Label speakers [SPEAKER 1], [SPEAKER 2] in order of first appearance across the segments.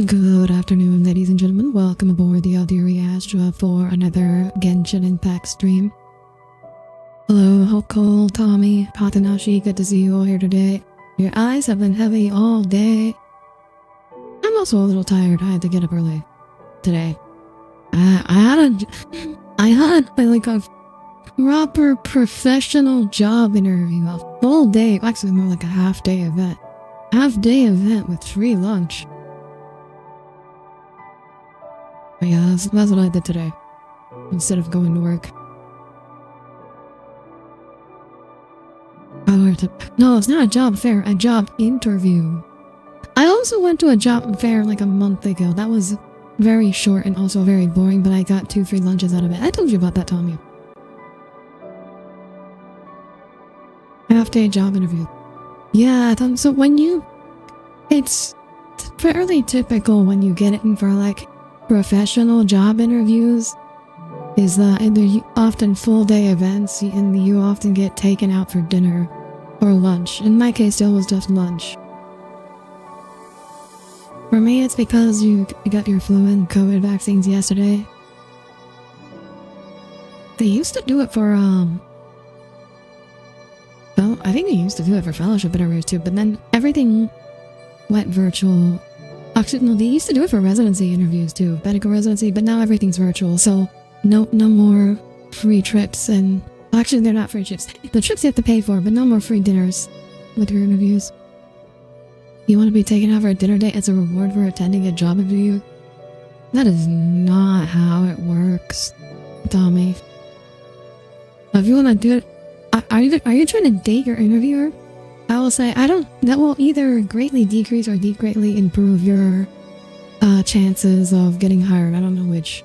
[SPEAKER 1] Good afternoon, ladies and gentlemen. Welcome aboard the Audire Astra for another Genshin Impact stream. Hello, Hokol, Tommy, Patanashi, good to see you all here today. Your eyes have been heavy all day. I'm also a little tired. I had to get up early today. I had like a proper professional job interview, a full day, actually more like a half-day event. Half-day event with free lunch. But yeah, that's what I did today, instead of going to work. No, it's not a job fair, a job interview. I also went to a job fair like a month ago. That was very short and also very boring, but I got 2 free lunches out of it. I told you about that, Tommy. Half-day job interview. Yeah, so it's fairly typical when you get in for like professional job interviews is that they're often full-day events and you often get taken out for dinner or lunch. In my case, it was just lunch. For me, it's because you got your flu and COVID vaccines yesterday. They used to do it for, well, I think they used to do it for fellowship interviews too, but then everything went virtual. Actually, no, they used to do it for residency interviews too, medical residency, but now everything's virtual, so no more free trips and... Actually, they're not free trips. The trips you have to pay for, but no more free dinners with your interviews. You want to be taken out for a dinner date as a reward for attending a job interview? That is not how it works, Tommy. If you want to do it... Are you trying to date your interviewer? I will say, that will either greatly decrease or greatly improve your chances of getting hired. I don't know which.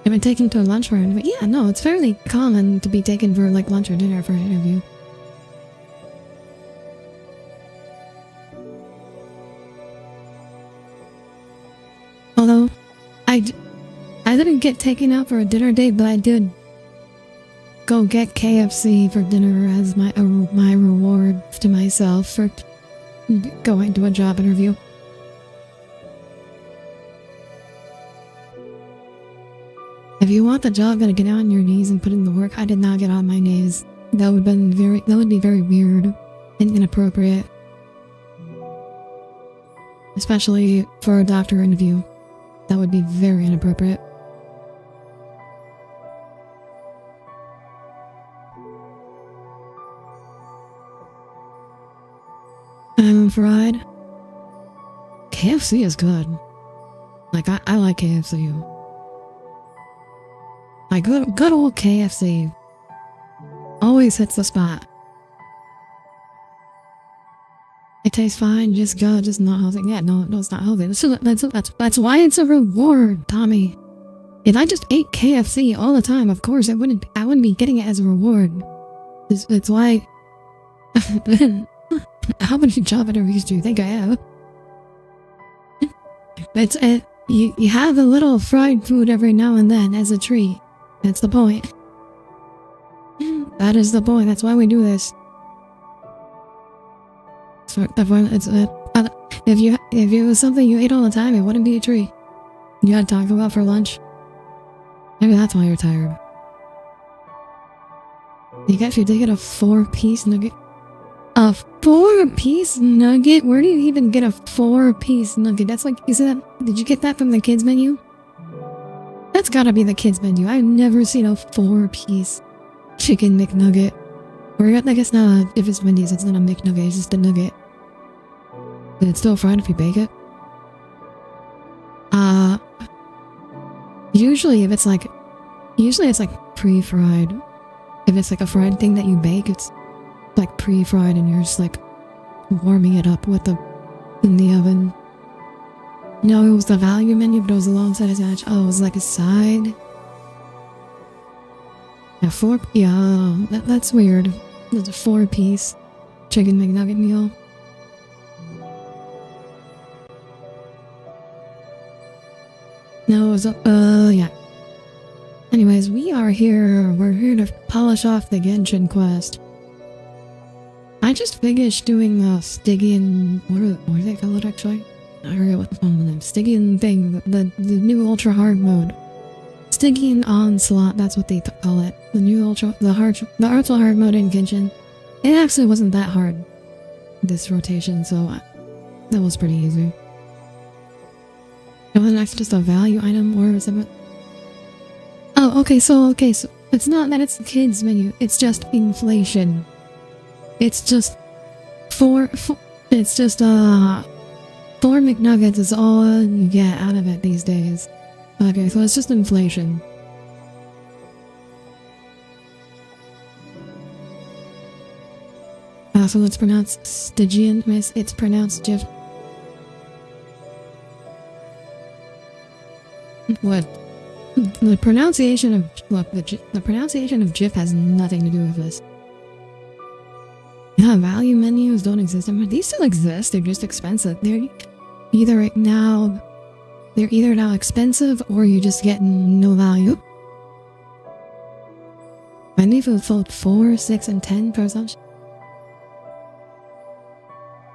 [SPEAKER 1] I've been taken to a lunch for an interview. Yeah, no, it's fairly common to be taken for like lunch or dinner for an interview. Although, I didn't get taken out for a dinner date, but I did go get KFC for dinner as my reward to myself for going to a job interview. If you want the job, gotta get on your knees and put in the work. I did not get on my knees. That would be very weird and inappropriate, especially for a doctor interview. That would be very inappropriate. Fried. KFC is good. Like, I like KFC. Like, good old KFC. Always hits the spot. It tastes fine, just good, just not healthy. Yeah, no, it's not healthy. That's why it's a reward, Tommy. If I just ate KFC all the time, of course, I wouldn't be getting it as a reward. It's why... How many job interviews do you think I have? You have a little fried food every now and then as a treat. That's the point. That is the point. That's why we do this. So if it was something you ate all the time, it wouldn't be a treat. You had Taco Bell for lunch. Maybe that's why you're tired. You did get a 4-piece nugget. A 4-piece nugget? Where do you even get a 4-piece nugget? That's like, did you get that from the kids menu? That's gotta be the kids menu. I've never seen a 4-piece chicken McNugget. Or I guess not, if it's Wendy's, it's not a McNugget, it's just a nugget. But it's still fried if you bake it. Usually it's like pre-fried. If it's like a fried thing that you bake, it's like pre-fried and you're just like warming it up in the oven. No, it was the value menu, but it was alongside a sandwich. Oh, it was like a side. That's weird. There's a 4-piece chicken McNugget meal. No, it was yeah. Anyways, we're here to polish off the Genshin quest. I just finished doing the Stygian, what do they call it actually? I forget what the phone name. Stygian thing, the new ultra hard mode. Stygian Onslaught, that's what they call it. The new ultra hard mode in Genshin. It actually wasn't that hard this rotation, so that was pretty easy. And then next, just a value item or something. Oh, okay, so it's not that it's the kids menu, it's just inflation. It's just four McNuggets is all you get out of it these days. Okay, so it's just inflation. So it's pronounced Stygian, miss. It's pronounced Jif. What? The pronunciation of the pronunciation of Jif has nothing to do with this. Yeah, value menus don't exist anymore. These still exist. They're just expensive. They're either now expensive or you just get no value. I need to vote 4, 6, and 10 per such.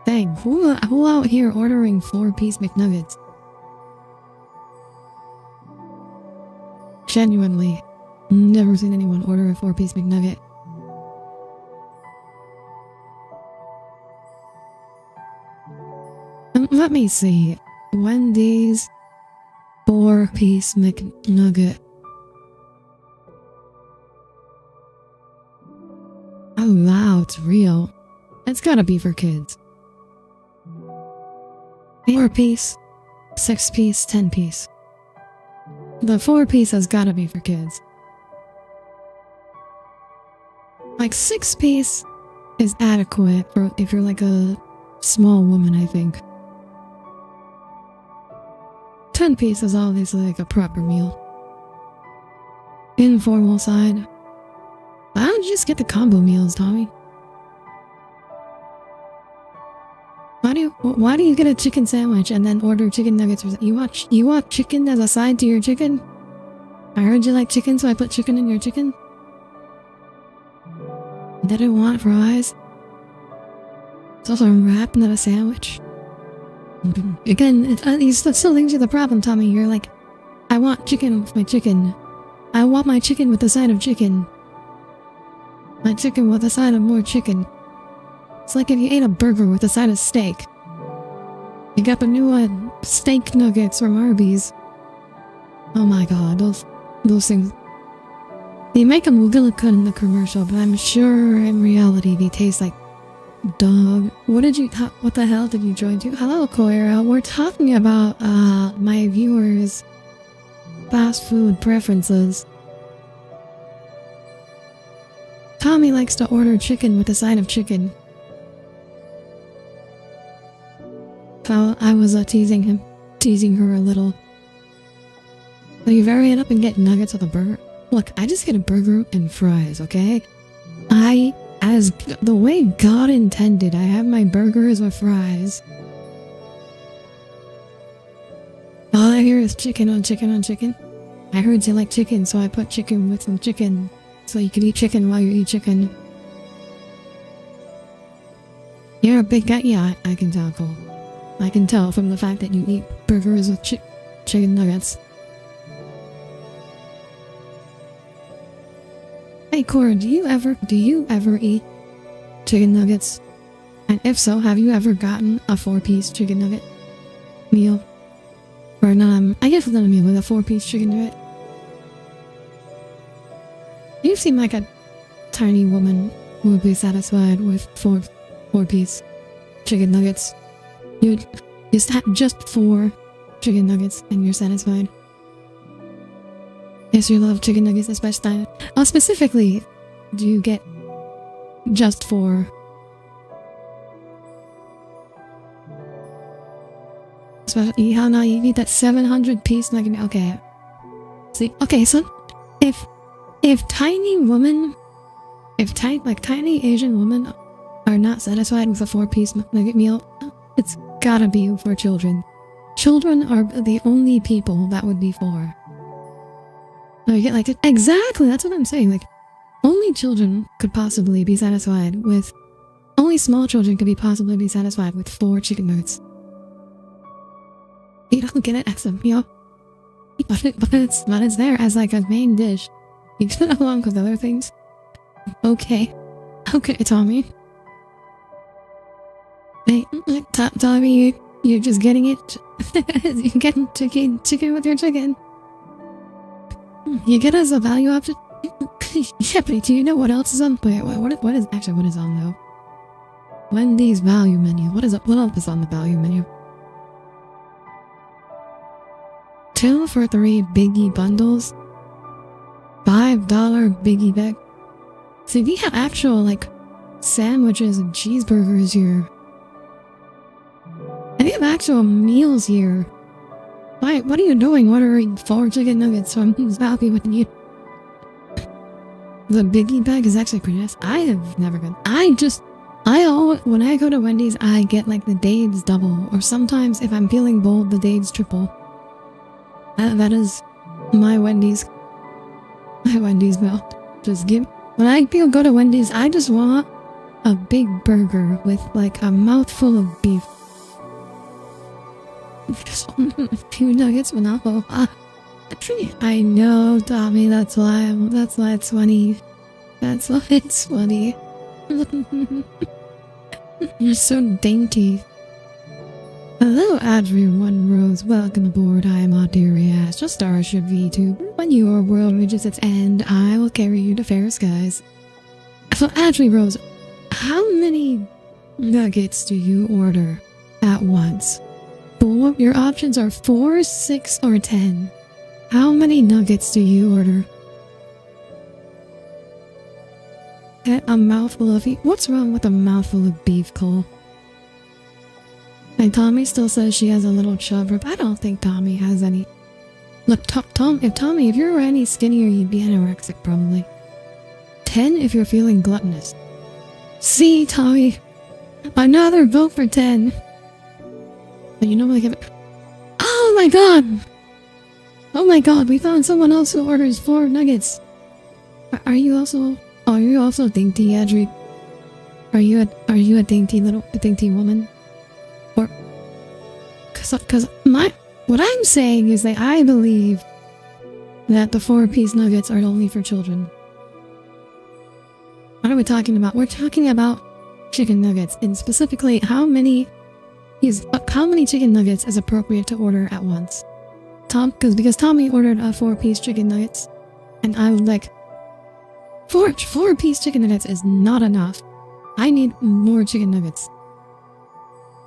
[SPEAKER 1] Dang, who out here ordering 4-piece McNuggets? Genuinely, never seen anyone order a 4-piece McNugget. Let me see. Wendy's 4-piece McNugget. Oh wow, it's real. It's gotta be for kids. 4-piece, 6-piece, 10-piece. The 4-piece has gotta be for kids. Like 6-piece is adequate for if you're like a small woman, I think. 10-piece is obviously like a proper meal. Informal side. Why don't you just get the combo meals, Tommy? Why do you get a chicken sandwich and then order chicken nuggets? You want chicken as a side to your chicken? I heard you like chicken, so I put chicken in your chicken. Didn't want fries. It's also a wrap, not a sandwich. Again, you still think you're the problem, Tommy. You're like, I want chicken with my chicken. I want my chicken with a side of chicken. My chicken with a side of more chicken. It's like if you ate a burger with a side of steak. You got the new steak nuggets from Arby's. Oh my god, those things. They make them look good in the commercial, but I'm sure in reality they taste like dog. What the hell did you join to? Hello, Koira. We're talking about my viewers' fast food preferences. Tommy likes to order chicken with a side of chicken. So I was teasing her a little. So you vary it up and get nuggets with a burger. Look, I just get a burger and fries, okay? As the way God intended, I have my burgers with fries. All I hear is chicken on chicken on chicken. I heard you like chicken, so I put chicken with some chicken. So you can eat chicken while you eat chicken. You're a big guy. Yeah, I can tell, Cole. I can tell from the fact that you eat burgers with chicken nuggets. Hey Cora, do you ever eat chicken nuggets? And if so, have you ever gotten a 4-piece chicken nugget meal? Or not, I guess not a meal, with a 4-piece chicken nugget. You seem like a tiny woman who would be satisfied with 4-piece chicken nuggets. You'd just have just 4 chicken nuggets and you're satisfied. Yes, you love chicken nuggets, especially. Specifically, do you get just 4? Especially how now you need that 700-piece nugget meal. Okay. See, okay, so if tiny Asian women are not satisfied with a 4-piece nugget meal, it's gotta be for children. Children are the only people that would be for. You get like exactly, that's what I'm saying. Like, only children could possibly be satisfied with Only small children could possibly be satisfied with 4 chicken nuggets. You don't get it, XM, but it's there as like a main dish. You get it along with other things. Okay, Tommy. Hey, Tommy, you're just getting it. You're getting chicken with your chicken. You get us a value option. Yeah, but do you know what else is on? Wait, what is on though? Wendy's value menu. What else is on the value menu? 2 for 3 biggie bundles. $5 biggie bag. See, we have actual like sandwiches and cheeseburgers here. And we have actual meals here. Why? What are you doing ordering 4 chicken nuggets from Valky with you? The biggie bag is actually pretty nice. I have never been. When I go to Wendy's, I get like the Dave's double, or sometimes if I'm feeling bold, the Dave's triple. That is my Wendy's meal. When I go to Wendy's, I just want a big burger with like a mouthful of beef. Just a few nuggets, but not full. I know, Tommy. That's why it's funny. That's why it's funny. You're so dainty. Hello, everyone. Rose. Welcome aboard. I am Audire Astra, starship vtuber. When your world reaches its end, I will carry you to fair skies. So, actually, Rose, how many nuggets do you order at once? 4? Your options are 4, 6, or 10. How many nuggets do you order? A mouthful of beef. What's wrong with a mouthful of beef, Cole? And Tommy still says she has a little chub rib. I don't think Tommy has any. Look, Tommy, if you were any skinnier, you'd be anorexic, probably. 10 if you're feeling gluttonous. See, Tommy, another vote for 10. But you normally give it. Oh my god! Oh my god, we found someone else who orders 4 nuggets. Are you also dainty, Adri? Are you a dainty woman? Or cause what I'm saying is that I believe that the 4-piece nuggets are only for children. What are we talking about? We're talking about chicken nuggets, and specifically how many chicken nuggets is appropriate to order at once. Because Tommy ordered a 4-piece chicken nuggets, and I was like, 4-piece chicken nuggets is not enough. I need more chicken nuggets.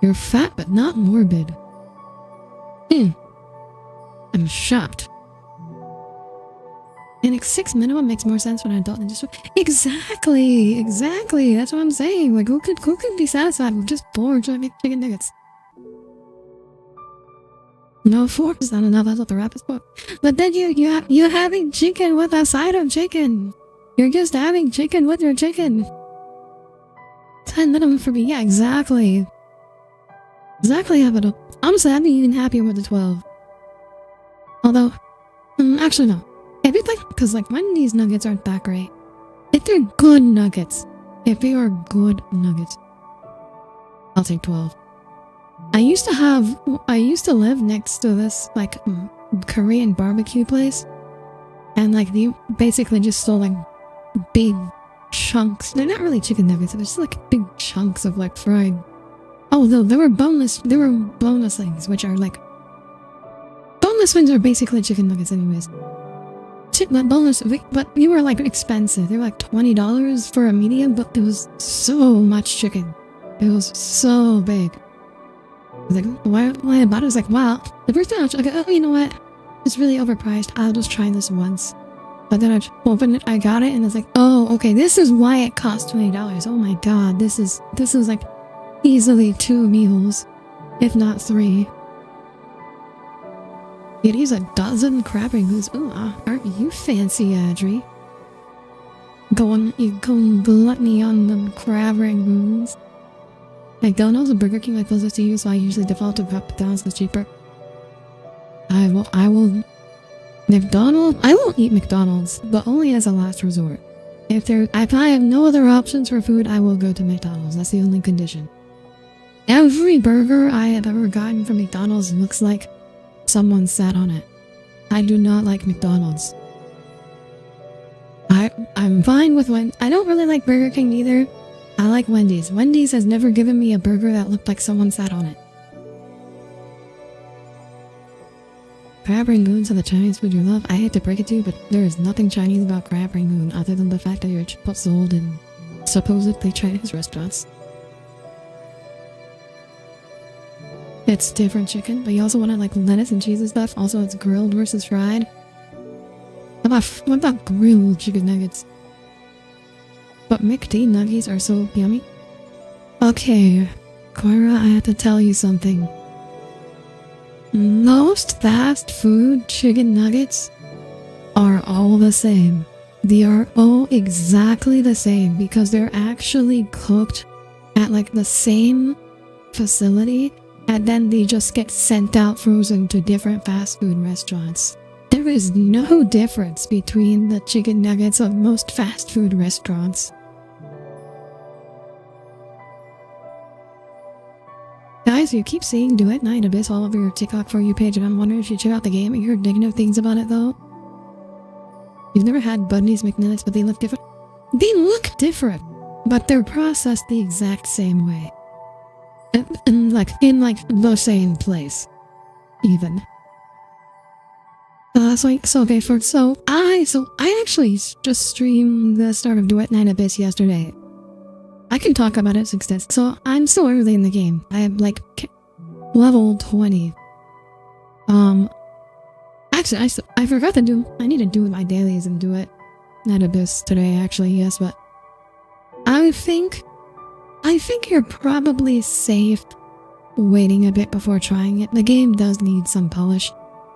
[SPEAKER 1] You're fat but not morbid. I'm shocked. And 6 minimum makes more sense for an adult than just... Exactly. That's what I'm saying. Like, who could be satisfied with just 4 chicken nuggets? No, 4 is not enough. That's what the rap is for. But then you're having chicken with a side of chicken. You're just having chicken with your chicken. 10 minimum for me. Yeah, exactly. Exactly, Abido. I'm even happier with the 12. Although, actually no. If you think, because like Wendy's nuggets aren't that great. If they're good nuggets, I'll take 12. I used to live next to this like Korean barbecue place, and like they basically just sold like big chunks. They're not really chicken nuggets, they're just like big chunks of like fried. Oh, no, they were boneless things, which are like boneless wings are basically chicken nuggets, anyways. Boneless, but they were like expensive. They were like $20 for a medium, but there was so much chicken. It was so big. I was like, why I bought it? I was like, wow. The first time I was like, oh, you know what? It's really overpriced. I'll just try this once. But then I opened it, I got it, and it's like, oh, okay, this is why it cost $20. Oh my god, this is like easily 2 meals, if not 3. It is a dozen crab rangoons. Ooh, aren't you fancy, Adri? Going gluttony on the crab rangoons. McDonald's and Burger King are closest to you, so I usually default to McDonald's because it's cheaper. I will McDonald's. I won't eat McDonald's, but only as a last resort. If I have no other options for food, I will go to McDonald's. That's the only condition. Every burger I have ever gotten from McDonald's looks like someone sat on it. I do not like McDonald's. I'm fine with I don't really like Burger King either. I like Wendy's. Wendy's has never given me a burger that looked like someone sat on it. Crab rangoons are the Chinese food you love. I hate to break it to you, but there is nothing Chinese about crab rangoon other than the fact that you're sold in supposedly Chinese restaurants. It's different chicken, but you also want to like lettuce and cheese and stuff. Also, it's grilled versus fried. What about grilled chicken nuggets? But McD nuggets are so yummy. Okay, Cora, I have to tell you something. Most fast food chicken nuggets are all the same. They are all exactly the same because they're actually cooked at like the same facility, and then they just get sent out frozen to different fast food restaurants. There is no difference between the chicken nuggets of most fast food restaurants. Guys, you keep seeing Duet Night Abyss all over your TikTok For You page, and I'm wondering if you check out the game. You heard negative things about it though. You've never had Bundy's McNuggets, but they look different. They look different, but they're processed the exact same way. In like the same place, even. So I actually just streamed the start of Duet Night Abyss yesterday. I can talk about it success. So I'm still early in the game. I am like level 20. Actually, I forgot to do. I need to do my dailies and do it Night Abyss today. Actually, yes, but I think you're probably safe waiting a bit before trying it. The game does need some polish.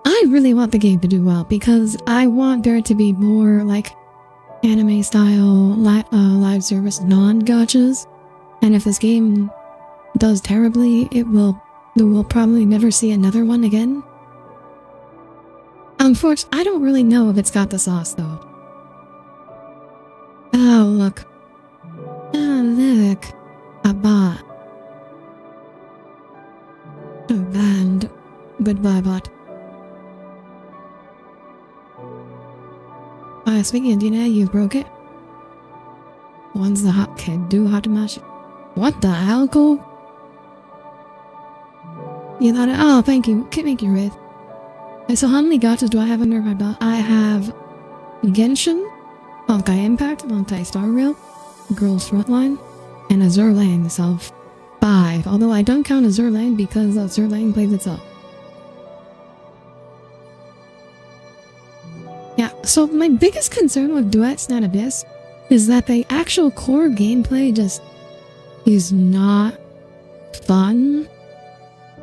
[SPEAKER 1] I really want the game to do well because I want there to be more like anime style live service non-gachas, and if this game does terribly, we'll probably never see another one again. Unfortunately, I don't really know if it's got the sauce though. Oh look, a bot. A band. Goodbye, bot. Speaking of DNA, you broke it. One's the hot kid, do Hatamashi. What the alcohol? You thought it? Oh, thank you. Thank you, Wraith. So how many gachas do I have under my belt? I have Genshin, Impact, Star Rail, Girls Frontline, and Azure Lane, so 5. Although I don't count Azure Lane because Azure Lane plays itself. Yeah, so my biggest concern with Duet Night Abyss is that the actual core gameplay just is not fun.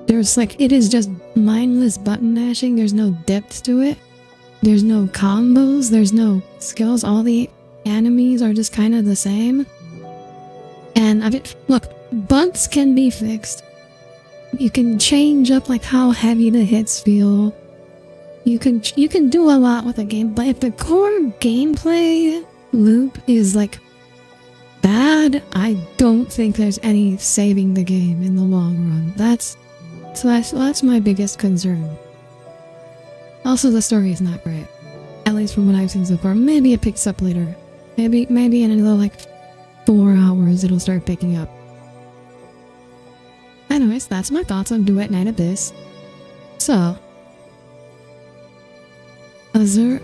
[SPEAKER 1] There's it is just mindless button mashing. There's no depth to it. There's no combos. There's no skills. All the enemies are just kind of the same. And look, bugs can be fixed. You can change up how heavy the hits feel. You can do a lot with a game, but if the core gameplay loop is bad, I don't think there's any saving the game in the long run. That's my biggest concern. Also, the story is not great, at least from what I've seen so far. Maybe it picks up later. Maybe in another 4 hours it'll start picking up. Anyways, that's my thoughts on Duet Night Abyss. So, Azure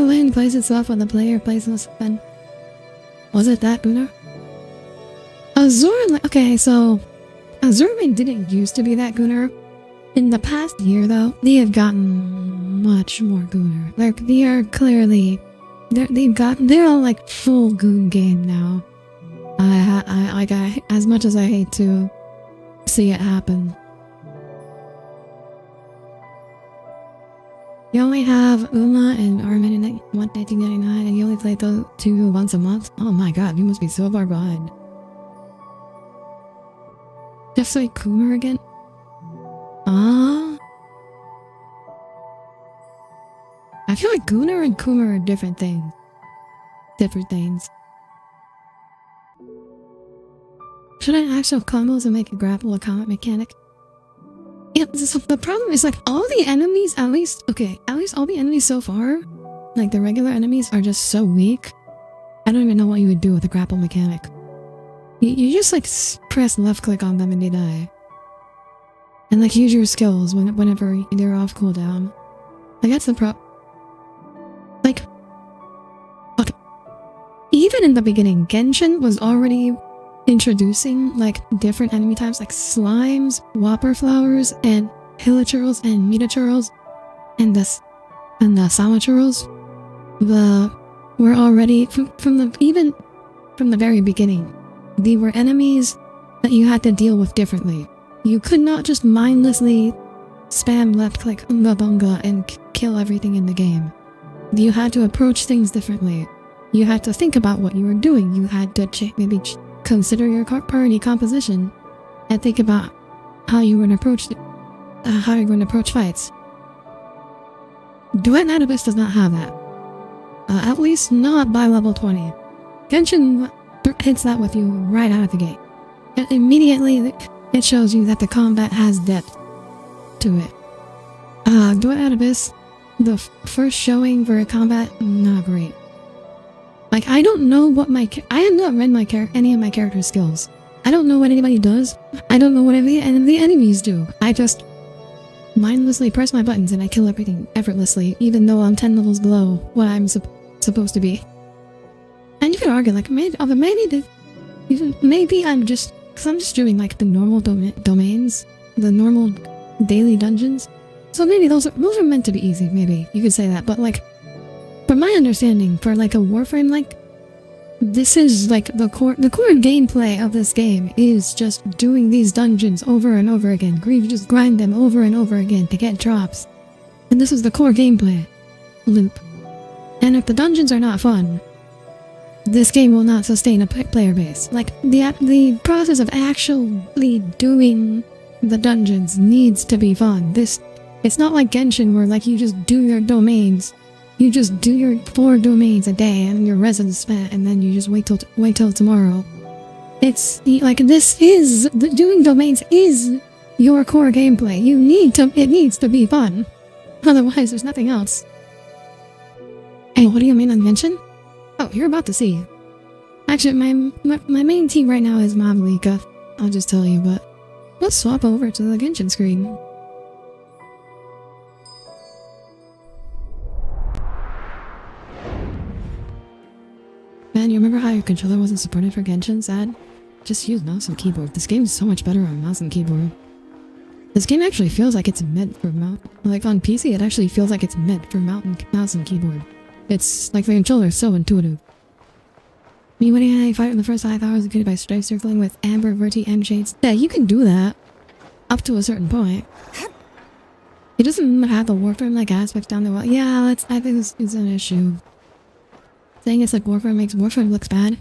[SPEAKER 1] Lane plays itself when the player plays this then. Was it that, Gunnar? Okay, so Azure Lane didn't used to be that Gunnar. In the past year, though, they have gotten much more Gunnar. They are clearly, they're full Goon game now. As much as I hate to see it happen. You only have Uma and Armin in 1999, and you only play those two once a month? Oh my god, you must be so far behind. Just say Coomer again? I feel like Gunnar and Coomer are different things. Should I actual combos and make a grapple a combat mechanic? Yeah, so the problem is like all the enemies, at least all the enemies so far, like the regular enemies are just so weak. I don't even know what you would do with a grapple mechanic. You just like press left click on them and they die. And like use your skills whenever they're off cooldown. Like that's the like, okay. Even in the beginning, Genshin was already introducing like different enemy types like slimes, whopper flowers, and hilichurls and metachurls, and the samachurls. Were already from the very beginning. They were enemies that you had to deal with differently. You could not just mindlessly spam left click unga bunga and kill everything in the game. You had to approach things differently. You had to think about what you were doing. You had to consider your party composition and think about how you were going to approach fights. Duet Nativus does not have that. At least not by level 20. Genshin hits that with you right out of the gate. Immediately, it shows you that the combat has depth to it. Duet Nativus, the first showing for a combat, not great. Like, I don't know what I have not read any of my character's skills. I don't know what anybody does. I don't know what any of the enemies do. I just mindlessly press my buttons and I kill everything effortlessly, even though I'm 10 levels below what I'm supposed to be. And you could argue, like, maybe I'm just doing like the normal domains, the normal daily dungeons. So maybe those are meant to be easy. Maybe you could say that, but like, from my understanding, for like a Warframe, like, this is like the core gameplay of this game is just doing these dungeons over and over again. You just grind them over and over again to get drops. And this is the core gameplay loop. And if the dungeons are not fun, this game will not sustain a player base. Like, the process of actually doing the dungeons needs to be fun. It's not like Genshin where like you just do your domains. You just do your 4 domains a day and your residence spent, and then you just wait till tomorrow. It's like doing domains is your core gameplay. It needs to be fun. Otherwise, there's nothing else. Hey, what do you mean on Genshin? Oh, you're about to see. Actually, my main team right now is Mavalika. I'll just tell you, but let's swap over to the Genshin screen. Man, you remember how your controller wasn't supported for Genshin? Sad? Just use mouse and keyboard. This game is so much better on mouse and keyboard. This game actually feels like it's meant for mouse. Like on PC, it actually feels like it's meant for mouse and keyboard. It's like the controller is so intuitive. Me winning a fight in the first 5 hours is good by strife circling with Amber, Verti, and Shades. Yeah, you can do that. Up to a certain point. It doesn't have the Warframe-like aspects down there. Well, yeah, I think this is an issue. Saying it's like Warframe makes Warframe looks bad.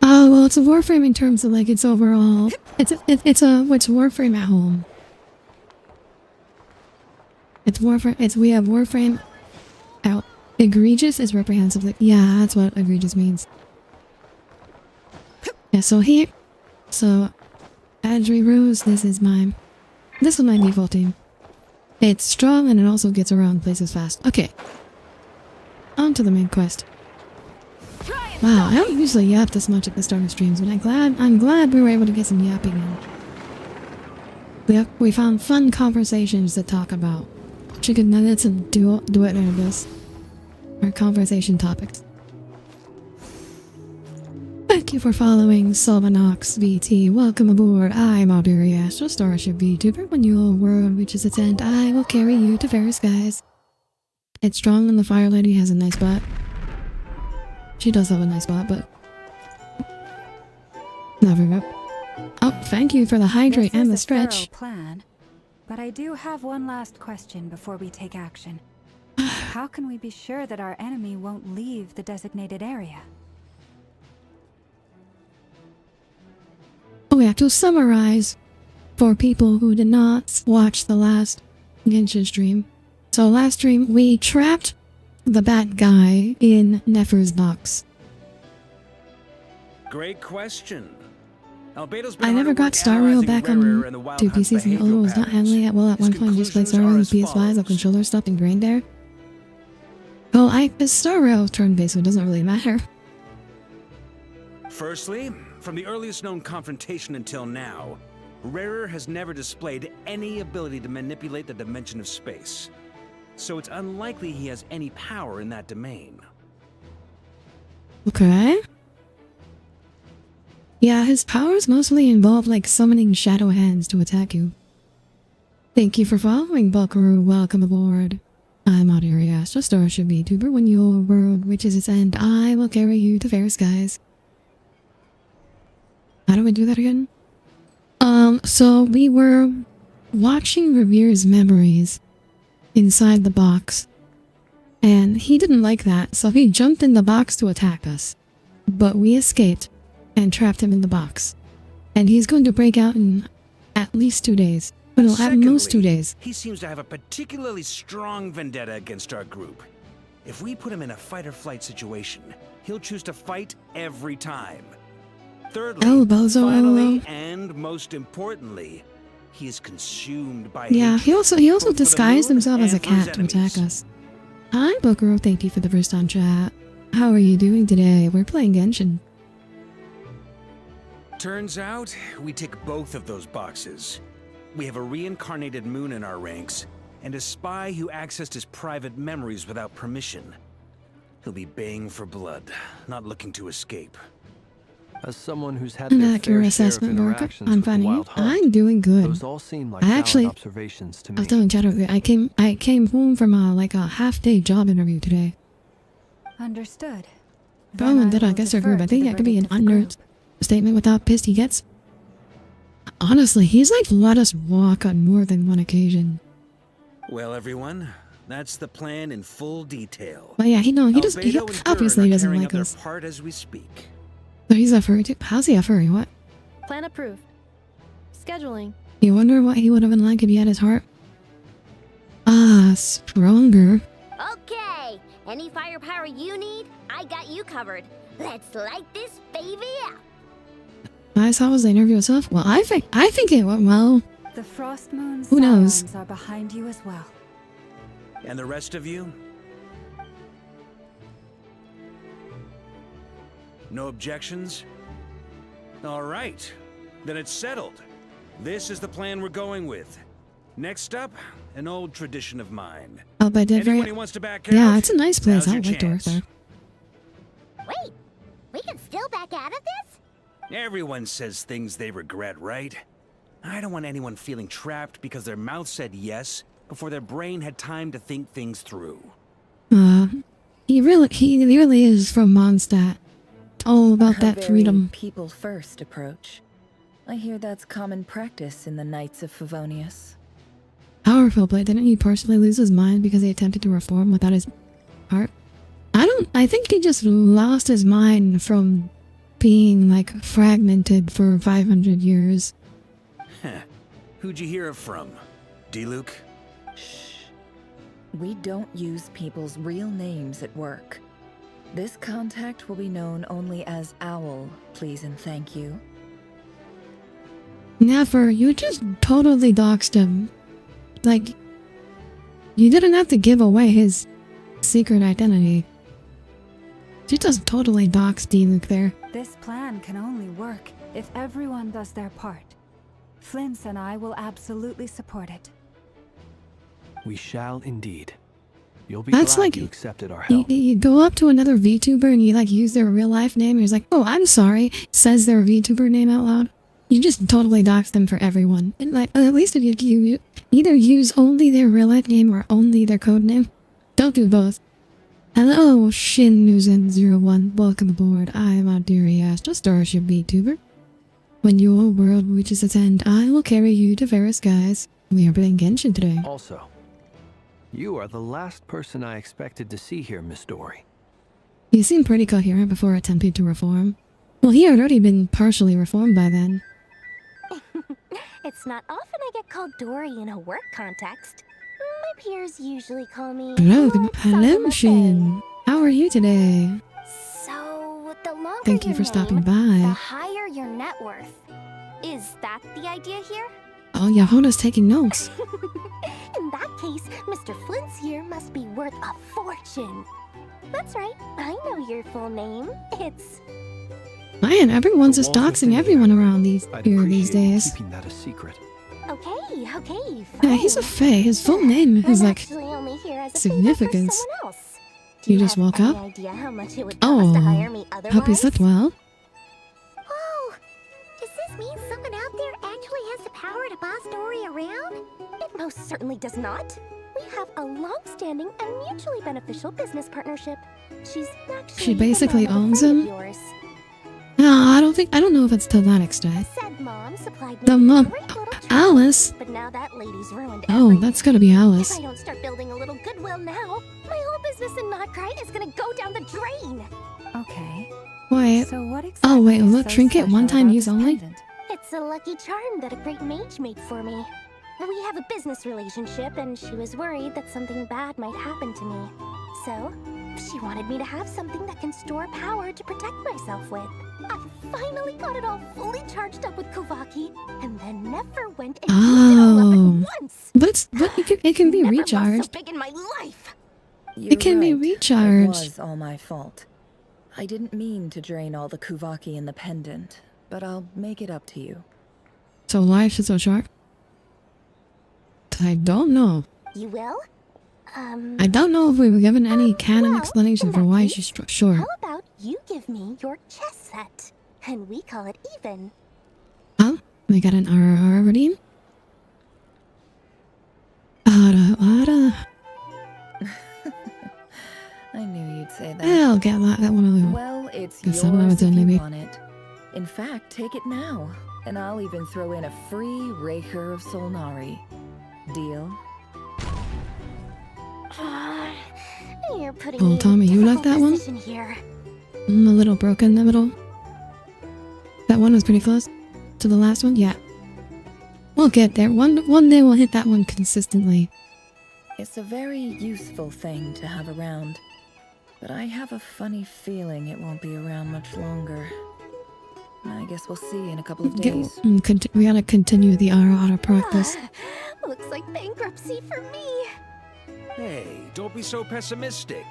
[SPEAKER 1] Oh, well, it's a Warframe in terms of like its overall. It's Warframe at home. It's Warframe. We have Warframe out. Egregious is reprehensible. Like, yeah, that's what egregious means. Yeah, so Adri Rose, this was my default team. It's strong and it also gets around places fast. Okay. On to the main quest. Wow, I don't usually yap this much at the start of streams, but I'm glad we were able to get some yapping in. We found fun conversations to talk about. Chicken nuggets and duet nervous. Our conversation topics. Thank you for following Solvanox VT. Welcome aboard. I'm Audire Astra, starship vtuber. When your world reaches its end, I will carry you to fair skies. It's strong and the Fire Lady has a nice butt. She does have a nice butt, but... Never go. Oh, thank you for the hydrate and the stretch.
[SPEAKER 2] Plan, but I do have one last question before we take action. How can we be sure that our enemy won't leave the designated area?
[SPEAKER 1] Oh yeah, to summarize, for people who did not watch the last Genshin stream. So last stream, we trapped the bad guy in Nefer's box.
[SPEAKER 3] Great question.
[SPEAKER 1] I never got Star Rail back on 2 PCs and although it was not handling it well at one point, I just played Star Rail with PS5, the controller stopped ingrained there. Well, Star Rail turn-based, so it doesn't really matter.
[SPEAKER 3] Firstly, from the earliest known confrontation until now, Rarer has never displayed any ability to manipulate the dimension of space. So it's unlikely he has any power in that domain.
[SPEAKER 1] Okay. Yeah, his powers mostly involve like summoning shadow hands to attack you. Thank you for following, Buckaroo. Welcome aboard. I'm Audire Astra, starship vtuber. When your world reaches its end, I will carry you to fair skies. How do we do that again? So we were watching Revere's memories inside the box. And he didn't like that, so he jumped in the box to attack us. But we escaped and trapped him in the box. And he's going to break out in at least 2 days. Well, at most 2 days.
[SPEAKER 3] He seems to have a particularly strong vendetta against our group. If we put him in a fight-or-flight situation, he'll choose to fight every time. Thirdly, finally, and most importantly, he is consumed by
[SPEAKER 1] yeah,
[SPEAKER 3] hatred,
[SPEAKER 1] he also disguised himself as a cat to attack us. Hi, Bokuro. Thank you for the first on chat. How are you doing today? We're playing Genshin.
[SPEAKER 3] Turns out, we tick both of those boxes. We have a reincarnated Moon in our ranks, and a spy who accessed his private memories without permission. He'll be baying for blood, not looking to escape.
[SPEAKER 4] As someone who's had
[SPEAKER 1] An
[SPEAKER 4] their
[SPEAKER 1] accurate
[SPEAKER 4] fair share of
[SPEAKER 1] assessment, Mark.
[SPEAKER 4] interactions
[SPEAKER 1] I'm
[SPEAKER 4] with the
[SPEAKER 1] finding
[SPEAKER 4] wild
[SPEAKER 1] it.
[SPEAKER 4] hunt,
[SPEAKER 1] I'm doing good.
[SPEAKER 4] those all seem like
[SPEAKER 1] I actually,
[SPEAKER 4] valid observations to
[SPEAKER 1] I
[SPEAKER 4] me.
[SPEAKER 1] was telling Chad earlier, I came home from like a half-day job interview today.
[SPEAKER 2] Understood.
[SPEAKER 1] Probably did I guess our group. I think that could be an understatement with how pissed he gets. Honestly, he's like let us walk on more than one occasion.
[SPEAKER 3] Well, everyone, that's the plan in full detail.
[SPEAKER 1] But yeah, he doesn't. He obviously doesn't like
[SPEAKER 3] their
[SPEAKER 1] us.
[SPEAKER 3] part as we speak.
[SPEAKER 1] So he's a furry too. How's he a furry? What?
[SPEAKER 5] Plan approved. Scheduling.
[SPEAKER 1] You wonder what he would have been like if he had his heart? Ah, stronger.
[SPEAKER 6] Okay, any firepower you need, I got you covered. Let's light this baby up.
[SPEAKER 1] Nice. How was the interview itself? Well, I think it went well.
[SPEAKER 2] The Frost Moon's
[SPEAKER 1] Who knows?
[SPEAKER 2] sirens are behind you as well.
[SPEAKER 3] And the rest of you? No objections? All right, then it's settled. This is the plan we're going with. Next up, an old tradition of mine.
[SPEAKER 1] Oh, but
[SPEAKER 3] Anyone who wants to back out?
[SPEAKER 1] yeah, it's a nice place.
[SPEAKER 3] Now's
[SPEAKER 1] I
[SPEAKER 3] your
[SPEAKER 1] would like to work
[SPEAKER 3] chance.
[SPEAKER 1] there.
[SPEAKER 6] Wait, we can still back out of this?
[SPEAKER 3] Everyone says things they regret, right? I don't want anyone feeling trapped because their mouth said yes before their brain had time to think things through.
[SPEAKER 1] He really is from Mondstadt. All about that
[SPEAKER 7] Very
[SPEAKER 1] freedom.
[SPEAKER 7] people first approach. I hear that's common practice in the Knights of Favonius.
[SPEAKER 1] Powerful, but didn't he partially lose his mind because he attempted to reform without his heart? I think he just lost his mind from being like fragmented for 500 years.
[SPEAKER 3] Who'd you hear it from? D-Luke?
[SPEAKER 7] Shh. We don't use people's real names at work. This contact will be known only as Owl, please and thank you.
[SPEAKER 1] Never, you just totally doxed him. Like, you didn't have to give away his secret identity. You just totally doxed D-Luke there.
[SPEAKER 2] This plan can only work if everyone does their part. Flint's and I will absolutely support it.
[SPEAKER 4] We shall indeed. You'll be
[SPEAKER 1] That's
[SPEAKER 4] glad
[SPEAKER 1] like
[SPEAKER 4] you accepted our help.
[SPEAKER 1] you go up to another VTuber and you like use their real life name and he's like, oh, I'm sorry, says their VTuber name out loud. You just totally dox them for everyone. And like, at least if you either use only their real life name or only their code name. Don't do both. Hello, Shinnuzen01. Welcome aboard. I'm Audire Astra, starship VTuber. When your world reaches its end, I will carry you to fair skies. We are playing Genshin today.
[SPEAKER 4] Also, you are the last person I expected to see here, Miss Dory.
[SPEAKER 1] You seemed pretty coherent before attempting to reform. Well, he had already been partially reformed by then.
[SPEAKER 6] It's not often I get called Dory in a work context. My peers usually call me...
[SPEAKER 1] Hello, Shin. How are you today?
[SPEAKER 6] So, the longer
[SPEAKER 1] Thank you
[SPEAKER 6] your
[SPEAKER 1] for stopping
[SPEAKER 6] name,
[SPEAKER 1] by.
[SPEAKER 6] the higher your net worth. Is that the idea here?
[SPEAKER 1] Oh, Yahona's taking notes.
[SPEAKER 6] In that case, Mr. Flint's here must be worth a fortune. That's right, I know your full name. It's...
[SPEAKER 1] Man, everyone's just
[SPEAKER 4] The walls
[SPEAKER 1] doxing
[SPEAKER 4] within
[SPEAKER 1] everyone
[SPEAKER 4] there.
[SPEAKER 1] around these
[SPEAKER 4] I'd
[SPEAKER 1] these
[SPEAKER 4] appreciate
[SPEAKER 1] days.
[SPEAKER 4] keeping that a secret.
[SPEAKER 6] Okay, fine.
[SPEAKER 1] Yeah, he's a fae. His full name is
[SPEAKER 6] I'm
[SPEAKER 1] like
[SPEAKER 6] actually only here as a
[SPEAKER 1] significance.
[SPEAKER 6] favor for someone else. Do
[SPEAKER 1] You just
[SPEAKER 6] have
[SPEAKER 1] woke
[SPEAKER 6] any
[SPEAKER 1] up?
[SPEAKER 6] idea how much it would
[SPEAKER 1] Oh,
[SPEAKER 6] cost to hire me otherwise?
[SPEAKER 1] hope you slept well.
[SPEAKER 6] Oh, does this mean someone out there actually has the power to boss Dory around? It most certainly does not. We have a long-standing and mutually beneficial business partnership. She's actually
[SPEAKER 1] She basically
[SPEAKER 6] the mom of a
[SPEAKER 1] owns
[SPEAKER 6] friend
[SPEAKER 1] him?
[SPEAKER 6] of yours.
[SPEAKER 1] No, I don't know if it's to that extent.
[SPEAKER 6] Said mom supplied me
[SPEAKER 1] The
[SPEAKER 6] with a
[SPEAKER 1] mom,
[SPEAKER 6] great little child,
[SPEAKER 1] Alice.
[SPEAKER 6] but now that lady's ruined
[SPEAKER 1] Oh,
[SPEAKER 6] everything.
[SPEAKER 1] that's gotta be
[SPEAKER 6] If
[SPEAKER 1] Alice.
[SPEAKER 6] I don't start building a little goodwill now, my whole business in Notcry is gonna go down the drain.
[SPEAKER 2] Okay.
[SPEAKER 1] Wait,
[SPEAKER 2] So what exactly
[SPEAKER 1] oh wait,
[SPEAKER 2] is
[SPEAKER 1] look,
[SPEAKER 2] so
[SPEAKER 1] trinket
[SPEAKER 2] special
[SPEAKER 1] one-time
[SPEAKER 2] about
[SPEAKER 1] use
[SPEAKER 2] this
[SPEAKER 1] only?
[SPEAKER 2] pendant?
[SPEAKER 6] It's a lucky charm that a great mage made for me. We have a business relationship, and she was worried that something bad might happen to me. So, she wanted me to have something that can store power to protect myself with. I finally got it all fully charged up with Kovaki, and then never went and used it all up
[SPEAKER 1] Oh.
[SPEAKER 6] at once.
[SPEAKER 1] But it can be
[SPEAKER 6] Never lost so
[SPEAKER 1] recharged.
[SPEAKER 6] big in my life.
[SPEAKER 1] It can be
[SPEAKER 7] You're right.
[SPEAKER 1] recharged.
[SPEAKER 7] It was all my fault. I didn't mean to drain all the Kuvaki in the pendant, but I'll make it up to you.
[SPEAKER 1] So life is so short? I don't know.
[SPEAKER 6] You will?
[SPEAKER 1] I don't know if we were given any canon
[SPEAKER 6] well,
[SPEAKER 1] explanation
[SPEAKER 6] in
[SPEAKER 1] for
[SPEAKER 6] that
[SPEAKER 1] why
[SPEAKER 6] case,
[SPEAKER 1] she's short.
[SPEAKER 6] How about you give me your chess set, and we call it even.
[SPEAKER 1] Oh, we got an RR redeem? Ada.
[SPEAKER 7] I knew you'd say that.
[SPEAKER 1] I'll get that one of them.
[SPEAKER 7] Well, it's
[SPEAKER 1] Guess
[SPEAKER 7] yours
[SPEAKER 1] someone
[SPEAKER 7] if
[SPEAKER 1] was in,
[SPEAKER 7] you
[SPEAKER 1] maybe.
[SPEAKER 7] want it. In fact, take it now, and I'll even throw in a free Raker of Solnari. Deal?
[SPEAKER 6] You're putting
[SPEAKER 1] Oh,
[SPEAKER 6] me in a
[SPEAKER 1] Tommy, you like
[SPEAKER 6] difficult
[SPEAKER 1] that one?
[SPEAKER 6] position here.
[SPEAKER 1] A little broken in the middle. That one was pretty close to the last one. Yeah, we'll get there. One day we'll hit that one consistently.
[SPEAKER 7] It's a very useful thing to have around, but I have a funny feeling it won't be around much longer. I guess we'll see in a couple of days.
[SPEAKER 1] We gotta continue the auto practice.
[SPEAKER 6] Looks like bankruptcy for me.
[SPEAKER 3] Hey, don't be so pessimistic.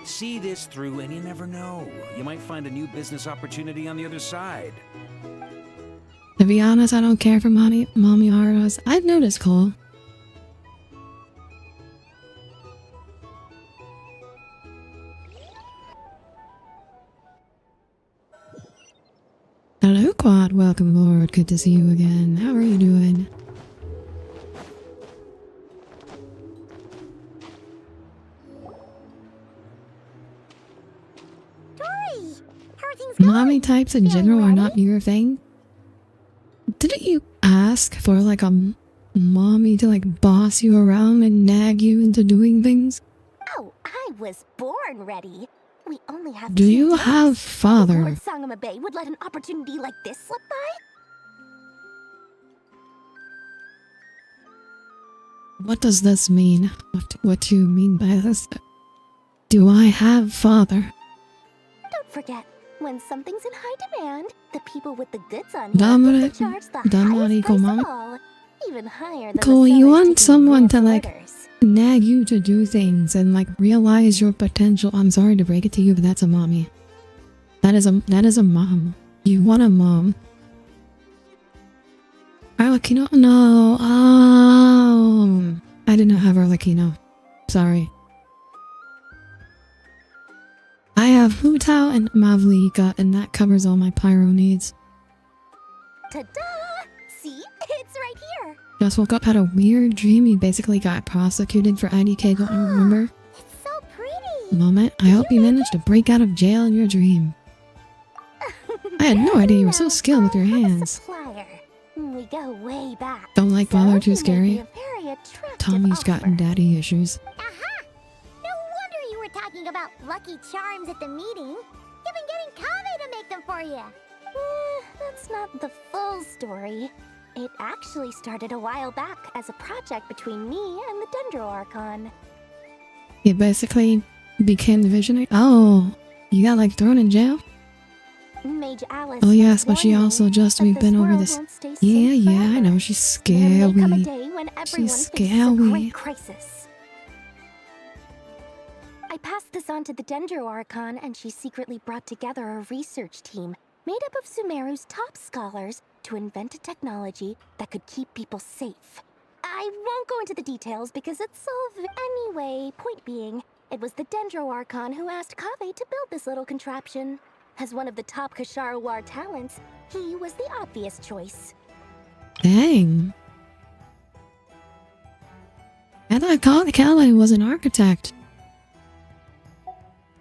[SPEAKER 3] See this through and you never know. You might find a new business opportunity on the other side.
[SPEAKER 1] To be honest, I don't care for mommy Haras. I've noticed, Cole. Hello, Quad. Welcome aboard. Good to see you again. How are you doing?
[SPEAKER 6] Dory, how are things going?
[SPEAKER 1] Mommy types in general are not your thing. Didn't you ask for like a mommy to like boss you around and nag you into doing things?
[SPEAKER 6] Oh, I was born ready. We only have
[SPEAKER 1] Do
[SPEAKER 6] 2
[SPEAKER 1] you
[SPEAKER 6] days.
[SPEAKER 1] have father?
[SPEAKER 6] Lord Sangama Bay would let an opportunity like this slip by?
[SPEAKER 1] What does this mean? What do you mean by this? Do I have father?
[SPEAKER 6] Don't forget, when something's in high demand, the people with the goods on
[SPEAKER 1] Damn
[SPEAKER 6] hand
[SPEAKER 1] it.
[SPEAKER 6] get to charge the
[SPEAKER 1] Damn
[SPEAKER 6] highest
[SPEAKER 1] it,
[SPEAKER 6] price
[SPEAKER 1] Mama.
[SPEAKER 6] of all, even higher than
[SPEAKER 1] Cole,
[SPEAKER 6] the
[SPEAKER 1] you
[SPEAKER 6] sellers
[SPEAKER 1] want
[SPEAKER 6] taking
[SPEAKER 1] someone to
[SPEAKER 6] real
[SPEAKER 1] like
[SPEAKER 6] orders.
[SPEAKER 1] nag you to do things and like realize your potential. I'm sorry to break it to you, but that's a mommy. That is a mom. You want a mom. Arlecchino? No. I did not have Arlecchino. Sorry. I have Hu Tao and Mavlika, and that covers all my pyro needs.
[SPEAKER 6] Ta-da! See? It's right here!
[SPEAKER 1] Just woke up, had a weird dream. He basically got prosecuted for IDK, don't you remember?
[SPEAKER 6] It's so pretty!
[SPEAKER 1] Moment, I hope you managed to break out of jail in your dream. I had no idea you were so skilled with your hands.
[SPEAKER 6] Supplier. We go way back.
[SPEAKER 1] Don't like
[SPEAKER 6] So
[SPEAKER 1] Baller
[SPEAKER 6] he
[SPEAKER 1] too
[SPEAKER 6] made me
[SPEAKER 1] scary?
[SPEAKER 6] a very attractive
[SPEAKER 1] Tommy's
[SPEAKER 6] offer.
[SPEAKER 1] gotten daddy issues.
[SPEAKER 6] Aha! No wonder you were talking about lucky charms at the meeting. You've been getting Kame to make them for you. That's not the full story. It actually started a while back as a project between me and the Dendro Archon.
[SPEAKER 1] He basically became the visionary. Oh, you got like thrown in jail?
[SPEAKER 6] Mage Alice.
[SPEAKER 1] Oh yes, but
[SPEAKER 6] once
[SPEAKER 1] she
[SPEAKER 6] warned me
[SPEAKER 1] also just
[SPEAKER 6] that
[SPEAKER 1] we've
[SPEAKER 6] this
[SPEAKER 1] been over
[SPEAKER 6] world
[SPEAKER 1] this.
[SPEAKER 6] won't stay safe
[SPEAKER 1] Yeah, I
[SPEAKER 6] forever.
[SPEAKER 1] know she's
[SPEAKER 6] There may come a
[SPEAKER 1] scary.
[SPEAKER 6] day when everyone
[SPEAKER 1] She's
[SPEAKER 6] faces a
[SPEAKER 1] scary.
[SPEAKER 6] great crisis. I passed this on to the Dendro Archon, and she secretly brought together a research team made up of Sumeru's top scholars to invent a technology that could keep people safe. I won't go into the details because it's all anyway. Point being, it was the Dendro Archon who asked Kaveh to build this little contraption. As one of the top Kashara War talents, he was the obvious choice.
[SPEAKER 1] Dang. I thought Calais was an architect.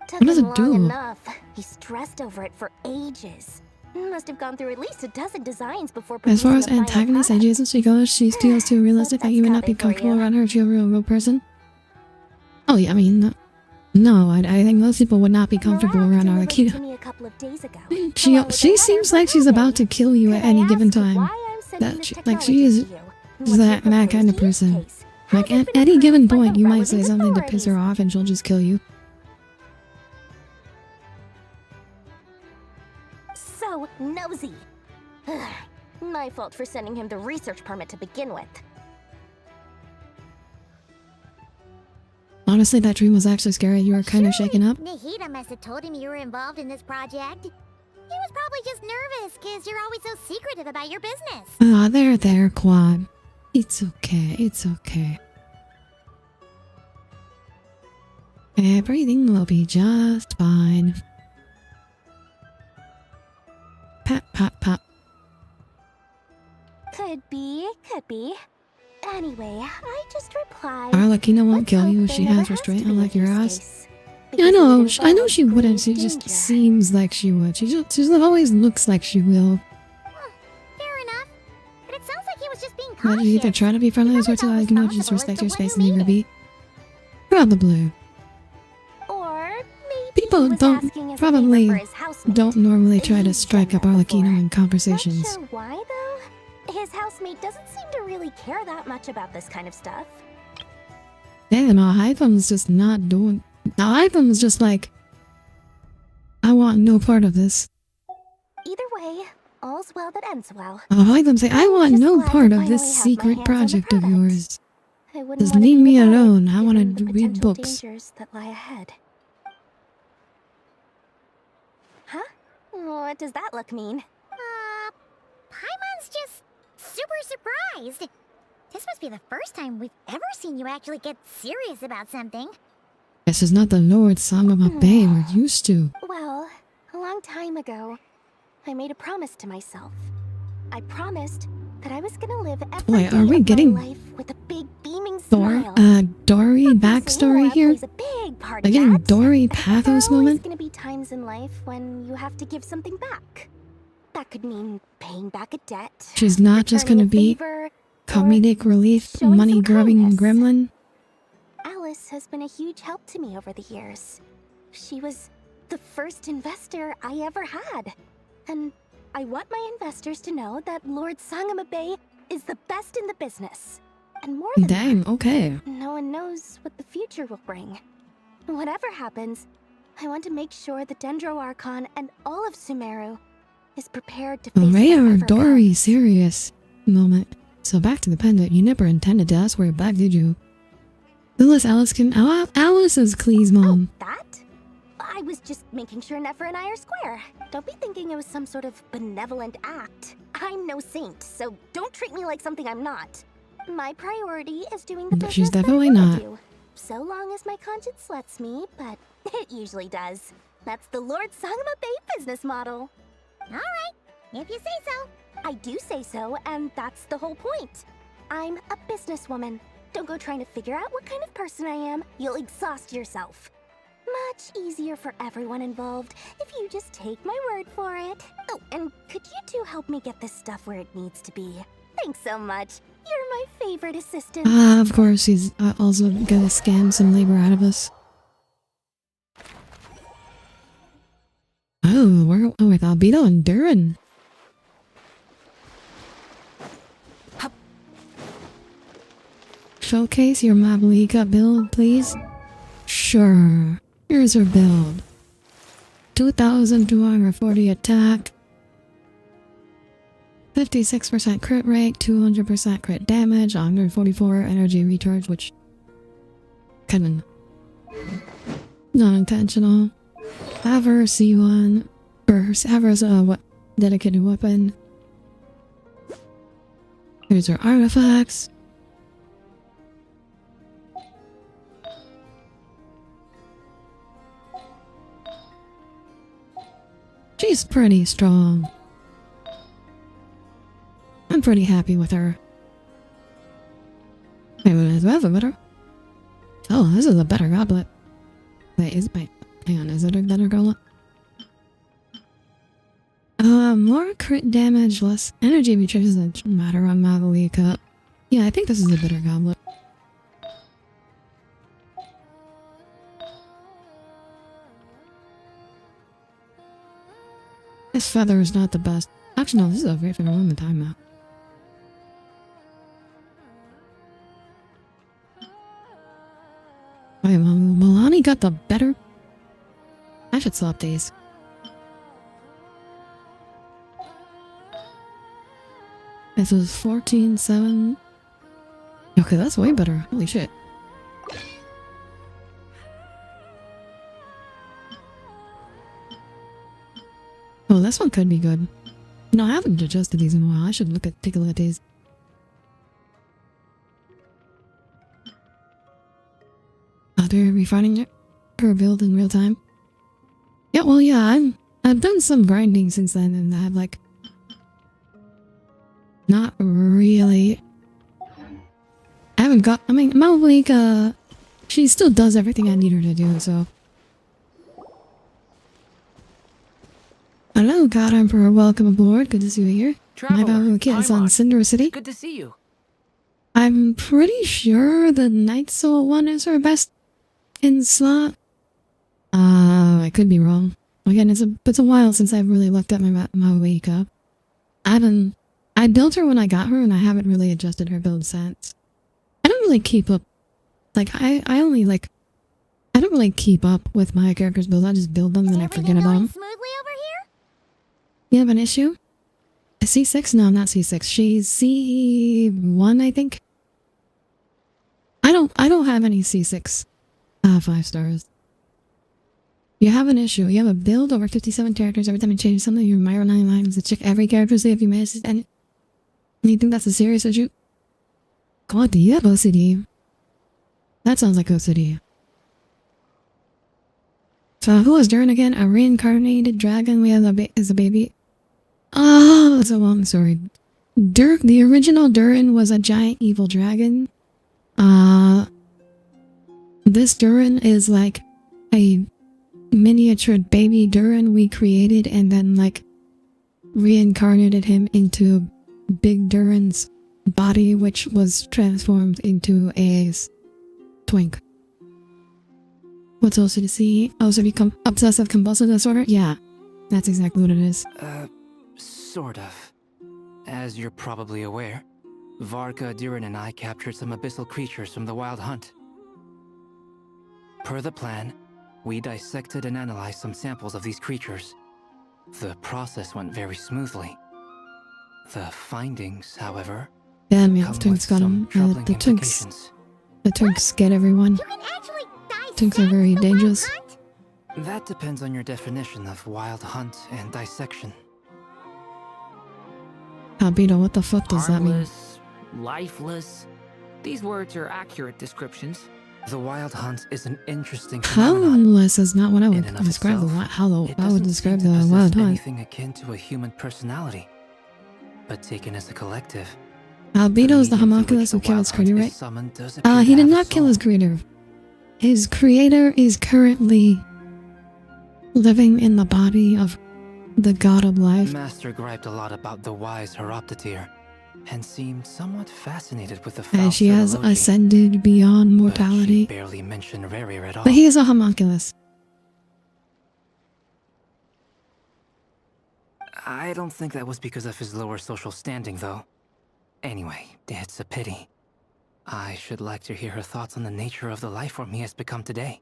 [SPEAKER 6] Took
[SPEAKER 1] What does
[SPEAKER 6] him
[SPEAKER 1] it
[SPEAKER 6] long
[SPEAKER 1] do?
[SPEAKER 6] enough. He stressed over it for ages. Must have gone through at least a dozen designs before
[SPEAKER 1] As far
[SPEAKER 6] producing
[SPEAKER 1] as
[SPEAKER 6] the final
[SPEAKER 1] antagonist
[SPEAKER 6] product.
[SPEAKER 1] agency goes, she feels too realistic that you would not be
[SPEAKER 6] That's Kaveh for
[SPEAKER 1] comfortable
[SPEAKER 6] you.
[SPEAKER 1] around her if you were a real person. Oh yeah, I mean, no, I think most people would not be comfortable
[SPEAKER 6] Morale
[SPEAKER 1] around
[SPEAKER 6] delivered
[SPEAKER 1] Arlecchino.
[SPEAKER 6] to me a couple of days ago.
[SPEAKER 1] She
[SPEAKER 6] Along with a letter
[SPEAKER 1] seems
[SPEAKER 6] from
[SPEAKER 1] like she's about to
[SPEAKER 6] Kaveh.
[SPEAKER 1] kill you at
[SPEAKER 6] Could I
[SPEAKER 1] any given
[SPEAKER 6] ask
[SPEAKER 1] time.
[SPEAKER 6] why I'm sending
[SPEAKER 1] That
[SPEAKER 6] this
[SPEAKER 1] she
[SPEAKER 6] technology
[SPEAKER 1] is
[SPEAKER 6] to you? What's your
[SPEAKER 1] that kind of
[SPEAKER 6] proposed use
[SPEAKER 1] person.
[SPEAKER 6] case? How
[SPEAKER 1] Like
[SPEAKER 6] has
[SPEAKER 1] at
[SPEAKER 6] it been
[SPEAKER 1] any
[SPEAKER 6] approved
[SPEAKER 1] given
[SPEAKER 6] by
[SPEAKER 1] point,
[SPEAKER 6] the
[SPEAKER 1] you might say
[SPEAKER 6] relevant
[SPEAKER 1] something to piss her
[SPEAKER 6] authorities?
[SPEAKER 1] off, and she'll just kill you.
[SPEAKER 6] So nosy. My fault for sending him the research permit to begin with.
[SPEAKER 1] Honestly, that dream was actually scary. You were kind of shaken up.
[SPEAKER 8] Nahida must have told him you were involved in this project. He was probably just nervous because you're always so secretive about your business.
[SPEAKER 1] Ah, there, Quad. It's okay, it's okay. Everything will be just fine. Pat, pat, pat.
[SPEAKER 6] Could be, could be. Anyway, I just replied.
[SPEAKER 1] Arlecchino won't
[SPEAKER 6] "Let's
[SPEAKER 1] kill
[SPEAKER 6] hope
[SPEAKER 1] you if
[SPEAKER 6] there
[SPEAKER 1] she
[SPEAKER 6] never
[SPEAKER 1] has restraint,
[SPEAKER 6] to be a
[SPEAKER 1] unlike your
[SPEAKER 6] use
[SPEAKER 1] ass.
[SPEAKER 6] case,
[SPEAKER 1] Yeah, I
[SPEAKER 6] because
[SPEAKER 1] know.
[SPEAKER 6] it
[SPEAKER 1] I know
[SPEAKER 6] involves
[SPEAKER 1] she wouldn't.
[SPEAKER 6] grave
[SPEAKER 1] She just
[SPEAKER 6] danger."
[SPEAKER 1] seems like she would. She always looks like she will.
[SPEAKER 8] Fair enough. But it sounds like he was just being
[SPEAKER 1] But
[SPEAKER 8] cautious.
[SPEAKER 1] you either try to be friendly or
[SPEAKER 8] Probably
[SPEAKER 1] to
[SPEAKER 8] not
[SPEAKER 1] like, just
[SPEAKER 8] responsible
[SPEAKER 1] respect
[SPEAKER 8] as
[SPEAKER 1] your
[SPEAKER 8] to
[SPEAKER 1] space
[SPEAKER 8] when
[SPEAKER 1] and leave her
[SPEAKER 8] you
[SPEAKER 1] be. Probably.
[SPEAKER 6] Or maybe
[SPEAKER 1] People
[SPEAKER 6] he was
[SPEAKER 1] don't-
[SPEAKER 6] asking as a
[SPEAKER 1] probably
[SPEAKER 6] favor for his housemate.
[SPEAKER 1] Don't normally try to
[SPEAKER 6] He's
[SPEAKER 1] strike
[SPEAKER 6] done
[SPEAKER 1] up
[SPEAKER 6] that
[SPEAKER 1] Arlecchino
[SPEAKER 6] before.
[SPEAKER 1] in conversations.
[SPEAKER 6] Not sure why though. His housemate doesn't seem to really care that much about this kind of stuff.
[SPEAKER 1] Damn, Hypham's just not doing. Hypham's just like, I want no part of this.
[SPEAKER 6] Either way, all's well that ends well.
[SPEAKER 1] Hypham's like, I
[SPEAKER 6] I'm
[SPEAKER 1] want
[SPEAKER 6] just
[SPEAKER 1] no
[SPEAKER 6] glad to
[SPEAKER 1] part of
[SPEAKER 6] finally
[SPEAKER 1] this
[SPEAKER 6] have my
[SPEAKER 1] secret
[SPEAKER 6] hands on the
[SPEAKER 1] project of
[SPEAKER 6] product.
[SPEAKER 1] yours.
[SPEAKER 6] I wouldn't
[SPEAKER 1] Just
[SPEAKER 6] want to
[SPEAKER 1] leave
[SPEAKER 6] be
[SPEAKER 1] me
[SPEAKER 6] without it,
[SPEAKER 1] alone. I
[SPEAKER 6] given
[SPEAKER 1] want
[SPEAKER 6] the
[SPEAKER 1] to read
[SPEAKER 6] potential
[SPEAKER 1] books.
[SPEAKER 6] dangers that lie ahead. Huh? What does that look mean?
[SPEAKER 8] Paimon's just super surprised. This must be the first time we've ever seen you actually get serious about something.
[SPEAKER 1] This is not the Lord Sangama Bay we're used to.
[SPEAKER 6] Well, a long time ago, I made a promise to myself. I promised that I was gonna live every
[SPEAKER 1] Wait,
[SPEAKER 6] day
[SPEAKER 1] are we
[SPEAKER 6] of my
[SPEAKER 1] getting
[SPEAKER 6] life with a big beaming smile.
[SPEAKER 1] Dory
[SPEAKER 6] Obviously,
[SPEAKER 1] backstory
[SPEAKER 6] morale
[SPEAKER 1] here?
[SPEAKER 6] plays a big part
[SPEAKER 1] Like
[SPEAKER 6] in
[SPEAKER 1] getting
[SPEAKER 6] that.
[SPEAKER 1] Dory
[SPEAKER 6] But
[SPEAKER 1] pathos
[SPEAKER 6] there are always
[SPEAKER 1] moment?
[SPEAKER 6] gonna be times in life when you have to give something back. That could mean paying back a debt.
[SPEAKER 1] She's not just
[SPEAKER 6] returning
[SPEAKER 1] gonna
[SPEAKER 6] a
[SPEAKER 1] be
[SPEAKER 6] favor,
[SPEAKER 1] comedic relief,
[SPEAKER 6] showing some
[SPEAKER 1] money-grubbing
[SPEAKER 6] kindness.
[SPEAKER 1] gremlin.
[SPEAKER 6] Alice has been a huge help to me over the years. She was the first investor I ever had. And I want my investors to know that Lord Sangama Bay is the best in the business. And more than
[SPEAKER 1] Dang,
[SPEAKER 6] that,
[SPEAKER 1] okay.
[SPEAKER 6] no one knows what the future will bring. Whatever happens, I want to make sure the Dendro Archon and all of Sumeru is prepared to face
[SPEAKER 1] Rare
[SPEAKER 6] whatever
[SPEAKER 1] Dory
[SPEAKER 6] comes.
[SPEAKER 1] serious moment. So back to the pendant. You never intended to ask for it back, did you? Phyllis Alice can. Alice is Clee's mom.
[SPEAKER 6] That? I was just making sure Nefer and I are square. Don't be thinking it was some sort of benevolent act. I'm no saint, so don't treat me like something I'm not. My priority is doing the business
[SPEAKER 1] She's
[SPEAKER 6] that I
[SPEAKER 1] definitely
[SPEAKER 6] wanna
[SPEAKER 1] not.
[SPEAKER 6] do. So long as my conscience lets me, but it usually does. That's the Lord Sangama Bay business model.
[SPEAKER 8] Alright, if you say so.
[SPEAKER 6] I do say so, and that's the whole point. I'm a businesswoman. Don't go trying to figure out what kind of person I am. You'll exhaust yourself. Much easier for everyone involved if you just take my word for it. Oh, and could you two help me get this stuff where it needs to be? Thanks so much. You're my favorite assistant.
[SPEAKER 1] Of course, he's also gonna scam some labor out of us. Oh, we're with Albedo and Durin. Showcase your Mablika build, please. Sure. Here's her build. 2,240 attack, 56% crit rate, 200% crit damage, 144 energy recharge, which kind of non-intentional. Have her C1, or have her as a dedicated weapon. Here's her artifacts. She's pretty strong. I'm pretty happy with her. Wait, do I have a better? Oh, this is a better goblet. Wait, hang on, is it a better goblet? More crit damage, less energy recharge doesn't matter on Mavalika. Yeah, I think this is a better goblet. This feather is not the best. Actually, no, this is a great feather. We're in the time now. Wait, Milani got the better? I should swap these. This was 14-7. Okay, that's way better. Holy shit. Oh, this one could be good. No, I haven't adjusted these in a while. I should take a look at these. Oh, they're refining her build in real time. Yeah, well, yeah, I've done some grinding since then, and I've like not really. I haven't got. I mean, Malvika, she still does everything I need her to do. So. Hello, God Emperor. Welcome aboard. Good to see you here. My Malvika is on Cinder City.
[SPEAKER 9] Good to see you.
[SPEAKER 1] I'm pretty sure the Night Soul one is her best in slot. I could be wrong. Again, it's a while since I've really looked at my wake up. I built her when I got her, and I haven't really adjusted her build since. I don't really keep up. Like I don't really keep up with my character's build. I just build them and I forget about them.
[SPEAKER 8] Smoothly over here?
[SPEAKER 1] You have an issue? A C6? No, not C6. She's C1, I think. I don't have any C6 5 stars. You have an issue. You have a build over 57 characters. Every time you change something, you remind 9 lines to check every character, see if you missed it. And you think that's a serious issue? God, do you have OCD? That sounds like OCD. So who was Durin again? A reincarnated dragon we have as a baby? Oh, it's a long story. The original Durin was a giant evil dragon. This Durin is like a miniature baby Durin we created and then like reincarnated him into Big Durin's body, which was transformed into a twink. What's OCD? OCD obsessive compulsive disorder? Yeah, that's exactly what it is.
[SPEAKER 9] Sort of. As you're probably aware, Varka, Durin, and I captured some abyssal creatures from the Wild Hunt. Per the plan, we dissected and analyzed some samples of these creatures. The process went very smoothly. The findings, however,
[SPEAKER 1] damn, yeah, the twinks got him. The twinks get everyone.
[SPEAKER 8] You can actually
[SPEAKER 1] Twinks are very dangerous.
[SPEAKER 9] That depends on your definition of Wild Hunt and dissection.
[SPEAKER 1] Albino, what the fuck does that mean?
[SPEAKER 10] Harmless, lifeless. These words are accurate descriptions.
[SPEAKER 9] The Wild Hunt is an interesting phenomenon.
[SPEAKER 1] Harmless is not what I would
[SPEAKER 9] In and of
[SPEAKER 1] describe
[SPEAKER 9] itself,
[SPEAKER 1] I would describe the Wild Hunt.
[SPEAKER 9] Anything akin to a human personality, but taken as a collective.
[SPEAKER 1] Albino is the homunculus who killed his creator, right? He did not kill his creator. His creator is currently living in the body of the god of life.
[SPEAKER 9] Master griped a lot about the wise Horoptotire, and seemed somewhat fascinated with the
[SPEAKER 1] And she has
[SPEAKER 9] Elegy,
[SPEAKER 1] ascended beyond mortality.
[SPEAKER 9] But she barely mentioned Rerir at all.
[SPEAKER 1] But he is a homunculus.
[SPEAKER 9] I don't think that was because of his lower social standing, though. Anyway, it's a pity. I should like to hear her thoughts on the nature of the life form he has become today.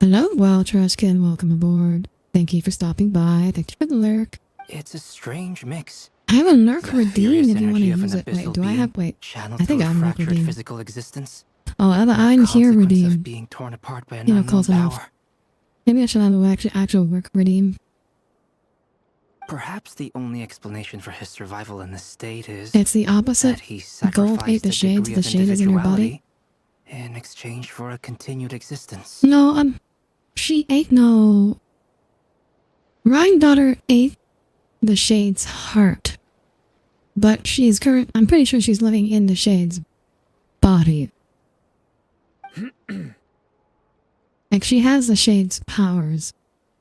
[SPEAKER 1] Hello, Wild Trashkin. Welcome aboard. Thank you for stopping by. Thank you for the lurk.
[SPEAKER 9] It's a strange mix.
[SPEAKER 1] I have a lurk
[SPEAKER 9] The
[SPEAKER 1] redeem
[SPEAKER 9] furious
[SPEAKER 1] if you want to
[SPEAKER 9] energy of
[SPEAKER 1] use
[SPEAKER 9] an
[SPEAKER 1] it. Wait,
[SPEAKER 9] abyssal
[SPEAKER 1] do I
[SPEAKER 9] being
[SPEAKER 1] have? Wait,
[SPEAKER 9] channeled
[SPEAKER 1] I think
[SPEAKER 9] through a
[SPEAKER 1] I'm lurk
[SPEAKER 9] fractured
[SPEAKER 1] redeem.
[SPEAKER 9] physical existence.
[SPEAKER 1] Oh, I'm here
[SPEAKER 9] Consequence of
[SPEAKER 1] redeem.
[SPEAKER 9] being torn apart by an
[SPEAKER 1] You know,
[SPEAKER 9] unknown
[SPEAKER 1] close enough.
[SPEAKER 9] power.
[SPEAKER 1] Maybe I should have an actual work redeem.
[SPEAKER 9] Perhaps the only explanation for his survival in this state is
[SPEAKER 1] It's the opposite.
[SPEAKER 9] that he
[SPEAKER 1] Gold ate
[SPEAKER 9] sacrificed
[SPEAKER 1] the
[SPEAKER 9] a
[SPEAKER 1] shades.
[SPEAKER 9] degree
[SPEAKER 1] The
[SPEAKER 9] of
[SPEAKER 1] shade is in her body.
[SPEAKER 9] individuality in exchange for a continued existence.
[SPEAKER 1] No, she ate no. Ryan daughter ate the shade's heart, but she's I'm pretty sure she's living in the shade's body. Like she has the shade's powers,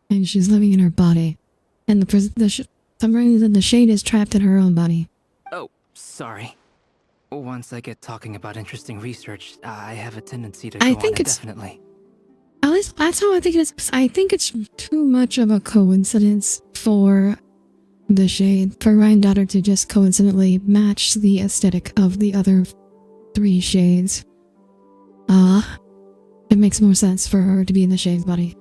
[SPEAKER 1] and she's living in her body, and some reason the shade is trapped in her own body.
[SPEAKER 9] Oh, sorry. Once I get talking about interesting research, I have a tendency to go on indefinitely.
[SPEAKER 1] At least that's how I think it is. I think it's too much of a coincidence for the shade, for Ryan daughter to just coincidentally match the aesthetic of the other 3 shades. It makes more sense for her to be in the shade's body.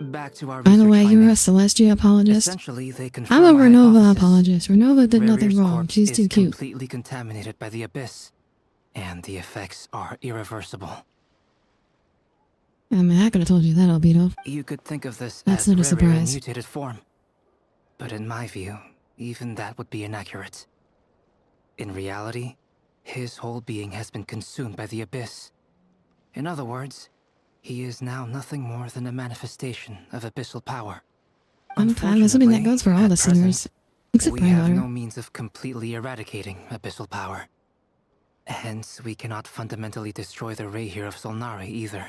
[SPEAKER 9] Back to our
[SPEAKER 1] By the way, you're a
[SPEAKER 9] findings.
[SPEAKER 1] Celestia apologist.
[SPEAKER 9] Essentially, they
[SPEAKER 1] I'm
[SPEAKER 9] confirm
[SPEAKER 1] a
[SPEAKER 9] my
[SPEAKER 1] Renova
[SPEAKER 9] hypothesis.
[SPEAKER 1] apologist. Renova did nothing
[SPEAKER 9] Rarier's
[SPEAKER 1] wrong.
[SPEAKER 9] corpse
[SPEAKER 1] She's
[SPEAKER 9] is
[SPEAKER 1] too cute.
[SPEAKER 9] completely contaminated by the abyss, and the effects are irreversible.
[SPEAKER 1] I mean, I could have told you that, Albedo.
[SPEAKER 9] You could think of this
[SPEAKER 1] That's
[SPEAKER 9] as
[SPEAKER 1] not a
[SPEAKER 9] Rarier in
[SPEAKER 1] surprise.
[SPEAKER 9] mutated form. But in my view, even that would be inaccurate. In reality, his whole being has been consumed by the abyss. In other words, he is now nothing more than a manifestation of abyssal power.
[SPEAKER 1] I'm assuming that goes for all
[SPEAKER 9] at
[SPEAKER 1] listeners.
[SPEAKER 9] present,
[SPEAKER 1] Except
[SPEAKER 9] we
[SPEAKER 1] Ryan
[SPEAKER 9] have
[SPEAKER 1] daughter.
[SPEAKER 9] no means of completely eradicating abyssal power. Hence, we cannot fundamentally destroy the ray here of Solnari either.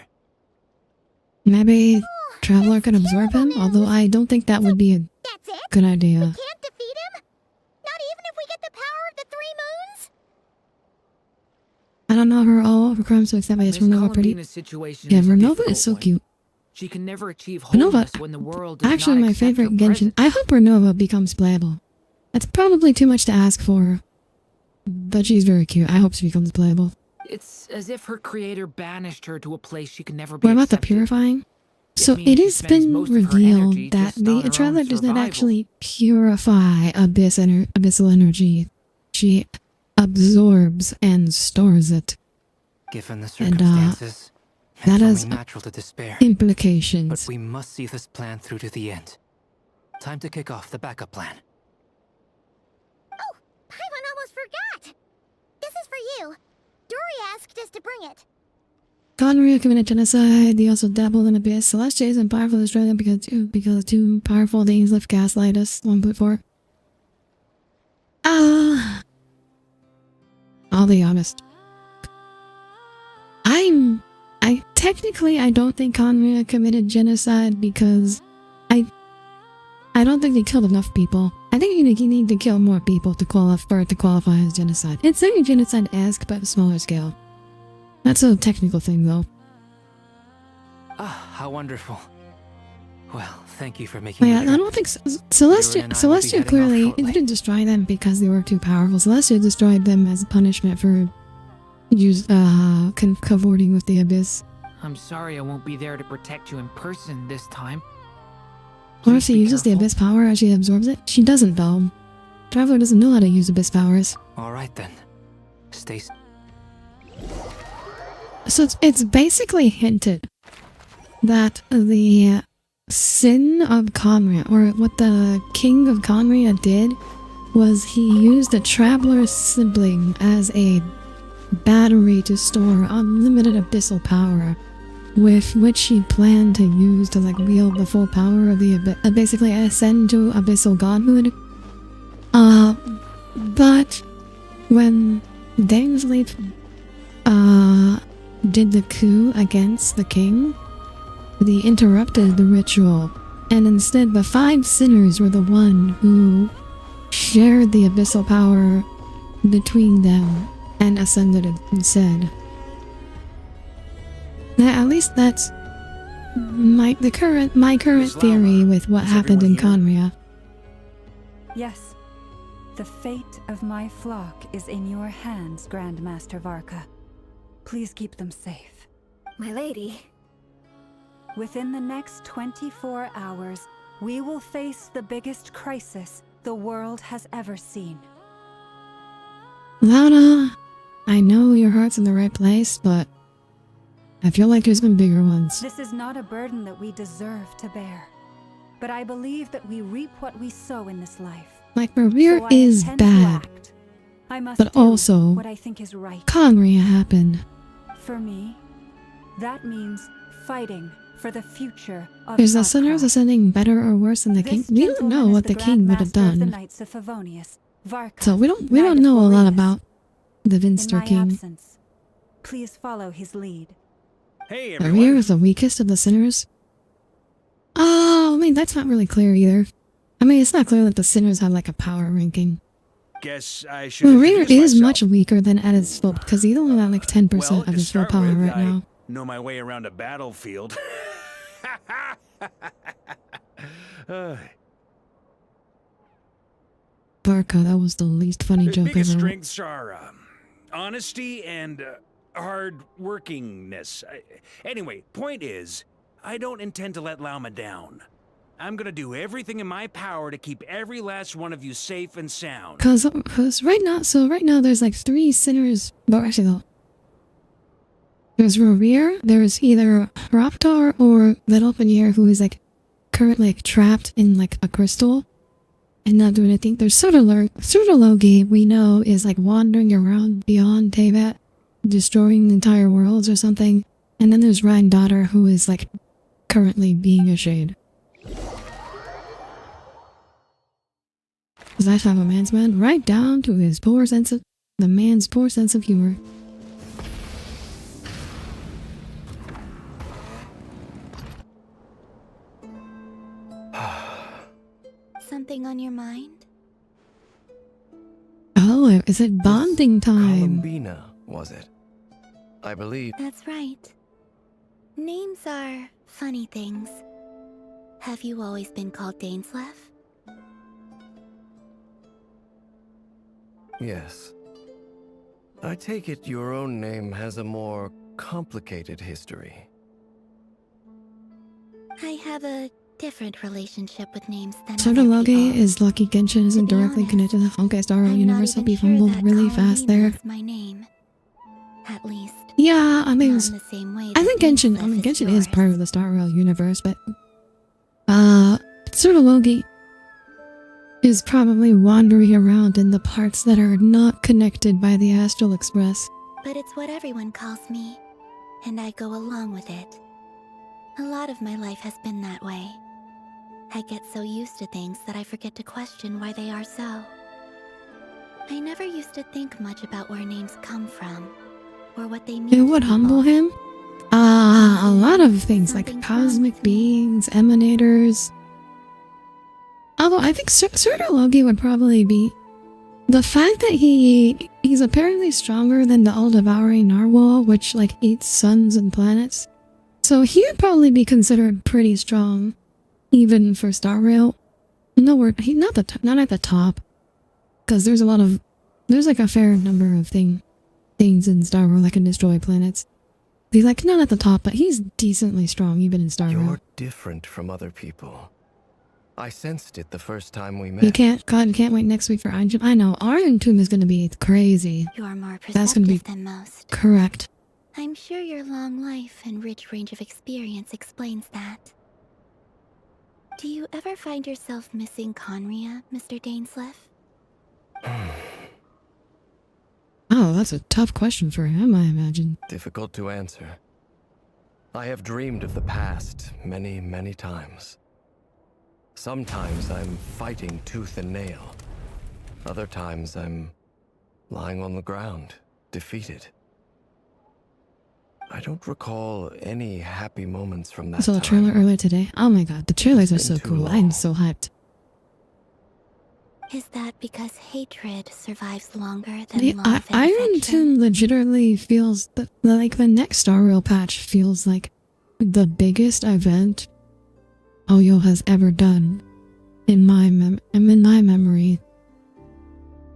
[SPEAKER 1] Maybe Traveler could absorb him, although I don't think that would be a
[SPEAKER 8] That's it?
[SPEAKER 1] good idea.
[SPEAKER 8] We can't defeat him? Not even if we get the power of the 3 moons?
[SPEAKER 1] I don't know her all her crimes to accept by
[SPEAKER 10] Miss
[SPEAKER 1] Renova pretty.
[SPEAKER 10] Columbina's situation
[SPEAKER 1] Yeah,
[SPEAKER 10] is a
[SPEAKER 1] Renova is
[SPEAKER 10] difficult
[SPEAKER 1] so
[SPEAKER 10] one.
[SPEAKER 1] cute.
[SPEAKER 10] She can never achieve
[SPEAKER 1] Renova,
[SPEAKER 10] wholeness when the world does
[SPEAKER 1] actually
[SPEAKER 10] not
[SPEAKER 1] my
[SPEAKER 10] accept her
[SPEAKER 1] favorite Genshin.
[SPEAKER 10] presence.
[SPEAKER 1] I hope Renova becomes playable. That's probably too much to ask for. But she's very cute. I hope she becomes playable.
[SPEAKER 10] It's as if her creator banished her to a place she can never be
[SPEAKER 1] What about the
[SPEAKER 10] accepted.
[SPEAKER 1] purifying? So
[SPEAKER 10] means
[SPEAKER 1] it
[SPEAKER 10] she
[SPEAKER 1] has
[SPEAKER 10] spends
[SPEAKER 1] been
[SPEAKER 10] most of her
[SPEAKER 1] revealed
[SPEAKER 10] energy
[SPEAKER 1] that
[SPEAKER 10] just on her
[SPEAKER 1] the
[SPEAKER 10] own
[SPEAKER 1] Traveler does not
[SPEAKER 10] survival.
[SPEAKER 1] actually purify abyssal energy. She absorbs and stores it.
[SPEAKER 9] Given the
[SPEAKER 1] And,
[SPEAKER 9] circumstances,
[SPEAKER 1] that
[SPEAKER 9] it's
[SPEAKER 1] has
[SPEAKER 9] only natural to despair.
[SPEAKER 1] implications.
[SPEAKER 9] But we must see this plan through to the end. Time to kick off the backup plan.
[SPEAKER 8] Oh, Paimon almost forgot! This is for you. Dory asked us to bring it.
[SPEAKER 1] Conria committed genocide. They also dabbled in abyss. Celestia isn't powerful to destroy them because two powerful things lift gaslight us. 1.4. I'll be honest. I don't think Conria committed genocide because I don't think they killed enough people. I think you need to kill more people to qualify as genocide. It's very genocide-esque, but smaller scale. That's a technical thing, though.
[SPEAKER 9] Ah, how wonderful. Well, thank you for making
[SPEAKER 1] Yeah,
[SPEAKER 9] the
[SPEAKER 1] I
[SPEAKER 9] trip.
[SPEAKER 1] don't think
[SPEAKER 9] Yuri and I will be
[SPEAKER 1] Celestia
[SPEAKER 9] heading
[SPEAKER 1] clearly
[SPEAKER 9] off shortly.
[SPEAKER 1] didn't destroy them because they were too powerful. Celestia destroyed them as punishment for cavorting with the abyss.
[SPEAKER 10] I'm sorry I won't be there to protect you in person this time.
[SPEAKER 1] Or if
[SPEAKER 10] Please
[SPEAKER 1] she
[SPEAKER 10] be
[SPEAKER 1] uses the
[SPEAKER 10] careful.
[SPEAKER 1] abyss power as she absorbs it, she doesn't though. Traveler doesn't know how to use abyss powers.
[SPEAKER 9] All right then. Stay.
[SPEAKER 1] So it's basically hinted that the sin of Conria, or what the king of Conria did, was he used a traveler sibling as a battery to store unlimited abyssal power, with which he planned to use to wield the full power of the abyss, basically ascend to abyssal godhood. But when Dainsleif did the coup against the king, they interrupted the ritual, and instead the 5 sinners were the one who shared the abyssal power between them and ascended it instead. Now, at least that's my current theory with what
[SPEAKER 3] Is
[SPEAKER 1] happened in
[SPEAKER 3] everyone
[SPEAKER 1] Conria.
[SPEAKER 2] Yes. The fate of my flock is in your hands, Grandmaster Varka. Please keep them safe.
[SPEAKER 6] My lady.
[SPEAKER 2] Within the next 24 hours, We will face the biggest crisis the world has ever seen.
[SPEAKER 1] Launa, I know your heart's in the right place, but I feel like there's been bigger ones.
[SPEAKER 2] This is not a burden that we deserve to bear. But I believe that we reap what we sow in this life.
[SPEAKER 1] Like, Revere
[SPEAKER 2] So I
[SPEAKER 1] is
[SPEAKER 2] intend to
[SPEAKER 1] bad,
[SPEAKER 2] act. I must
[SPEAKER 1] but
[SPEAKER 2] do
[SPEAKER 1] also,
[SPEAKER 2] what I think is right.
[SPEAKER 1] Conria happened.
[SPEAKER 2] For me, that means fighting for the future of
[SPEAKER 1] Is the
[SPEAKER 2] Notcraft.
[SPEAKER 1] Sinners Ascending better or worse than the King?
[SPEAKER 2] This
[SPEAKER 1] We don't
[SPEAKER 2] gentleman
[SPEAKER 1] know
[SPEAKER 2] is
[SPEAKER 1] what the King would have
[SPEAKER 2] Grand Master of the
[SPEAKER 1] done.
[SPEAKER 2] Knights of Favonius, Varka,
[SPEAKER 1] So we don't
[SPEAKER 2] Knight of
[SPEAKER 1] know a lot
[SPEAKER 2] Boreas.
[SPEAKER 1] about the
[SPEAKER 2] In
[SPEAKER 1] Vinster
[SPEAKER 2] my
[SPEAKER 1] King.
[SPEAKER 2] absence, please follow his lead.
[SPEAKER 3] Hey,
[SPEAKER 1] Revere
[SPEAKER 3] everyone.
[SPEAKER 1] is the weakest of the Sinners? Oh, I mean, that's not really clear either. I mean, it's not clear that the Sinners have like a power ranking.
[SPEAKER 3] Guess I should
[SPEAKER 1] Revere
[SPEAKER 3] introduce
[SPEAKER 1] is
[SPEAKER 3] myself.
[SPEAKER 1] much weaker than at his full, because he's only at like 10%
[SPEAKER 3] Well,
[SPEAKER 1] of
[SPEAKER 3] to
[SPEAKER 1] his full
[SPEAKER 3] start
[SPEAKER 1] power
[SPEAKER 3] with,
[SPEAKER 1] right
[SPEAKER 3] I
[SPEAKER 1] now.
[SPEAKER 3] know my way around a battlefield.
[SPEAKER 1] Barca, that was the least funny
[SPEAKER 3] His
[SPEAKER 1] joke
[SPEAKER 3] biggest
[SPEAKER 1] ever.
[SPEAKER 3] strengths are honesty and hard workingness. Anyway, point is, I don't intend to let Lauma down. I'm gonna do everything in my power to keep every last one of you safe and sound.
[SPEAKER 1] Cause right now there's like 3 Sinners, but actually no. There's Revere, there's either Raptor or Little Panier, who is like currently like trapped in like a crystal and not doing anything. There's Surdalogi, we know, is like wandering around beyond Teyvat, destroying entire worlds or something. And then there's Ryan Daughter, who is like currently being a shade. Does that have a man's man? Right down to his poor sense of the man's poor sense of humor.
[SPEAKER 6] Something on your mind?
[SPEAKER 1] Oh, is it bonding time?
[SPEAKER 4] Columbina, was it? I believe.
[SPEAKER 6] That's right. Names are funny things. Have you always been called Dainsleff?
[SPEAKER 4] Yes. I take it your own name has a more complicated history.
[SPEAKER 6] I have a different relationship with names than other
[SPEAKER 1] Surdalogi
[SPEAKER 6] people.
[SPEAKER 1] is lucky Genshin isn't
[SPEAKER 6] To be
[SPEAKER 1] directly
[SPEAKER 6] honest,
[SPEAKER 1] connected to the Honkai Star Rail
[SPEAKER 6] I'm
[SPEAKER 1] universe.
[SPEAKER 6] not
[SPEAKER 1] I'll be
[SPEAKER 6] even sure
[SPEAKER 1] fumbled
[SPEAKER 6] that
[SPEAKER 1] really fast there.
[SPEAKER 6] Columbina is my name. At least,
[SPEAKER 1] Yeah, I mean,
[SPEAKER 6] not in the same way
[SPEAKER 1] I
[SPEAKER 6] that
[SPEAKER 1] think Genshin
[SPEAKER 6] Dainsleff
[SPEAKER 1] is
[SPEAKER 6] yours.
[SPEAKER 1] part of the Star Rail universe, but Surdalogi is probably wandering around in the parts that are not connected by the Astral Express.
[SPEAKER 6] But it's what everyone calls me, and I go along with it. A lot of my life has been that way. I get so used to things that I forget to question why they are so. I never used to think much about where names come from, or what they mean
[SPEAKER 1] It
[SPEAKER 6] to
[SPEAKER 1] would humble
[SPEAKER 6] people.
[SPEAKER 1] him? A lot of things like
[SPEAKER 6] Something
[SPEAKER 1] cosmic
[SPEAKER 6] prompts me.
[SPEAKER 1] beings, emanators. Although I think Surdalogi would probably be the fact that he's apparently stronger than the all-devouring narwhal, which like eats suns and planets. So he would probably be considered pretty strong, even for Star Rail. No, he's not at the top, because there's like a fair number of things in Star Rail that can destroy planets. He's like not at the top, but he's decently strong even in Star Rail.
[SPEAKER 4] You're different from other people. I sensed it the first time we met.
[SPEAKER 1] Can't wait next week for Iron Tomb. I know, Iron Tomb is gonna be crazy.
[SPEAKER 6] You are more
[SPEAKER 1] That's gonna be
[SPEAKER 6] perceptive than most.
[SPEAKER 1] correct.
[SPEAKER 6] I'm sure your long life and rich range of experience explains that. Do you ever find yourself missing Conria, Mr. Dainsleff?
[SPEAKER 1] Oh, that's a tough question for him, I imagine.
[SPEAKER 4] Difficult to answer. I have dreamed of the past many, many times. Sometimes I'm fighting tooth and nail. Other times I'm lying on the ground, defeated. I don't recall any happy moments from that
[SPEAKER 1] I saw the
[SPEAKER 4] time.
[SPEAKER 1] trailer earlier today. Oh my god, the trailers are so
[SPEAKER 4] been too
[SPEAKER 1] cool.
[SPEAKER 4] long.
[SPEAKER 1] I'm so hyped.
[SPEAKER 6] Is that because hatred survives longer than
[SPEAKER 1] The,
[SPEAKER 6] love and
[SPEAKER 1] Iron
[SPEAKER 6] affection?
[SPEAKER 1] Tomb legitimately feels like the next Star Rail patch feels like the biggest event Oyo has ever done in my memory.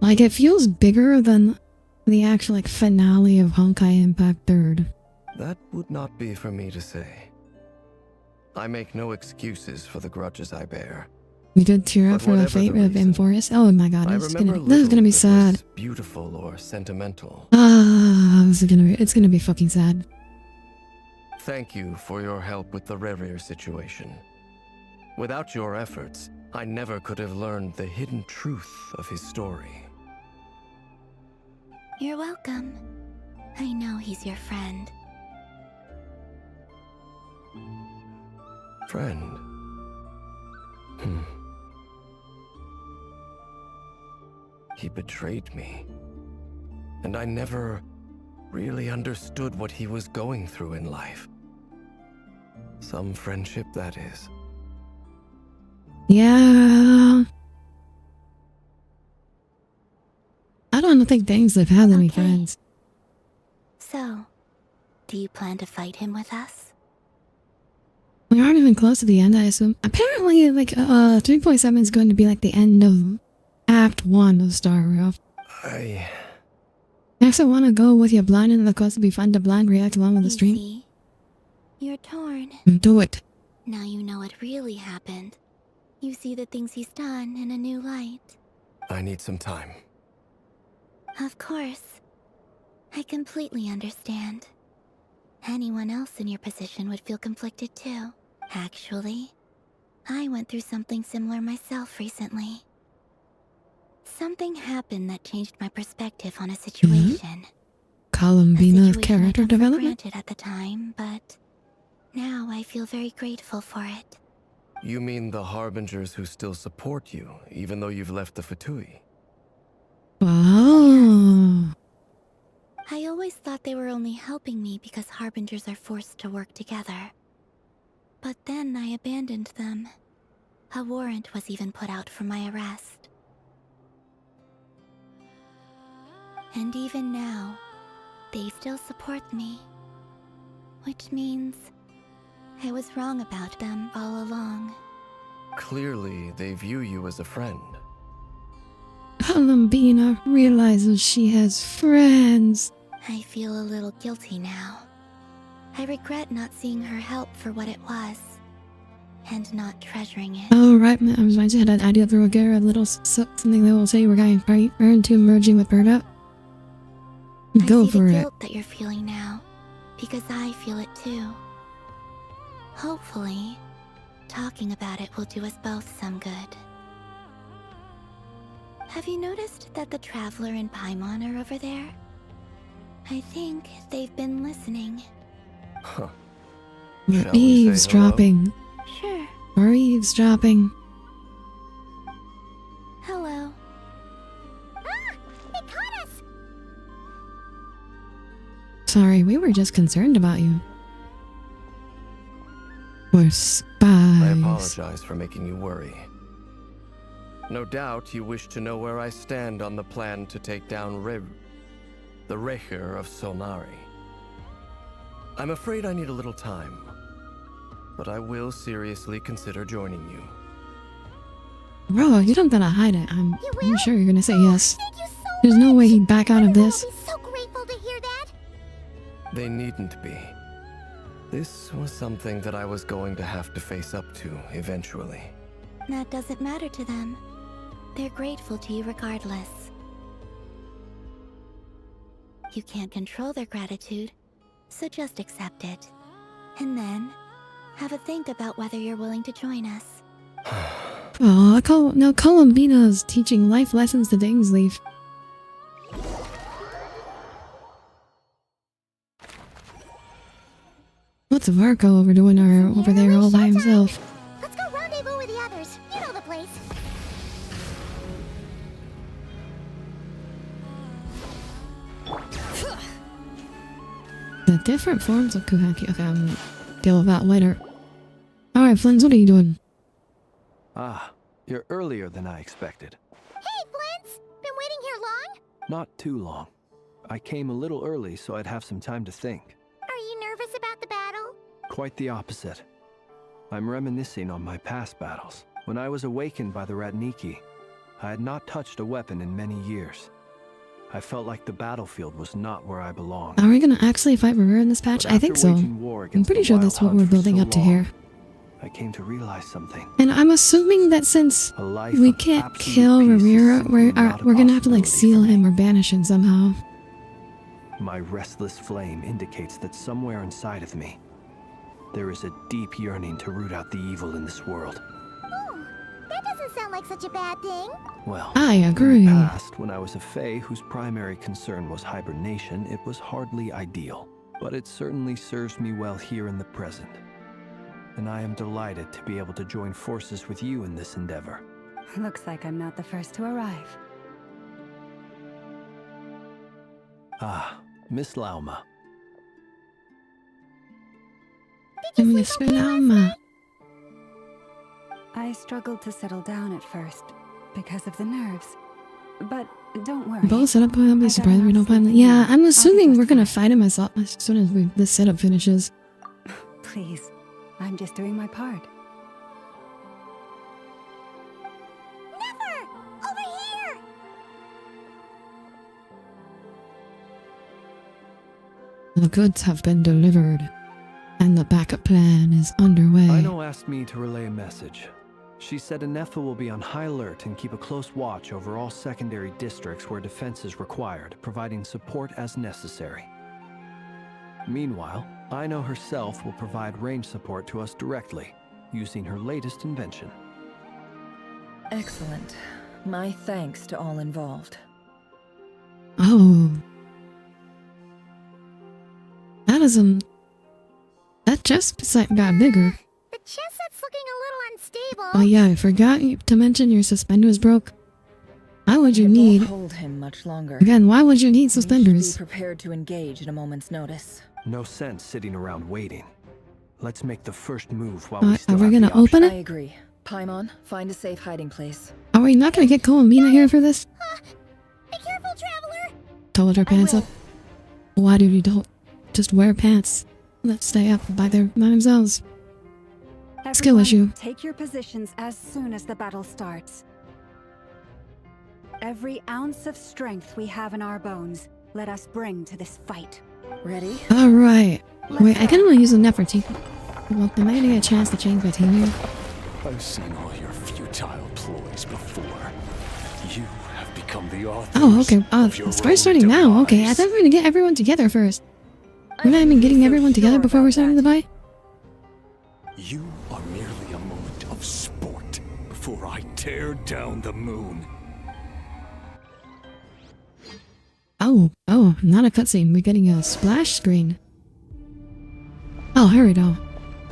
[SPEAKER 1] Like it feels bigger than the actual like finale of Honkai Impact 3rd.
[SPEAKER 4] That would not be for me to say. I make no excuses for the grudges I bear.
[SPEAKER 1] We did tear up
[SPEAKER 4] But
[SPEAKER 1] for a
[SPEAKER 4] whatever
[SPEAKER 1] fate
[SPEAKER 4] the
[SPEAKER 1] rip in
[SPEAKER 4] reason,
[SPEAKER 1] Forest. Oh my god,
[SPEAKER 4] I
[SPEAKER 1] this is
[SPEAKER 4] remember
[SPEAKER 1] gonna be
[SPEAKER 4] little
[SPEAKER 1] sad.
[SPEAKER 4] that was beautiful or sentimental.
[SPEAKER 1] It's gonna be fucking sad.
[SPEAKER 4] Thank you for your help with the Rerir situation. Without your efforts, I never could have learned the hidden truth of his story.
[SPEAKER 6] You're welcome. I know he's your friend.
[SPEAKER 4] Friend? He betrayed me. And I never really understood what he was going through in life. Some friendship, that is.
[SPEAKER 1] Yeah. I don't think Dangslip has any friends.
[SPEAKER 6] So, do you plan to fight him with us?
[SPEAKER 1] We aren't even close to the end, I assume. Apparently, like, 3.7 is going to be like the end of Act 1 of Star Rail.
[SPEAKER 4] I
[SPEAKER 1] also want to go with you blind and of course it'd be fun to blind react along with the stream.
[SPEAKER 6] See? You're torn.
[SPEAKER 1] Do it.
[SPEAKER 6] Now you know what really happened. You see the things he's done in a new light.
[SPEAKER 4] I need some time.
[SPEAKER 6] Of course. I completely understand. Anyone else in your position would feel conflicted too. Actually, I went through something similar myself recently. Something happened that changed my perspective on a situation.
[SPEAKER 1] Columbina
[SPEAKER 6] A
[SPEAKER 1] character
[SPEAKER 6] situation I took for
[SPEAKER 1] development?
[SPEAKER 6] granted at the time, but now I feel very grateful for it.
[SPEAKER 4] You mean the Harbingers who still support you, even though you've left the Fatui?
[SPEAKER 1] Wow.
[SPEAKER 6] I always thought they were only helping me because Harbingers are forced to work together. But then I abandoned them. A warrant was even put out for my arrest. And even now, they still support me. Which means I was wrong about them all along.
[SPEAKER 4] Clearly, they view you as a friend.
[SPEAKER 1] Columbina realizes she has friends.
[SPEAKER 6] I feel a little guilty now. I regret not seeing her help for what it was, and not treasuring it.
[SPEAKER 1] Oh, right. I was going to had an idea for a little something that will say you were going into merging with Berta. Go
[SPEAKER 6] I see
[SPEAKER 1] for
[SPEAKER 6] the
[SPEAKER 1] it.
[SPEAKER 6] guilt that you're feeling now, because I feel it too. Hopefully, talking about it will do us both some good. Have you noticed that the Traveler and Paimon are over there? I think they've been listening.
[SPEAKER 4] Huh.
[SPEAKER 1] We're
[SPEAKER 4] Shall we say
[SPEAKER 1] eavesdropping.
[SPEAKER 6] Sure.
[SPEAKER 1] We're eavesdropping.
[SPEAKER 6] Hello.
[SPEAKER 8] They caught us!
[SPEAKER 1] Sorry, we were just concerned about you. We're spies.
[SPEAKER 4] I apologize for making you worry. No doubt you wish to know where I stand on the plan to take down the Recher of Solnari. I'm afraid I need a little time, but I will seriously consider joining you.
[SPEAKER 1] Bro, you don't gotta hide it. I'm sure you're gonna say yes.
[SPEAKER 8] Thank you so
[SPEAKER 1] There's
[SPEAKER 8] much!
[SPEAKER 1] no way he'd back out of this.
[SPEAKER 8] I'll be so grateful to hear that!
[SPEAKER 4] They needn't be. This was something that I was going to have to face up to eventually.
[SPEAKER 6] That doesn't matter to them. They're grateful to you regardless. You can't control their gratitude, so just accept it. And then, have a think about whether you're willing to join us.
[SPEAKER 1] Oh, now Columbina's teaching life lessons to Dainsleif. What's Varco over doing over there all by himself?
[SPEAKER 8] Let's go rendezvous with the others. You know the place.
[SPEAKER 1] The different forms of Kuhaki. Okay, I'm gonna deal with that later. Alright, Flins, what are you doing?
[SPEAKER 11] Ah, you're earlier than I expected.
[SPEAKER 8] Hey, Flint's! Been waiting here long?
[SPEAKER 11] Not too long. I came a little early so I'd have some time to think.
[SPEAKER 8] Are you nervous about the battle?
[SPEAKER 11] Quite the opposite. I'm reminiscing on my past battles. When I was awakened by the Ratniki, I had not touched a weapon in many years. I felt like the battlefield was not where I belonged.
[SPEAKER 1] Are we gonna actually fight Rivera in this patch?
[SPEAKER 11] But
[SPEAKER 1] I think
[SPEAKER 11] after
[SPEAKER 1] so.
[SPEAKER 11] waging war
[SPEAKER 1] I'm
[SPEAKER 11] against
[SPEAKER 1] pretty
[SPEAKER 11] the
[SPEAKER 1] sure
[SPEAKER 11] Wild
[SPEAKER 1] that's what
[SPEAKER 11] Hunt
[SPEAKER 1] we're
[SPEAKER 11] for
[SPEAKER 1] building
[SPEAKER 11] so
[SPEAKER 1] up to
[SPEAKER 11] long,
[SPEAKER 1] here.
[SPEAKER 11] I came to realize something.
[SPEAKER 1] And I'm assuming that since
[SPEAKER 11] A life
[SPEAKER 1] we
[SPEAKER 11] of
[SPEAKER 1] can't
[SPEAKER 11] absolute
[SPEAKER 1] kill
[SPEAKER 11] peace is
[SPEAKER 1] Rivera,
[SPEAKER 11] simply not a
[SPEAKER 1] we're gonna have to like
[SPEAKER 11] possibility
[SPEAKER 1] seal
[SPEAKER 11] for me.
[SPEAKER 1] him or banish him somehow.
[SPEAKER 11] My restless flame indicates that somewhere inside of me, there is a deep yearning to root out the evil in this world.
[SPEAKER 8] Oh, that doesn't sound like such a bad thing.
[SPEAKER 11] Well,
[SPEAKER 1] I
[SPEAKER 11] in
[SPEAKER 1] agree.
[SPEAKER 11] the past, when I was a Fae whose primary concern was hibernation, it was hardly ideal. But it certainly serves me well here in the present. And I am delighted to be able to join forces with you in this endeavor.
[SPEAKER 2] Looks like I'm not the first to arrive.
[SPEAKER 11] Ah, Miss Lauma.
[SPEAKER 8] Did you sleep okay last night?
[SPEAKER 2] I struggled to settle down at first because of the nerves. But don't worry.
[SPEAKER 1] Both set up, I'll be surprised if we don't find them. Yeah, I'm assuming we're gonna fight him as soon as this setup finishes.
[SPEAKER 2] Please, I'm just doing my part.
[SPEAKER 8] Never! Over here!
[SPEAKER 1] The goods have been delivered, and the backup plan is underway.
[SPEAKER 11] Ino asked me to relay a message. She said Anefa will be on high alert and keep a close watch over all secondary districts where defense is required, providing support as necessary. Meanwhile, Ino herself will provide range support to us directly, using her latest invention.
[SPEAKER 7] Excellent. My thanks to all involved.
[SPEAKER 1] Oh. That is that chest set got bigger.
[SPEAKER 8] The chest set's looking a little unstable.
[SPEAKER 1] Oh yeah, I forgot to mention your suspender was broke. Why would you
[SPEAKER 7] It
[SPEAKER 1] need...
[SPEAKER 7] won't hold him much longer.
[SPEAKER 1] Again, why would you need
[SPEAKER 7] We should
[SPEAKER 1] suspenders?
[SPEAKER 7] be prepared to engage at a moment's notice.
[SPEAKER 11] No sense sitting around waiting. Let's make the first move while we still
[SPEAKER 1] Are we
[SPEAKER 11] have
[SPEAKER 1] gonna
[SPEAKER 11] the option.
[SPEAKER 1] open
[SPEAKER 7] I
[SPEAKER 1] it?
[SPEAKER 7] agree. Paimon, find a safe hiding place.
[SPEAKER 1] Are we not gonna get Cole and Mina here for this?
[SPEAKER 8] Be careful, traveler!
[SPEAKER 1] Told her pants
[SPEAKER 7] will.
[SPEAKER 1] up. Why do you don't just wear pants? Let's stay up by themselves. Skill
[SPEAKER 2] Everyone,
[SPEAKER 1] issue.
[SPEAKER 2] Take your positions as soon as the battle starts. Every ounce of strength we have in our bones, let us bring to this fight.
[SPEAKER 7] Ready?
[SPEAKER 1] Alright. Wait, I can only use the Nefertiti. Well, am I gonna get a chance to change my team here?
[SPEAKER 12] I've seen all your futile ploys before. You have become the author.
[SPEAKER 1] Oh, okay. We're starting now. Okay, I thought we were gonna get everyone together first. We're not even getting everyone together before we're starting the fight?
[SPEAKER 12] You are merely a moment of sport before I tear down the moon.
[SPEAKER 1] Oh, not a cutscene. We're getting a splash screen. Oh, here we go.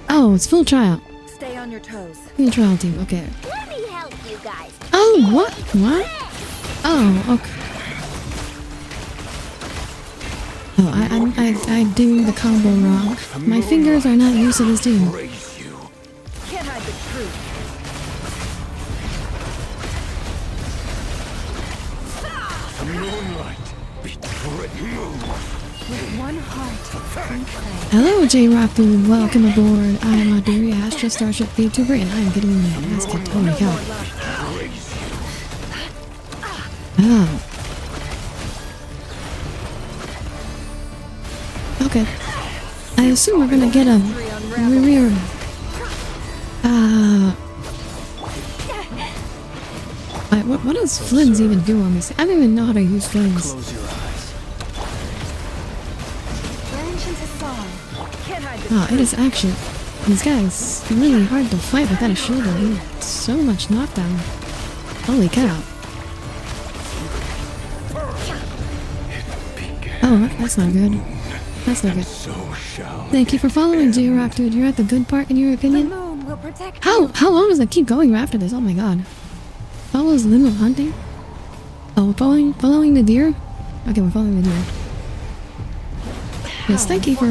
[SPEAKER 1] Oh, it's full trial.
[SPEAKER 7] Stay on your toes.
[SPEAKER 1] Full trial team. Okay.
[SPEAKER 8] Let me help you guys.
[SPEAKER 1] Oh, what? What? Oh, okay. Oh, I do the combo wrong. My fingers are not used to this team.
[SPEAKER 12] Praise you.
[SPEAKER 7] Can't hide the truth.
[SPEAKER 12] Moonlight, betray you.
[SPEAKER 2] With one heart, we play.
[SPEAKER 1] Hello, J-Rock Dude. Welcome aboard. I am Audire Astra, starship vtuber, and I am getting my ass kicked. Holy cow. Oh. Okay. I assume we're gonna get a rear. What does Flynn's even do on this? I don't even know how to use Flynn's.
[SPEAKER 11] Close your eyes.
[SPEAKER 1] Oh, it is action. This guy is really hard to fight without a shield. He has so much knockdown. Holy cow. Oh, that's not good. That's not good. Thank you for following, J-Rock, dude. You're at the good part, in your opinion?
[SPEAKER 2] The moon will protect
[SPEAKER 1] How
[SPEAKER 2] you.
[SPEAKER 1] long does it keep going after this? Oh my god. Follows Limo hunting? Oh, we're following the deer? Okay, we're following the deer. Yes, thank you for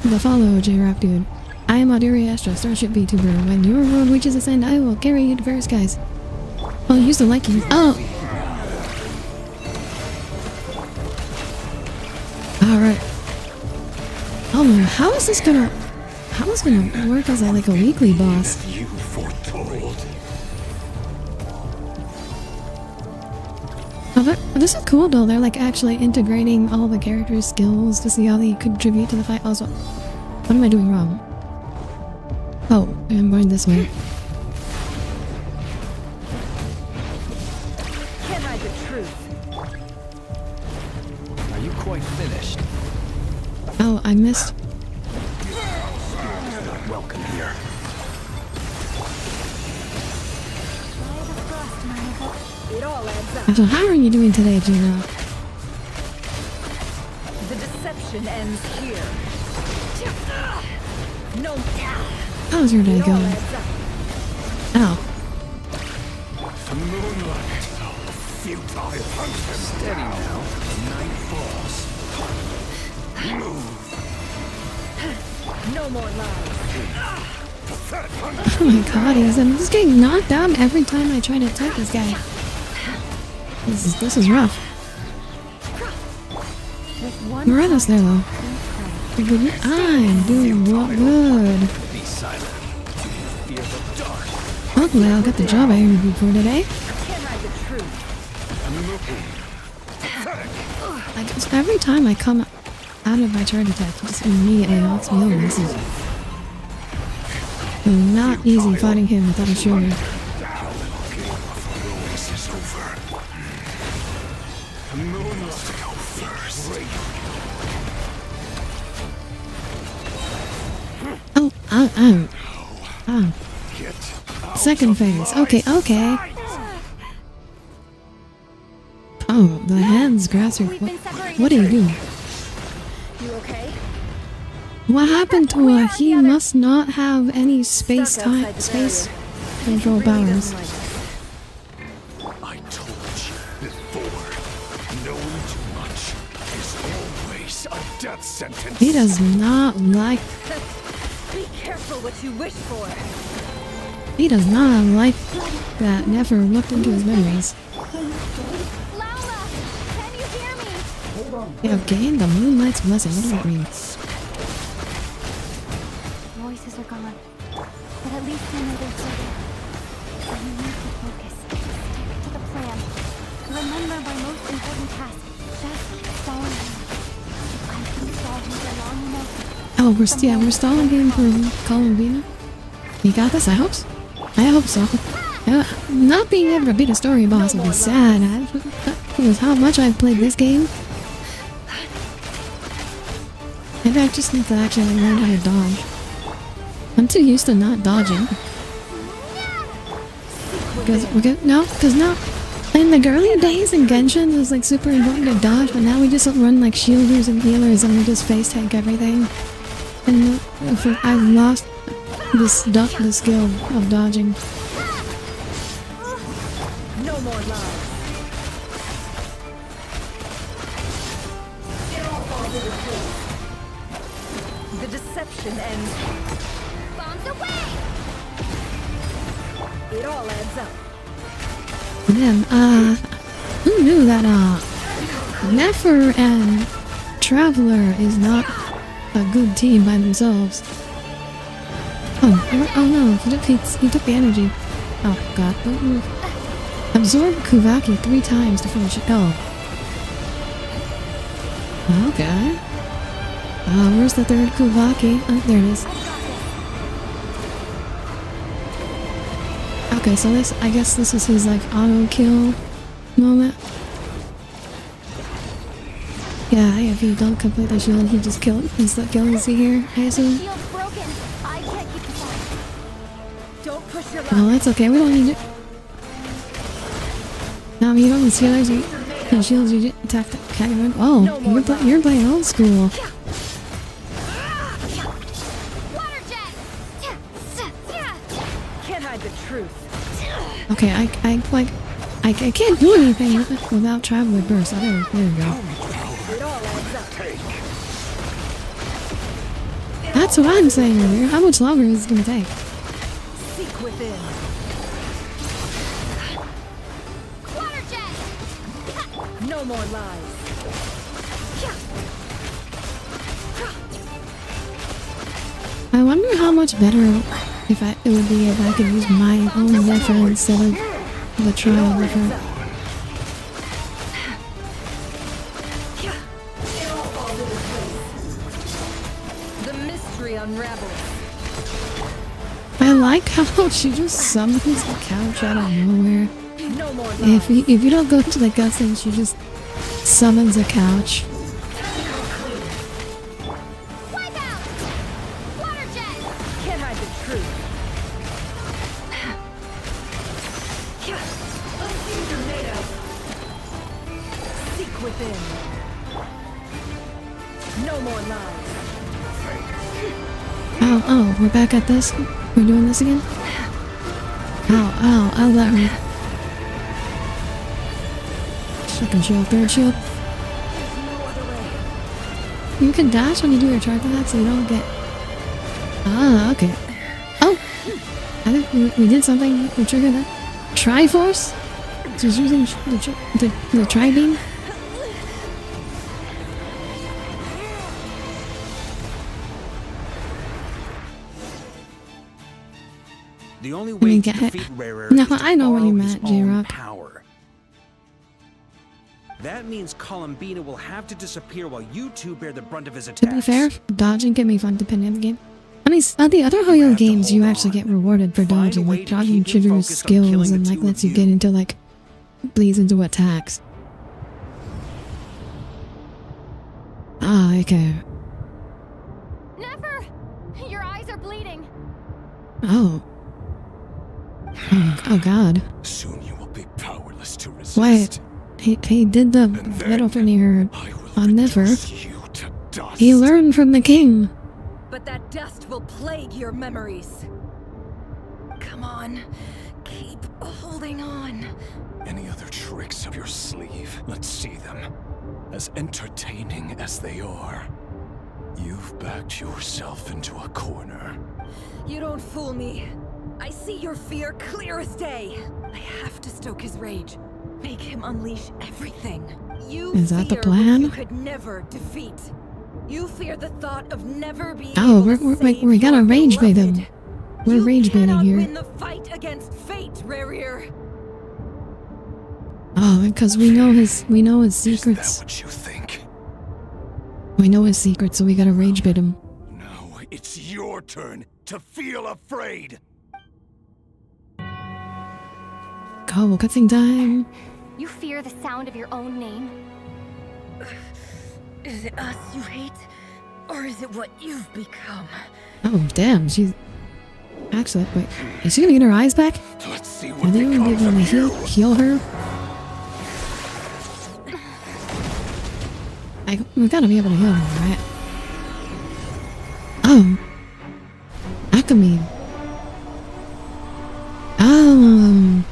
[SPEAKER 1] the follow, J-Rock, dude. I am Audire Astra, starship vtuber. When your road reaches its end, I will carry you to fair skies. Oh, use the liking. Oh! Alright. Oh man, how is this gonna work as like a weekly boss?
[SPEAKER 12] You foretold.
[SPEAKER 1] Oh, this is cool though. They're like actually integrating all the characters' skills to see how they contribute to the fight. Also, what am I doing wrong? Oh, I'm going this way.
[SPEAKER 7] Can't hide the truth.
[SPEAKER 11] Are you quite finished?
[SPEAKER 1] Oh, I missed.
[SPEAKER 11] Welcome here.
[SPEAKER 7] It all adds up.
[SPEAKER 1] So how are you doing today, Gina?
[SPEAKER 7] The deception ends here. No.
[SPEAKER 1] How's your day
[SPEAKER 7] It all
[SPEAKER 1] going?
[SPEAKER 7] adds up.
[SPEAKER 1] Ow.
[SPEAKER 12] The moonlight. Futile.
[SPEAKER 11] Steady now.
[SPEAKER 12] Night falls. Move.
[SPEAKER 7] No more lies.
[SPEAKER 1] Oh my god, I'm just getting knocked out every time I try to attack this guy. This is rough. Morena's there though. I'm doing good.
[SPEAKER 11] Be silent. Fear the dark.
[SPEAKER 1] Hopefully I'll get the job I interviewed for today.
[SPEAKER 7] Can't hide the truth.
[SPEAKER 1] Every time I come out of my charge attack, it just immediately knocks me over. This is not easy fighting him without a shield. Oh. Second phase. Okay. Oh, the hands grasp. What are you doing?
[SPEAKER 7] You okay?
[SPEAKER 1] What happened to he must not have any space control powers.
[SPEAKER 12] I told you before, knowing too much is always a death sentence.
[SPEAKER 1] He does not like.
[SPEAKER 7] Be careful what you wish for.
[SPEAKER 1] He does not like that. Never looked into his memories.
[SPEAKER 8] Laura, can you hear me?
[SPEAKER 1] You have gained the Moonlight's blessing. What does that mean?
[SPEAKER 8] Voices are gone, but at least I know they're still there. And you need to focus. Stick to the plan. Remember my most important task. Just stalling him. If I can stall him for long enough.
[SPEAKER 1] Oh, we're stalling him for Columbina. You got this. I hope so. Not being able to beat a story boss would be sad. Because how much I've played this game. Maybe I just need to actually learn how to dodge. I'm too used to not dodging. Because now in the early days in Genshin it was like super important to dodge, but now we just run like shielders and healers and we just face tank everything. And I've lost the skill of dodging.
[SPEAKER 7] No more lies. The deception ends.
[SPEAKER 8] Bombs away!
[SPEAKER 7] It all adds up.
[SPEAKER 1] Man, who knew that Nefer and Traveler is not a good team by themselves? Oh no, he took the energy. Oh god, don't move. Absorb Kuvaki 3 times to finish it. Oh. Okay. Where's the third Kuvaki? Oh, there it is. Okay, so I guess this is his like auto kill moment. Yeah, if you don't complete the shield, he just kills you here, I assume.
[SPEAKER 8] Shield's broken. I can't keep this up.
[SPEAKER 7] Don't push your luck.
[SPEAKER 1] Well, that's okay, we don't need it. No, you don't need healers, you shields, you attack the Kagaman. Oh, you're playing old school.
[SPEAKER 8] Water jet!
[SPEAKER 7] Can't hide the truth.
[SPEAKER 1] Okay, I can't do anything without Traveler Burst. There we go.
[SPEAKER 7] It all adds up.
[SPEAKER 1] That's what I'm saying earlier. How much longer is it gonna take?
[SPEAKER 7] Seek within.
[SPEAKER 8] Water jet!
[SPEAKER 7] No more lies.
[SPEAKER 1] I wonder how much better it would be if I could use my own Nefer instead of the trial Nefer.
[SPEAKER 7] The mystery unravels.
[SPEAKER 1] like how she just summons the couch out of nowhere.
[SPEAKER 7] No more
[SPEAKER 1] If you don't go to the cutscene, she just summons a couch.
[SPEAKER 8] Wipe out! Water jet!
[SPEAKER 7] Can't hide the truth. Seek within. No more lies.
[SPEAKER 1] Oh, we're back at this? We're doing this again? Ow, that hurt. Second shield, third shield. You can dash when you do your charge attack so you don't get... Ah, okay. Oh! I think we did something to trigger that. Triforce? Just using the tri-beam?
[SPEAKER 3] The only way to
[SPEAKER 1] get hit.
[SPEAKER 3] defeat Rarer
[SPEAKER 1] No,
[SPEAKER 3] is to
[SPEAKER 1] I know what you
[SPEAKER 3] borrow his
[SPEAKER 1] meant,
[SPEAKER 3] own
[SPEAKER 1] J-Rock.
[SPEAKER 3] power. That means Columbina will have to disappear while you two bear the brunt of his attacks.
[SPEAKER 1] To be fair, dodging can be fun depending on the game. I mean, on the other Hoyo games, you actually get rewarded for dodging. Like, dodging triggers skills and, like, lets you get into, like, bleeds into attacks. Ah, okay.
[SPEAKER 8] Never! Your eyes are bleeding.
[SPEAKER 1] Oh. Oh god.
[SPEAKER 12] Soon you will be powerless to resist.
[SPEAKER 1] Wait. He did the little finger on Never. He learned from the king.
[SPEAKER 7] But that dust will plague your memories. Come on. Keep holding on.
[SPEAKER 12] Any other tricks up your sleeve? Let's see them. As entertaining as they are, you've backed yourself into a corner.
[SPEAKER 7] You don't fool me. I see your fear clear as day. I have to stoke his rage. Make him unleash everything. You
[SPEAKER 1] Is that the
[SPEAKER 7] fear
[SPEAKER 1] plan?
[SPEAKER 7] what you could never defeat. You fear the thought of never being
[SPEAKER 1] Oh,
[SPEAKER 7] able to save
[SPEAKER 1] we gotta
[SPEAKER 7] your
[SPEAKER 1] rage bait
[SPEAKER 7] beloved.
[SPEAKER 1] him. We're rage baiting
[SPEAKER 7] cannot
[SPEAKER 1] here.
[SPEAKER 7] win the fight against fate, Rarir.
[SPEAKER 1] Oh, because we know his secrets.
[SPEAKER 12] Is that what you think?
[SPEAKER 1] We know his secrets, so we gotta rage bait him.
[SPEAKER 12] Now it's your turn to feel afraid.
[SPEAKER 1] Go, cutscene time.
[SPEAKER 8] You fear the sound of your own name?
[SPEAKER 7] Is it us you hate? Or is it what you've become?
[SPEAKER 1] Oh, damn, she's... Actually, wait, is she gonna get her eyes back?
[SPEAKER 12] Let's see
[SPEAKER 1] Are
[SPEAKER 12] what
[SPEAKER 1] they gonna
[SPEAKER 12] becomes of you.
[SPEAKER 1] heal her? We gotta be able to heal her, right? Oh. Alchemy. Oh.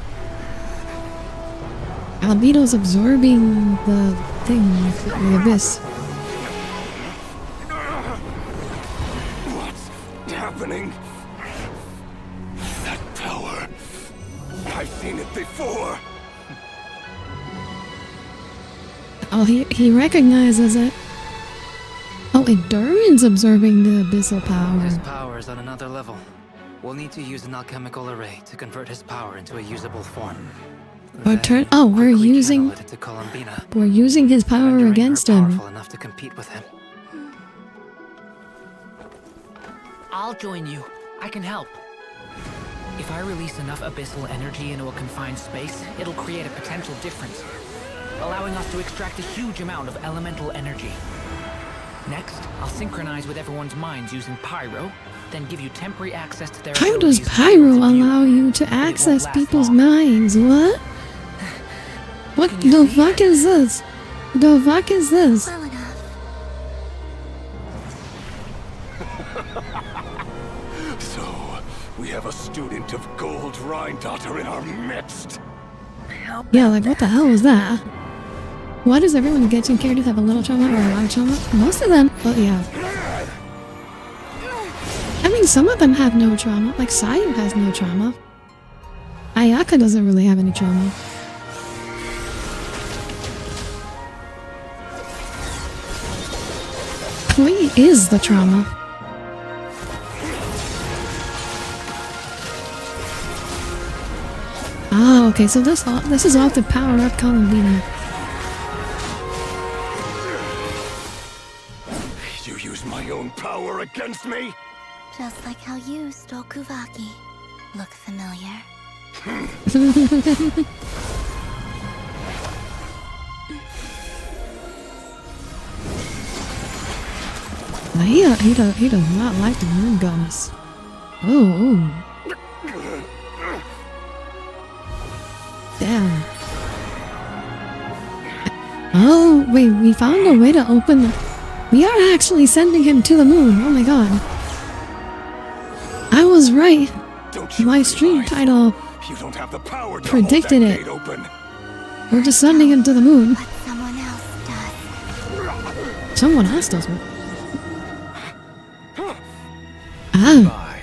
[SPEAKER 1] Albedo's absorbing the thing, the abyss.
[SPEAKER 12] What's happening? That power. I've seen it before.
[SPEAKER 1] Oh, he recognizes it. Oh, Endurance absorbing the abyssal power.
[SPEAKER 9] His power is on another level. We'll need to use an alchemical array to convert his power into a usable form.
[SPEAKER 1] Or we're using his power against him.
[SPEAKER 9] Powerful enough to compete with him.
[SPEAKER 10] I'll join you. I can help. If I release enough abyssal energy into a confined space, it'll create a potential difference, allowing us to extract a huge amount of elemental energy. Next, I'll synchronize with everyone's minds using Pyro, then give you temporary access to their
[SPEAKER 1] How does Pyro allow you to access people's minds? What? What the fuck is this? The fuck is this?
[SPEAKER 6] Well enough.
[SPEAKER 12] So, we have a student of Gold Rhine-Daughter in our midst.
[SPEAKER 1] Yeah, like what the hell was that? Why does everyone Genshin characters have a little trauma or a lot of trauma? Most of them, well, yeah. I mean, some of them have no trauma. Like Sayu has no trauma. Ayaka doesn't really have any trauma. Klee is the trauma. Oh, okay, so this is all to power up Columbina.
[SPEAKER 12] You use my own power against me?
[SPEAKER 6] Just like how you stole Kuvaki. Look familiar?
[SPEAKER 1] He does not like the moon goddess. Oh. Damn. Oh, wait, we found a way to open the... We are actually sending him to the moon. Oh my god. I was right. My stream title
[SPEAKER 12] You don't have the power to
[SPEAKER 1] predicted
[SPEAKER 12] hold that
[SPEAKER 1] it.
[SPEAKER 12] gate open.
[SPEAKER 1] We're just sending him to the moon.
[SPEAKER 6] But someone else does.
[SPEAKER 1] Someone else does what? Ah.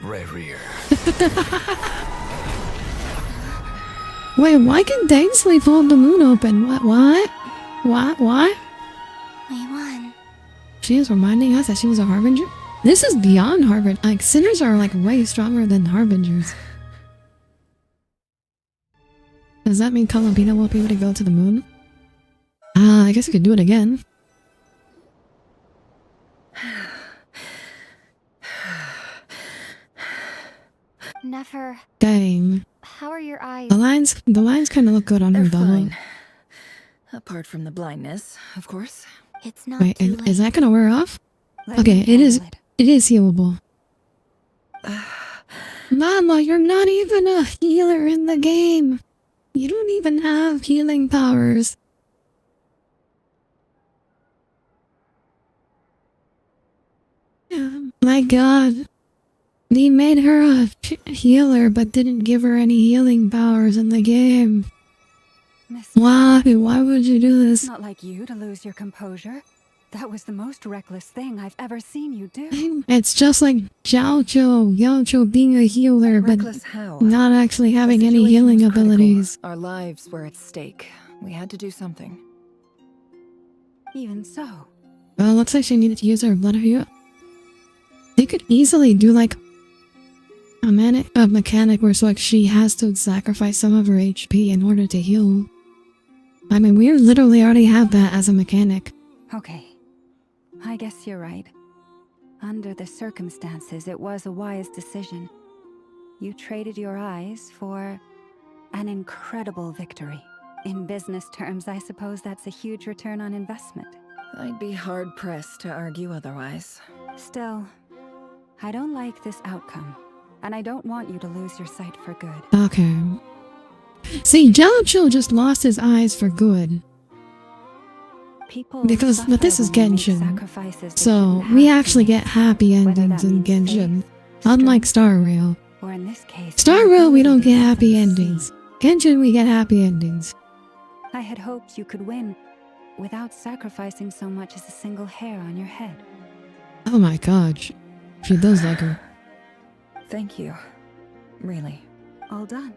[SPEAKER 4] Bye, Rerir.
[SPEAKER 1] Wait, why can Dangsley hold the moon open? What? Why?
[SPEAKER 6] We won.
[SPEAKER 1] She is reminding us that she was a harbinger? This is beyond harbinger. Like, sinners are like way stronger than harbingers. Does that mean Columbina won't be able to go to the moon? I guess we could do it again.
[SPEAKER 8] Nefer,
[SPEAKER 1] Dang.
[SPEAKER 8] how are your eyes?
[SPEAKER 1] The lines kind of look good on her
[SPEAKER 7] They're
[SPEAKER 1] double.
[SPEAKER 7] fine. Apart from the blindness, of course.
[SPEAKER 6] It's not
[SPEAKER 1] Wait,
[SPEAKER 6] too
[SPEAKER 1] is
[SPEAKER 6] late.
[SPEAKER 1] that gonna wear off?
[SPEAKER 2] Let
[SPEAKER 1] Okay,
[SPEAKER 2] me
[SPEAKER 1] it is.
[SPEAKER 2] handle
[SPEAKER 1] It is healable. Mama, you're not even a healer in the game. You don't even have healing powers. My god. They made her a healer but didn't give her any healing powers in the game.
[SPEAKER 2] Miss,
[SPEAKER 1] Why? Why would you do
[SPEAKER 2] it's
[SPEAKER 1] this?
[SPEAKER 2] not like you to lose your composure. That was the most reckless thing I've ever seen you do.
[SPEAKER 1] It's just like Yaucho being a healer but
[SPEAKER 7] Reckless how?
[SPEAKER 1] not actually having
[SPEAKER 7] The
[SPEAKER 1] any
[SPEAKER 7] situation
[SPEAKER 1] healing
[SPEAKER 7] was critical.
[SPEAKER 1] abilities.
[SPEAKER 7] Our lives were at stake. We had to do something.
[SPEAKER 2] Even so,
[SPEAKER 1] Well, looks like she needed to use her blood heal. They could easily do like a mechanic where so like she has to sacrifice some of her HP in order to heal. I mean, we literally already have that as a mechanic.
[SPEAKER 2] okay. I guess you're right. Under the circumstances, it was a wise decision. You traded your eyes for an incredible victory. In business terms, I suppose that's a huge return on investment.
[SPEAKER 7] I'd be hard-pressed to argue otherwise.
[SPEAKER 2] Still, I don't like this outcome, and I don't want you to lose your sight for good.
[SPEAKER 1] Okay. See, Yaucho just lost his eyes for good.
[SPEAKER 2] People
[SPEAKER 1] But this is
[SPEAKER 2] suffer when they make
[SPEAKER 1] Genshin.
[SPEAKER 2] sacrifices they
[SPEAKER 1] So,
[SPEAKER 2] shouldn't
[SPEAKER 1] we
[SPEAKER 2] have to
[SPEAKER 1] actually
[SPEAKER 2] make,
[SPEAKER 1] get happy
[SPEAKER 2] whether
[SPEAKER 1] endings
[SPEAKER 2] that
[SPEAKER 1] in
[SPEAKER 2] means
[SPEAKER 1] Genshin.
[SPEAKER 2] faith,
[SPEAKER 1] Unlike
[SPEAKER 2] strength,
[SPEAKER 1] Star Rail.
[SPEAKER 2] or in this case,
[SPEAKER 1] Star Rail, we don't
[SPEAKER 2] ability
[SPEAKER 1] get
[SPEAKER 2] to
[SPEAKER 1] happy
[SPEAKER 2] see.
[SPEAKER 1] endings. Genshin, we get happy endings.
[SPEAKER 2] I had hoped you could win without sacrificing so much as a single hair on your head.
[SPEAKER 1] Oh my god. She does like her.
[SPEAKER 7] Thank you. Really.
[SPEAKER 2] All done.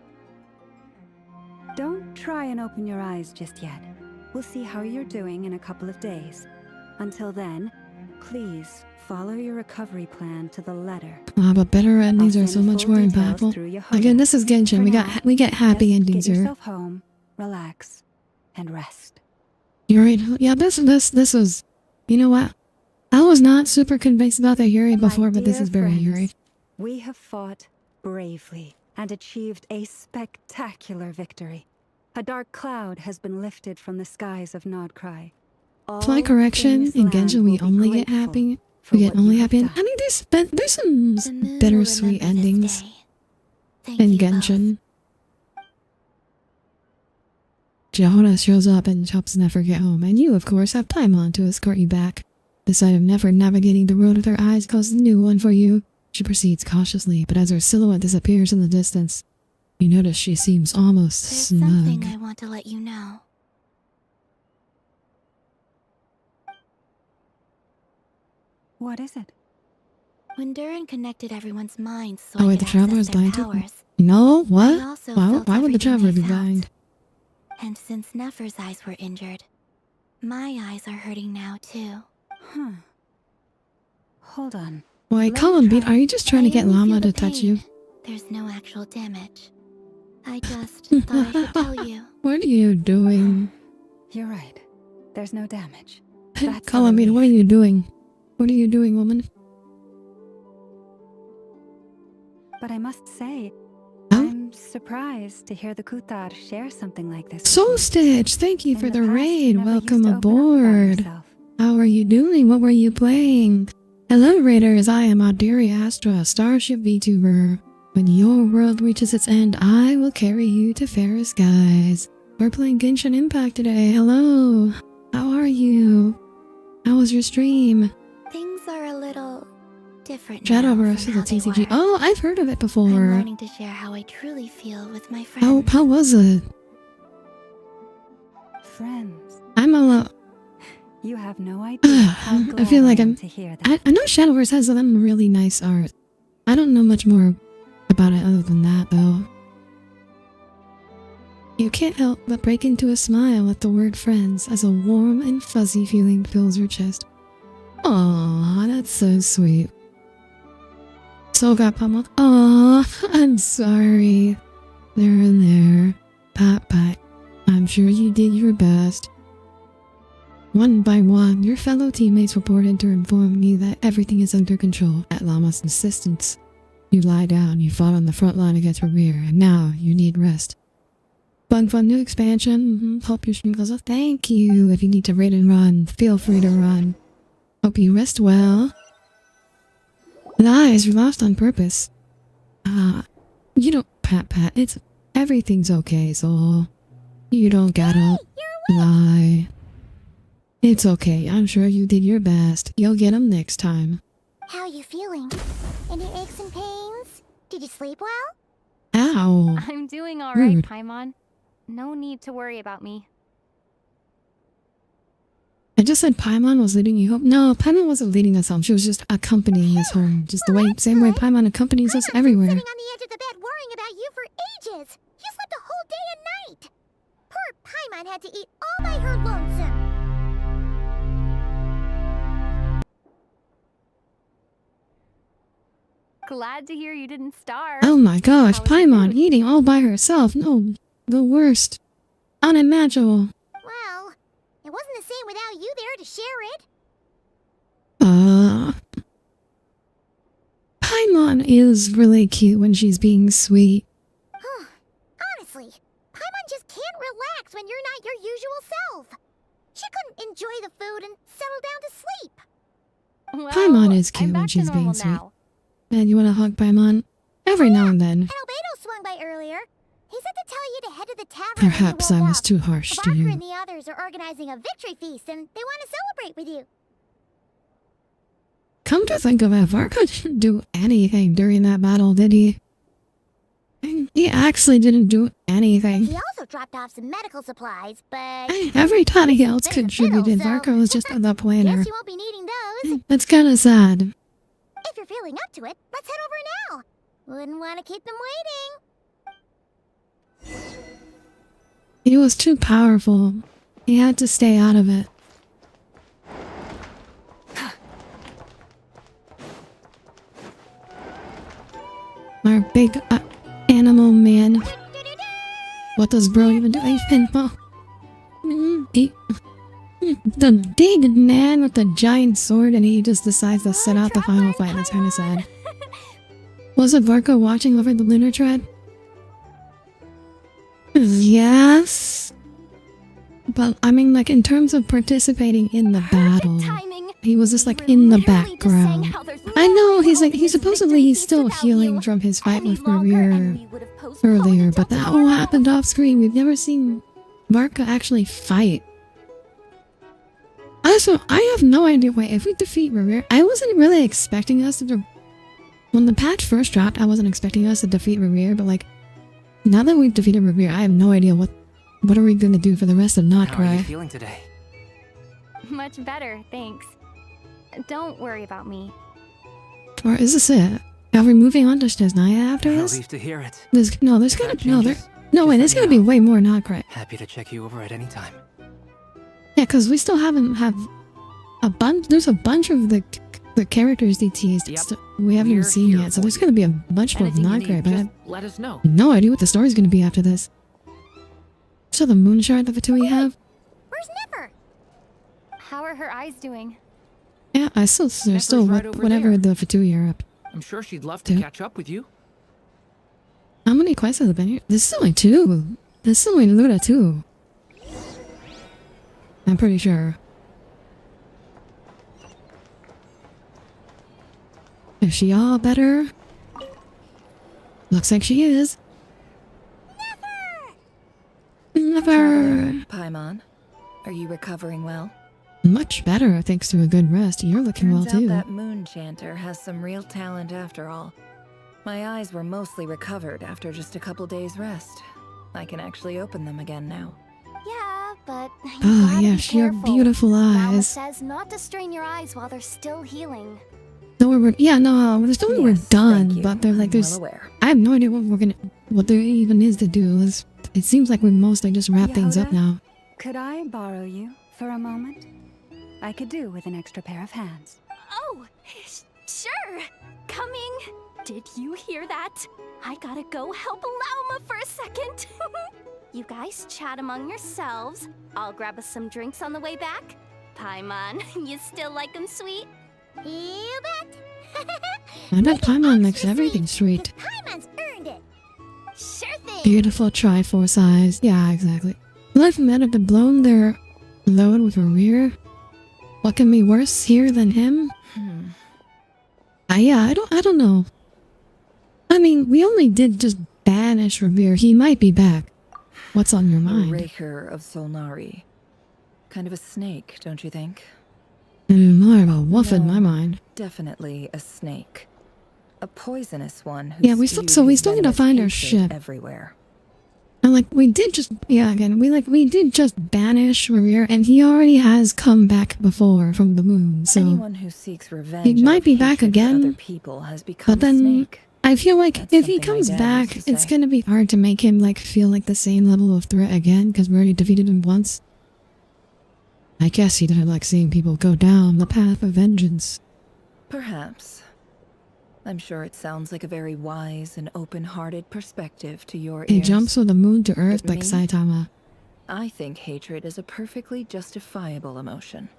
[SPEAKER 2] Don't try and open your eyes just yet. We'll see how you're doing in a couple of days. Until then, please follow your recovery plan to the letter.
[SPEAKER 1] But better endings
[SPEAKER 2] I'll
[SPEAKER 1] are so
[SPEAKER 2] send
[SPEAKER 1] much
[SPEAKER 2] full
[SPEAKER 1] more
[SPEAKER 2] details
[SPEAKER 1] impactful.
[SPEAKER 2] through your
[SPEAKER 1] Again,
[SPEAKER 2] home.
[SPEAKER 1] this is Genshin.
[SPEAKER 2] For
[SPEAKER 1] We
[SPEAKER 2] now,
[SPEAKER 1] get happy
[SPEAKER 2] just
[SPEAKER 1] endings
[SPEAKER 2] get
[SPEAKER 1] here.
[SPEAKER 2] yourself home, relax, and rest.
[SPEAKER 1] You're right. Yeah, this was. You know what? I was not super convinced about the Yuri before, but this
[SPEAKER 2] dear
[SPEAKER 1] is very
[SPEAKER 2] friends,
[SPEAKER 1] Yuri.
[SPEAKER 2] We have fought bravely and achieved a spectacular victory. A dark cloud has been lifted from the skies of Nodcry.
[SPEAKER 1] Slight correction, in Genshin we only get happy. We get only happy. I mean, there's some
[SPEAKER 6] The moon will
[SPEAKER 1] bittersweet
[SPEAKER 6] remember this
[SPEAKER 1] endings
[SPEAKER 6] day. Thank
[SPEAKER 1] in
[SPEAKER 6] you both.
[SPEAKER 1] Genshin. Jehoda shows up and helps Nefer get home, and you, of course, have Paimon to escort you back. The sight of Nefer navigating the road with her eyes causes a new one for you. She proceeds cautiously, but as her silhouette disappears in the distance, you notice she seems almost
[SPEAKER 6] There's
[SPEAKER 1] snug.
[SPEAKER 6] something I want to let you know.
[SPEAKER 2] What is it?
[SPEAKER 6] When Durin connected everyone's minds so
[SPEAKER 1] Oh
[SPEAKER 6] I
[SPEAKER 1] wait,
[SPEAKER 6] could
[SPEAKER 1] the Traveler
[SPEAKER 6] access
[SPEAKER 1] is
[SPEAKER 6] their
[SPEAKER 1] blind too?
[SPEAKER 6] powers,
[SPEAKER 1] No?
[SPEAKER 6] I
[SPEAKER 1] What?
[SPEAKER 6] also
[SPEAKER 1] Why
[SPEAKER 6] felt
[SPEAKER 1] would the
[SPEAKER 6] everything
[SPEAKER 1] Traveler
[SPEAKER 6] they
[SPEAKER 1] be
[SPEAKER 6] felt.
[SPEAKER 1] blind?
[SPEAKER 6] And since Nefer's eyes were injured, my eyes are hurting now too.
[SPEAKER 2] Huh. Hold on.
[SPEAKER 1] Why,
[SPEAKER 2] Let me
[SPEAKER 1] Columbine,
[SPEAKER 2] try.
[SPEAKER 1] are you just trying to
[SPEAKER 6] I
[SPEAKER 1] get
[SPEAKER 6] only
[SPEAKER 1] Llama
[SPEAKER 6] feel
[SPEAKER 1] to
[SPEAKER 6] the
[SPEAKER 1] touch you?
[SPEAKER 6] pain. There's no actual damage. I just thought I should tell you.
[SPEAKER 1] What are you doing?
[SPEAKER 2] You're right. There's no damage. That's a
[SPEAKER 1] Columbine, what are
[SPEAKER 2] relief.
[SPEAKER 1] you doing? What are you doing, woman?
[SPEAKER 2] But I must say,
[SPEAKER 1] Oh?
[SPEAKER 2] I'm surprised to hear the Kutar share something like this.
[SPEAKER 1] Soul Stitch, thank you
[SPEAKER 2] In
[SPEAKER 1] for
[SPEAKER 2] the
[SPEAKER 1] the
[SPEAKER 2] past, you
[SPEAKER 1] raid.
[SPEAKER 2] never
[SPEAKER 1] Welcome
[SPEAKER 2] used to open up about
[SPEAKER 1] aboard.
[SPEAKER 2] yourself.
[SPEAKER 1] How are you doing? What were you playing? Hello, Raiders. I am Audire Astra, starship vtuber. When your world reaches its end, I will carry you to fairer skies. We're playing Genshin Impact today. Hello. How are you? How was your stream?
[SPEAKER 8] Things are a little different
[SPEAKER 1] Shadowverse
[SPEAKER 8] now
[SPEAKER 1] is a
[SPEAKER 8] from how they
[SPEAKER 1] TCG.
[SPEAKER 8] were.
[SPEAKER 1] Oh, I've heard of it
[SPEAKER 8] I'm
[SPEAKER 1] before.
[SPEAKER 8] learning to share how I truly feel with my friends.
[SPEAKER 1] How was it?
[SPEAKER 2] Friends.
[SPEAKER 1] I'm a lot.
[SPEAKER 2] You have no idea how glad
[SPEAKER 1] I feel like
[SPEAKER 2] am
[SPEAKER 1] I'm.
[SPEAKER 2] to hear that.
[SPEAKER 1] I know Shadowverse has some really nice art. I don't know much more about it other than that, though. You can't help but break into a smile at the word friends as a warm and fuzzy feeling fills your chest. Aww, that's so sweet. Soul got pummeled. Aww, I'm sorry. There. Pat. I'm sure you did your best. One by one, your fellow teammates reported to inform you that everything is under control at Llama's insistence. You lie down, you fought on the front line against Revere, and now you need rest. Fun new expansion. Hope your stream goes up. Thank you. If you need to raid and run, feel free to run. Hope you rest well. Lies were lost on purpose. You don't pat. Everything's okay, Soul. You don't gotta lie. It's okay. I'm sure you did your best. You'll get them next time.
[SPEAKER 6] How are you feeling? Any aches and pains? Did you sleep well?
[SPEAKER 1] Ow.
[SPEAKER 5] I'm doing all right,
[SPEAKER 1] Rude.
[SPEAKER 5] Paimon. No need to worry about me.
[SPEAKER 1] I just said Paimon was leading you home. No, Paimon wasn't leading us home. She was just accompanying us home. Just the way, same way Paimon accompanies us everywhere.
[SPEAKER 6] Sitting on the edge of the bed worrying about you for ages. You slept a whole day and night. Poor Paimon had to eat all by her lonesome.
[SPEAKER 5] Glad to hear you didn't starve.
[SPEAKER 1] Oh my gosh,
[SPEAKER 5] How was your
[SPEAKER 1] Paimon
[SPEAKER 5] food?
[SPEAKER 1] eating all by herself. No, the worst. Unimaginable.
[SPEAKER 6] Well, it wasn't the same without you there to share it.
[SPEAKER 1] Paimon is really cute when she's being sweet.
[SPEAKER 6] Honestly, Paimon just can't relax when you're not your usual self. She couldn't enjoy the food and settle down to sleep.
[SPEAKER 5] Well,
[SPEAKER 1] Paimon is cute
[SPEAKER 5] I'm
[SPEAKER 1] when
[SPEAKER 5] back
[SPEAKER 1] she's
[SPEAKER 5] to
[SPEAKER 1] being
[SPEAKER 5] normal
[SPEAKER 1] sweet.
[SPEAKER 5] now.
[SPEAKER 1] Man, you wanna hug Paimon? Every now and then.
[SPEAKER 6] And Albedo swung by earlier. He said to tell you to head to the tavern.
[SPEAKER 1] Perhaps I was too harsh to
[SPEAKER 6] Barker
[SPEAKER 1] you.
[SPEAKER 6] and the others are organizing a victory feast, and they want to celebrate with you.
[SPEAKER 1] Come to think of it, Varka didn't do anything during that battle, did he? He actually didn't do anything.
[SPEAKER 6] He also dropped off some medical supplies, but
[SPEAKER 1] Everybody else
[SPEAKER 6] There's a
[SPEAKER 1] contributed.
[SPEAKER 6] fiddle, so-
[SPEAKER 1] Varka was just the planner.
[SPEAKER 6] guess you won't be needing those.
[SPEAKER 1] That's kinda sad.
[SPEAKER 6] If you're feeling up to it, let's head over now. Wouldn't want to keep them waiting.
[SPEAKER 1] He was too powerful. He had to stay out of it. Our big animal man. What does bro even do? A pinball. The big man with the giant sword, and he just decides to set out the final fight. That's kind of sad. Was it Varka watching over the lunar tread? Yes. But I mean, like, in terms of participating in the battle, he was just like in the background. I know he's supposedly he's still healing from his fight with Maria earlier, but that all happened off screen. We've never seen Varka actually fight. Also, I have no idea why if we defeat Revere, I wasn't really expecting us to. When the patch first dropped, I wasn't expecting us to defeat Revere, but like, now that we've defeated Revere, I have no idea what are we gonna do for the rest of Not
[SPEAKER 9] How are you
[SPEAKER 1] Cry.
[SPEAKER 9] feeling today?
[SPEAKER 5] Much better, thanks. Don't worry about me.
[SPEAKER 1] Or is this it? Are we moving on to Snezhnaya after this?
[SPEAKER 9] Relieved to hear it.
[SPEAKER 1] There's gonna
[SPEAKER 9] If that changes,
[SPEAKER 1] no way. There's
[SPEAKER 9] just
[SPEAKER 1] gonna
[SPEAKER 9] let
[SPEAKER 1] be
[SPEAKER 9] me know.
[SPEAKER 1] way more Not Cry.
[SPEAKER 9] Happy to check you over at any time.
[SPEAKER 1] Yeah, because we still haven't have a bunch. There's a bunch of the characters they teased.
[SPEAKER 10] Yep.
[SPEAKER 1] We haven't even
[SPEAKER 10] We're
[SPEAKER 1] seen
[SPEAKER 10] here
[SPEAKER 1] yet, so
[SPEAKER 10] for
[SPEAKER 1] there's
[SPEAKER 10] you.
[SPEAKER 1] gonna be a bunch of
[SPEAKER 10] Anything you
[SPEAKER 1] Not
[SPEAKER 10] need,
[SPEAKER 1] Cry, but I
[SPEAKER 10] just
[SPEAKER 1] have
[SPEAKER 10] let us know.
[SPEAKER 1] no idea what the story's gonna be after this. So the moon shard that the we have?
[SPEAKER 6] Where's Nipper?
[SPEAKER 5] How are her eyes doing?
[SPEAKER 1] Yeah, I still there's
[SPEAKER 10] Neffer's
[SPEAKER 1] still
[SPEAKER 10] right over
[SPEAKER 1] whatever
[SPEAKER 10] there.
[SPEAKER 1] the Fatui are up.
[SPEAKER 10] I'm sure she'd love to
[SPEAKER 1] Yeah.
[SPEAKER 10] catch up with you.
[SPEAKER 1] How many quests have there been here? This is only 2. This is only Luda 2. I'm pretty sure. Is she all better? Looks like she is. Never!
[SPEAKER 7] Traveler Paimon, are you recovering well?
[SPEAKER 1] Much better thanks to a good rest. You're looking well
[SPEAKER 7] Turns out
[SPEAKER 1] too.
[SPEAKER 7] that moon chanter has some real talent after all. My eyes were mostly recovered after just a couple days rest. I can actually open them again now.
[SPEAKER 6] Yeah, but you
[SPEAKER 1] Oh
[SPEAKER 6] gotta be
[SPEAKER 1] yes, your
[SPEAKER 6] careful.
[SPEAKER 1] beautiful
[SPEAKER 6] Mama
[SPEAKER 1] eyes.
[SPEAKER 6] says not to strain your eyes while they're still healing.
[SPEAKER 1] No, there's still we're
[SPEAKER 7] Yes,
[SPEAKER 1] done,
[SPEAKER 7] thank you.
[SPEAKER 1] but they're like
[SPEAKER 7] I'm
[SPEAKER 1] there's.
[SPEAKER 7] well aware.
[SPEAKER 1] I have no idea what there even is to do. It seems like we mostly just wrap things up
[SPEAKER 2] Yehuda?
[SPEAKER 1] now.
[SPEAKER 2] Could I borrow you for a moment? I could do with an extra pair of hands.
[SPEAKER 6] Oh, sure. Coming. Did you hear that? I gotta go help Lauma for a second. You guys chat among yourselves. I'll grab us some drinks on the way back. Paimon, you still like them sweet? You bet.
[SPEAKER 1] I bet Paimon makes everything sweet.
[SPEAKER 6] Paimon's earned it. Sure thing.
[SPEAKER 1] Beautiful Triforce eyes. Yeah, exactly. Life men have been blown their load with a rear. What can be worse here than him? Yeah, I don't know. I mean, we only did just banish Revere. He might be back. What's on your
[SPEAKER 7] A
[SPEAKER 1] mind?
[SPEAKER 7] raker of Solnari. Kind of a snake, don't you think?
[SPEAKER 1] More of a wolf in
[SPEAKER 7] No,
[SPEAKER 1] my mind.
[SPEAKER 7] Definitely a snake. A poisonous one who
[SPEAKER 1] Yeah, we still need to find our ship.
[SPEAKER 7] Everywhere.
[SPEAKER 1] And we did just we did just banish Revere, and he already has come back before from the moon. So
[SPEAKER 7] Anyone who seeks revenge
[SPEAKER 1] he might
[SPEAKER 7] out of
[SPEAKER 1] be back
[SPEAKER 7] hatred for
[SPEAKER 1] again.
[SPEAKER 7] other people has become
[SPEAKER 1] But then
[SPEAKER 7] a snake.
[SPEAKER 1] I feel like
[SPEAKER 7] That's
[SPEAKER 1] if he
[SPEAKER 7] something my
[SPEAKER 1] comes
[SPEAKER 7] dad
[SPEAKER 1] back,
[SPEAKER 7] used to
[SPEAKER 1] it's
[SPEAKER 7] say.
[SPEAKER 1] gonna be hard to make him feel like the same level of threat again because we already defeated him once. I guess he doesn't like seeing people go down the path of vengeance.
[SPEAKER 7] Perhaps. I'm sure it sounds like a very wise and open-hearted perspective to your
[SPEAKER 1] He
[SPEAKER 7] ears.
[SPEAKER 1] jumps from the moon to earth
[SPEAKER 7] But
[SPEAKER 1] like
[SPEAKER 7] me?
[SPEAKER 1] Saitama.
[SPEAKER 7] I think hatred is a perfectly justifiable emotion.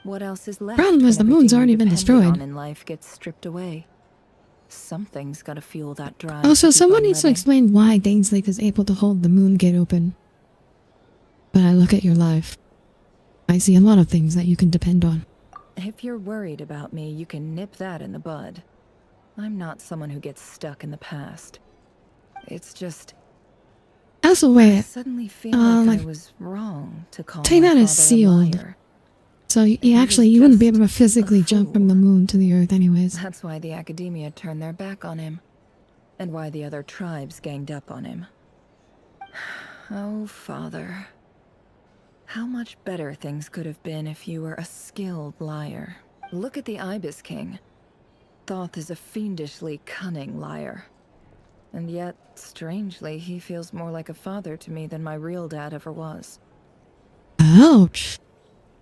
[SPEAKER 7] What else is left?
[SPEAKER 1] Problem is
[SPEAKER 7] when
[SPEAKER 1] the moon's
[SPEAKER 7] everything
[SPEAKER 1] already
[SPEAKER 7] you
[SPEAKER 1] been
[SPEAKER 7] depended
[SPEAKER 1] destroyed.
[SPEAKER 7] on in life gets stripped away. Something's gotta fuel that drive.
[SPEAKER 1] Also,
[SPEAKER 7] to keep
[SPEAKER 1] someone
[SPEAKER 7] on
[SPEAKER 1] needs to
[SPEAKER 7] living.
[SPEAKER 1] explain why Dainsleif is able to hold the moon gate open. But I look at your life. I see a lot of things that you can depend on.
[SPEAKER 7] If you're worried about me, you can nip that in the bud. I'm not someone who gets stuck in the past. It's just
[SPEAKER 1] Also,
[SPEAKER 7] I
[SPEAKER 1] wait.
[SPEAKER 7] suddenly feel like
[SPEAKER 1] like,
[SPEAKER 7] I was wrong to call
[SPEAKER 1] Take
[SPEAKER 7] my
[SPEAKER 1] that as
[SPEAKER 7] father a
[SPEAKER 1] sealed.
[SPEAKER 7] liar.
[SPEAKER 1] So you
[SPEAKER 7] He was
[SPEAKER 1] actually you wouldn't be able to
[SPEAKER 7] just
[SPEAKER 1] physically
[SPEAKER 7] a
[SPEAKER 1] jump from
[SPEAKER 7] fool.
[SPEAKER 1] the moon to the earth anyways.
[SPEAKER 7] That's why the Academia turned their back on him. And why the other tribes ganged up on him. Oh, Father. How much better things could have been if you were a skilled liar. Look at the Ibis King. Thoth is a fiendishly cunning liar. And yet, strangely, he feels more like a father to me than my real dad ever was.
[SPEAKER 1] Ouch.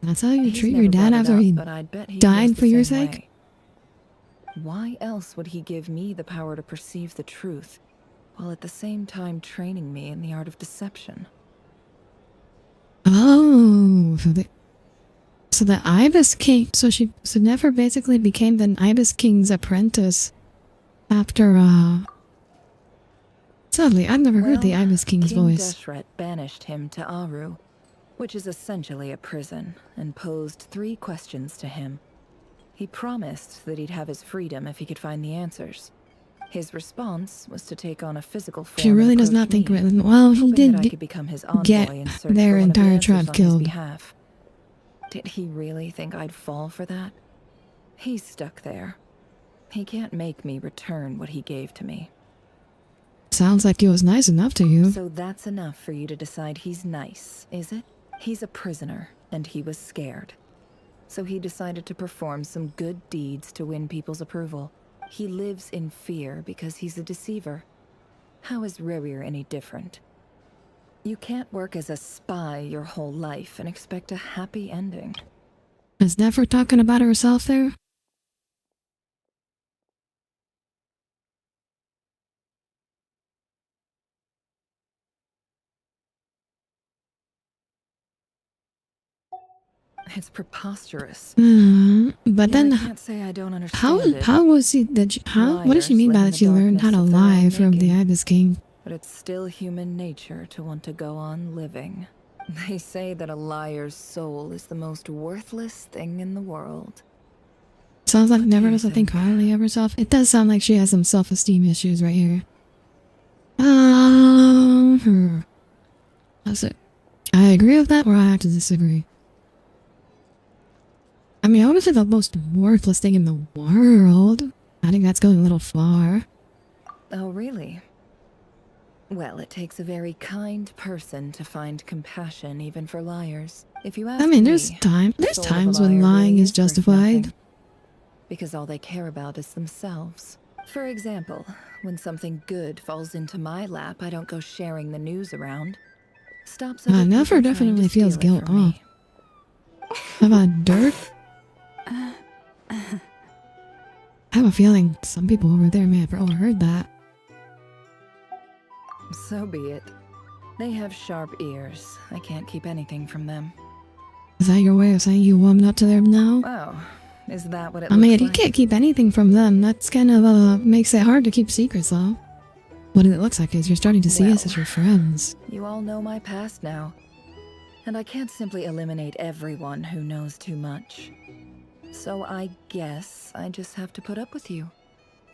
[SPEAKER 1] That's how you
[SPEAKER 7] He's
[SPEAKER 1] treat
[SPEAKER 7] never
[SPEAKER 1] your dad
[SPEAKER 7] brought it
[SPEAKER 1] after
[SPEAKER 7] up,
[SPEAKER 1] he
[SPEAKER 7] but I'd bet he
[SPEAKER 1] died
[SPEAKER 7] feels
[SPEAKER 1] for
[SPEAKER 7] the
[SPEAKER 1] your
[SPEAKER 7] same
[SPEAKER 1] sake?
[SPEAKER 7] way. Why else would he give me the power to perceive the truth, while at the same time training me in the art of deception?
[SPEAKER 1] Oh, so the Ibis King, so Nefer basically became the Ibis King's apprentice after, sadly, I've never heard the
[SPEAKER 7] Well,
[SPEAKER 1] Ibis King's
[SPEAKER 7] King
[SPEAKER 1] voice.
[SPEAKER 7] Deshret banished him to Aru, which is essentially a prison, and posed 3 questions to him. He promised that he'd have his freedom if he could find the answers. His response was to take on a physical form
[SPEAKER 1] She really
[SPEAKER 7] and
[SPEAKER 1] does
[SPEAKER 7] approach
[SPEAKER 1] not think
[SPEAKER 7] me,
[SPEAKER 1] Ritlin. Well, he
[SPEAKER 7] hoping
[SPEAKER 1] did
[SPEAKER 7] that I could become his envoy
[SPEAKER 1] get
[SPEAKER 7] and search
[SPEAKER 1] their
[SPEAKER 7] for one of the
[SPEAKER 1] entire
[SPEAKER 7] answers
[SPEAKER 1] tribe
[SPEAKER 7] on his
[SPEAKER 1] killed.
[SPEAKER 7] behalf. Did he really think I'd fall for that? He's stuck there. He can't make me return what he gave to me.
[SPEAKER 1] Sounds like he was nice enough to you.
[SPEAKER 7] So that's enough for you to decide he's nice, is it? He's a prisoner, and he was scared. So he decided to perform some good deeds to win people's approval. He lives in fear because he's a deceiver. How is Rerir any different? You can't work as a spy your whole life and expect a happy ending.
[SPEAKER 1] Is Nefer talking about herself there?
[SPEAKER 7] It's preposterous.
[SPEAKER 1] But then,
[SPEAKER 7] I can't say I don't understand
[SPEAKER 1] how was he that? What does she mean by that she learned how to lie from the Ibis King?
[SPEAKER 7] But it's still human nature to want to go on living. They say that a liar's soul is the most worthless thing in the world.
[SPEAKER 1] Sounds like never does I think highly of herself. It does sound like she has some self-esteem issues right here. That's it. I agree with that, or I have to disagree. I mean, obviously the most worthless thing in the world. I think that's going a little far.
[SPEAKER 7] Oh, really? Well, it takes a very kind person to find compassion even for liars. If you ask
[SPEAKER 1] I mean,
[SPEAKER 7] me,
[SPEAKER 1] there's times when
[SPEAKER 7] liar
[SPEAKER 1] lying
[SPEAKER 7] really
[SPEAKER 1] is
[SPEAKER 7] worth
[SPEAKER 1] justified.
[SPEAKER 7] nothing, because all they care about is themselves. For example, when something good falls into my lap, I don't go sharing the news around. Stops other
[SPEAKER 1] Never
[SPEAKER 7] people trying to
[SPEAKER 1] definitely
[SPEAKER 7] steal
[SPEAKER 1] feels
[SPEAKER 7] it
[SPEAKER 1] guilt
[SPEAKER 7] from me.
[SPEAKER 1] How about dirt? I have a feeling some people over there may have overheard that.
[SPEAKER 7] So be it. They have sharp ears. I can't keep anything from them.
[SPEAKER 1] Is that your way of saying you warmed up to them now?
[SPEAKER 7] Oh, is that what it
[SPEAKER 1] I mean,
[SPEAKER 7] looks
[SPEAKER 1] you
[SPEAKER 7] like?
[SPEAKER 1] can't keep anything from them. That's kind of, makes it hard to keep secrets, though. What it looks like is you're starting to see us as your friends.
[SPEAKER 7] You all know my past now. And I can't simply eliminate everyone who knows too much. So I guess I just have to put up with you.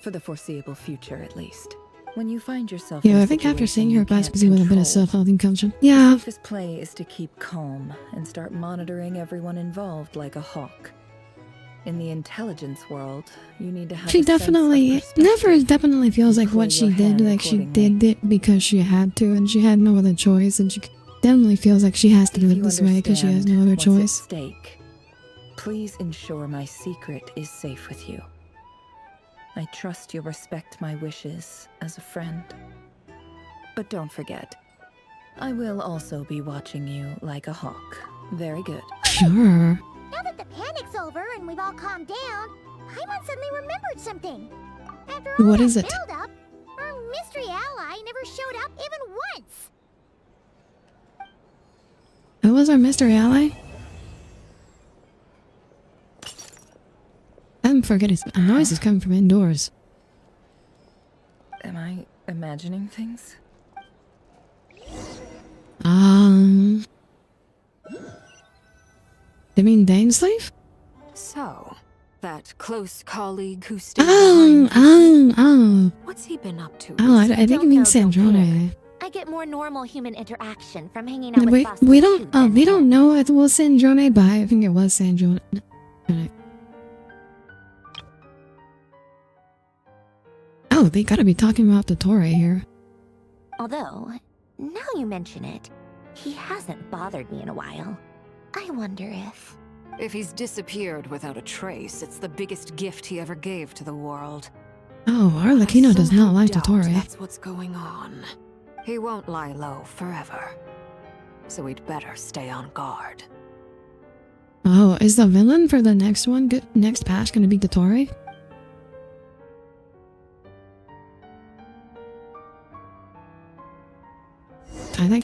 [SPEAKER 7] For the foreseeable future, at least. When you find yourself in
[SPEAKER 1] Yeah,
[SPEAKER 7] a
[SPEAKER 1] I think after
[SPEAKER 7] situation
[SPEAKER 1] seeing her
[SPEAKER 7] you
[SPEAKER 1] past
[SPEAKER 7] can't
[SPEAKER 1] busy with a bit of
[SPEAKER 7] control,
[SPEAKER 1] self-helping coaching. Yeah.
[SPEAKER 7] the safest play is to keep calm and start monitoring everyone involved like a hawk. In the intelligence world, you need to have
[SPEAKER 1] She
[SPEAKER 7] a sense of
[SPEAKER 1] definitely, Never definitely feels like what she did, like she did it because she had to and she had no other choice, and she definitely feels like she has to do it this way because she has no other
[SPEAKER 7] what's at
[SPEAKER 1] choice.
[SPEAKER 7] stake. Please ensure my secret is safe with you. I trust you'll respect my wishes as a friend. But don't forget, I will also be watching you like a hawk. Very good.
[SPEAKER 1] Sure.
[SPEAKER 8] Now that the panic's over and we've all calmed down, Paimon suddenly remembered something. After all
[SPEAKER 1] What
[SPEAKER 8] that
[SPEAKER 1] is it?
[SPEAKER 8] build-up, our mystery ally never showed up even once.
[SPEAKER 1] Who was our mystery ally? Forget it. A noise is coming from indoors.
[SPEAKER 7] Am I imagining things?
[SPEAKER 1] You mean Daneslave?
[SPEAKER 13] So, that close colleague who stayed behind what's he been up to?
[SPEAKER 1] I think you mean Sandrone.
[SPEAKER 8] I get more normal human interaction from hanging out with
[SPEAKER 1] We
[SPEAKER 8] Boss
[SPEAKER 1] don't know it was Sandrone, but I think it was Sandrone. Oh, they gotta be talking about the Torre here.
[SPEAKER 6] Although, now you mention it, he hasn't bothered me in a while. I wonder if...
[SPEAKER 13] If he's disappeared without a trace, it's the biggest gift he ever gave to the world.
[SPEAKER 1] Oh, Arlecchino does not like the Torre.
[SPEAKER 13] That's what's going on. He won't lie low forever. So we'd better stay on guard.
[SPEAKER 1] Oh, is the villain for the next one, next patch, gonna be the Torre?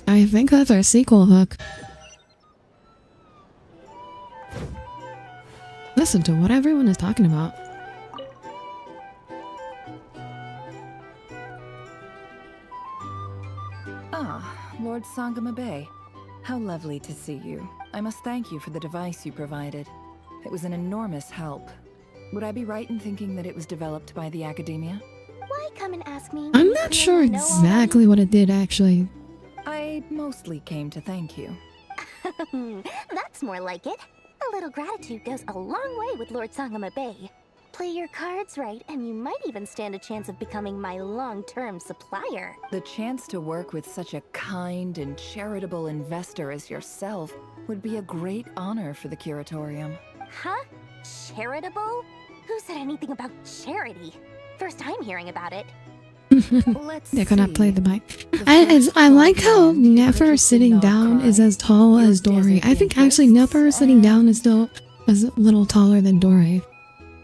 [SPEAKER 1] I think that's our sequel hook. Listen to what everyone is talking about.
[SPEAKER 7] Ah, Lord Sangama Bay. How lovely to see you. I must thank you for the device you provided. It was an enormous help. Would I be right in thinking that it was developed by the Academia?
[SPEAKER 6] Why come and ask me?
[SPEAKER 1] I'm not sure exactly what it did, actually.
[SPEAKER 7] I mostly came to thank you.
[SPEAKER 6] That's more like it. A little gratitude goes a long way with Lord Sangama Bay. Play your cards right, and you might even stand a chance of becoming my long-term supplier.
[SPEAKER 7] The chance to work with such a kind and charitable investor as yourself would be a great honor for the Curatorium.
[SPEAKER 6] Huh? Charitable? Who said anything about charity? First time hearing about it.
[SPEAKER 1] They could not play the mic. I like how Nefer sitting down is as tall as Dory. I think actually Nefer sitting down is still a little taller than Dory.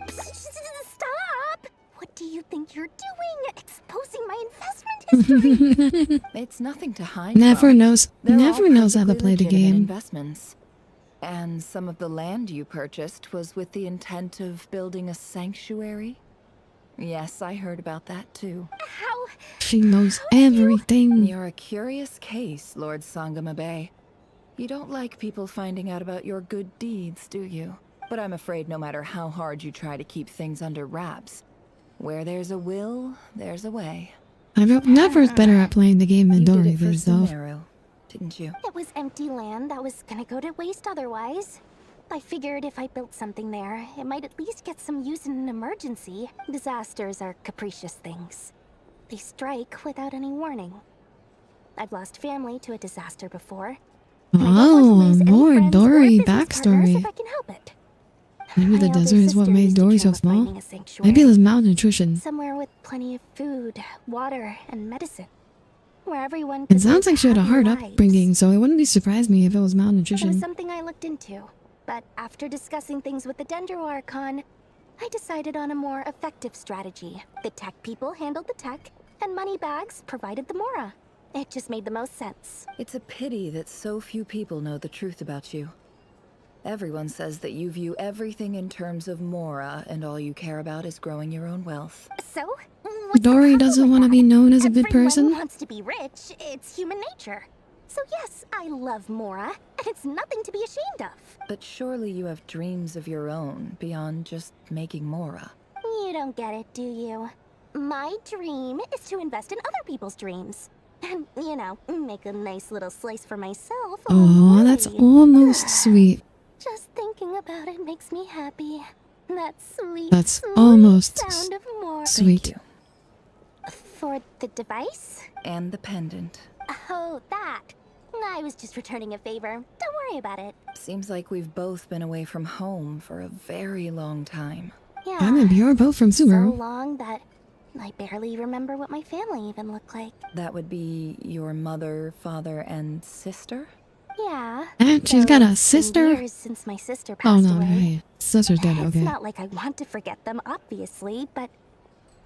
[SPEAKER 6] Stop! What do you think you're doing? Exposing my investment history?
[SPEAKER 7] It's nothing to hide.
[SPEAKER 1] Nefer
[SPEAKER 7] from.
[SPEAKER 1] knows
[SPEAKER 7] They're all
[SPEAKER 1] how to
[SPEAKER 7] perfectly
[SPEAKER 1] play the
[SPEAKER 7] legitimate
[SPEAKER 1] game.
[SPEAKER 7] Investments. And some of the land you purchased was with the intent of building a sanctuary? Yes, I heard about that too.
[SPEAKER 6] How?
[SPEAKER 1] She knows everything.
[SPEAKER 7] You're a curious case, Lord Sangamabe. You don't like people finding out about your good deeds, do you? But I'm afraid no matter how hard you try to keep things under wraps, where there's a will, there's a way.
[SPEAKER 1] I've never better at playing the game than
[SPEAKER 7] You
[SPEAKER 1] Dory
[SPEAKER 7] did it for
[SPEAKER 1] is, though.
[SPEAKER 7] Sumeru, didn't you?
[SPEAKER 6] It was empty land that was gonna go to waste otherwise. I figured if I built something there, it might at least get some use in an emergency. Disasters are capricious things. They strike without any warning. I've lost family to a disaster before.
[SPEAKER 1] Oh, more Dory
[SPEAKER 6] If
[SPEAKER 1] backstory.
[SPEAKER 6] I can help it.
[SPEAKER 1] Maybe the
[SPEAKER 6] My
[SPEAKER 1] desert
[SPEAKER 6] older
[SPEAKER 1] is what
[SPEAKER 6] sister
[SPEAKER 1] made
[SPEAKER 6] used to
[SPEAKER 1] Dory
[SPEAKER 6] dream
[SPEAKER 1] so
[SPEAKER 6] of
[SPEAKER 1] small.
[SPEAKER 6] finding a sanctuary.
[SPEAKER 1] Maybe it was malnutrition.
[SPEAKER 6] Somewhere with plenty of food, water, and medicine. Where everyone
[SPEAKER 1] It
[SPEAKER 6] could
[SPEAKER 1] sounds
[SPEAKER 6] live
[SPEAKER 1] like she had a
[SPEAKER 6] happy
[SPEAKER 1] hard
[SPEAKER 6] lives.
[SPEAKER 1] upbringing, so it wouldn't be surprised me if it was
[SPEAKER 6] It was
[SPEAKER 1] malnutrition.
[SPEAKER 6] something I looked into. But after discussing things with the Dendro Archon, I decided on a more effective strategy. The tech people handled the tech, and Moneybags provided the Mora. It just made the most sense.
[SPEAKER 7] It's a pity that so few people know the truth about you. Everyone says that you view everything in terms of Mora, and all you care about is growing your own wealth.
[SPEAKER 6] So? What's the
[SPEAKER 1] Dory
[SPEAKER 6] problem
[SPEAKER 1] doesn't
[SPEAKER 6] with
[SPEAKER 1] want to
[SPEAKER 6] that?
[SPEAKER 1] be known as a good
[SPEAKER 6] Everyone
[SPEAKER 1] person.
[SPEAKER 6] wants to be rich. It's human nature. So yes, I love Mora, and it's nothing to be ashamed of.
[SPEAKER 7] But surely you have dreams of your own, beyond just making Mora.
[SPEAKER 6] You don't get it, do you? My dream is to invest in other people's dreams. And, you know, make a nice little slice for myself.
[SPEAKER 1] Oh, that's almost sweet.
[SPEAKER 6] Just thinking about it makes me happy. That sweet,
[SPEAKER 1] That's
[SPEAKER 6] sweet
[SPEAKER 1] almost
[SPEAKER 6] sound of Mora.
[SPEAKER 1] sweet.
[SPEAKER 7] Thank you.
[SPEAKER 6] For the device?
[SPEAKER 7] And the pendant.
[SPEAKER 6] Oh, that. I was just returning a favor. Don't worry about it.
[SPEAKER 7] Seems like we've both been away from home for a very long time.
[SPEAKER 6] Yeah.
[SPEAKER 1] I'm in your boat from
[SPEAKER 6] So
[SPEAKER 1] Sumeru.
[SPEAKER 6] long that I barely remember what my family even looked like.
[SPEAKER 7] That would be your mother, father, and sister?
[SPEAKER 6] Yeah.
[SPEAKER 1] And she's
[SPEAKER 6] though
[SPEAKER 1] got a
[SPEAKER 6] it's been
[SPEAKER 1] sister?
[SPEAKER 6] years since my sister
[SPEAKER 1] Oh
[SPEAKER 6] passed
[SPEAKER 1] no,
[SPEAKER 6] away.
[SPEAKER 1] hey. Sister's dead,
[SPEAKER 6] It's
[SPEAKER 1] okay.
[SPEAKER 6] not like I want to forget them, obviously, but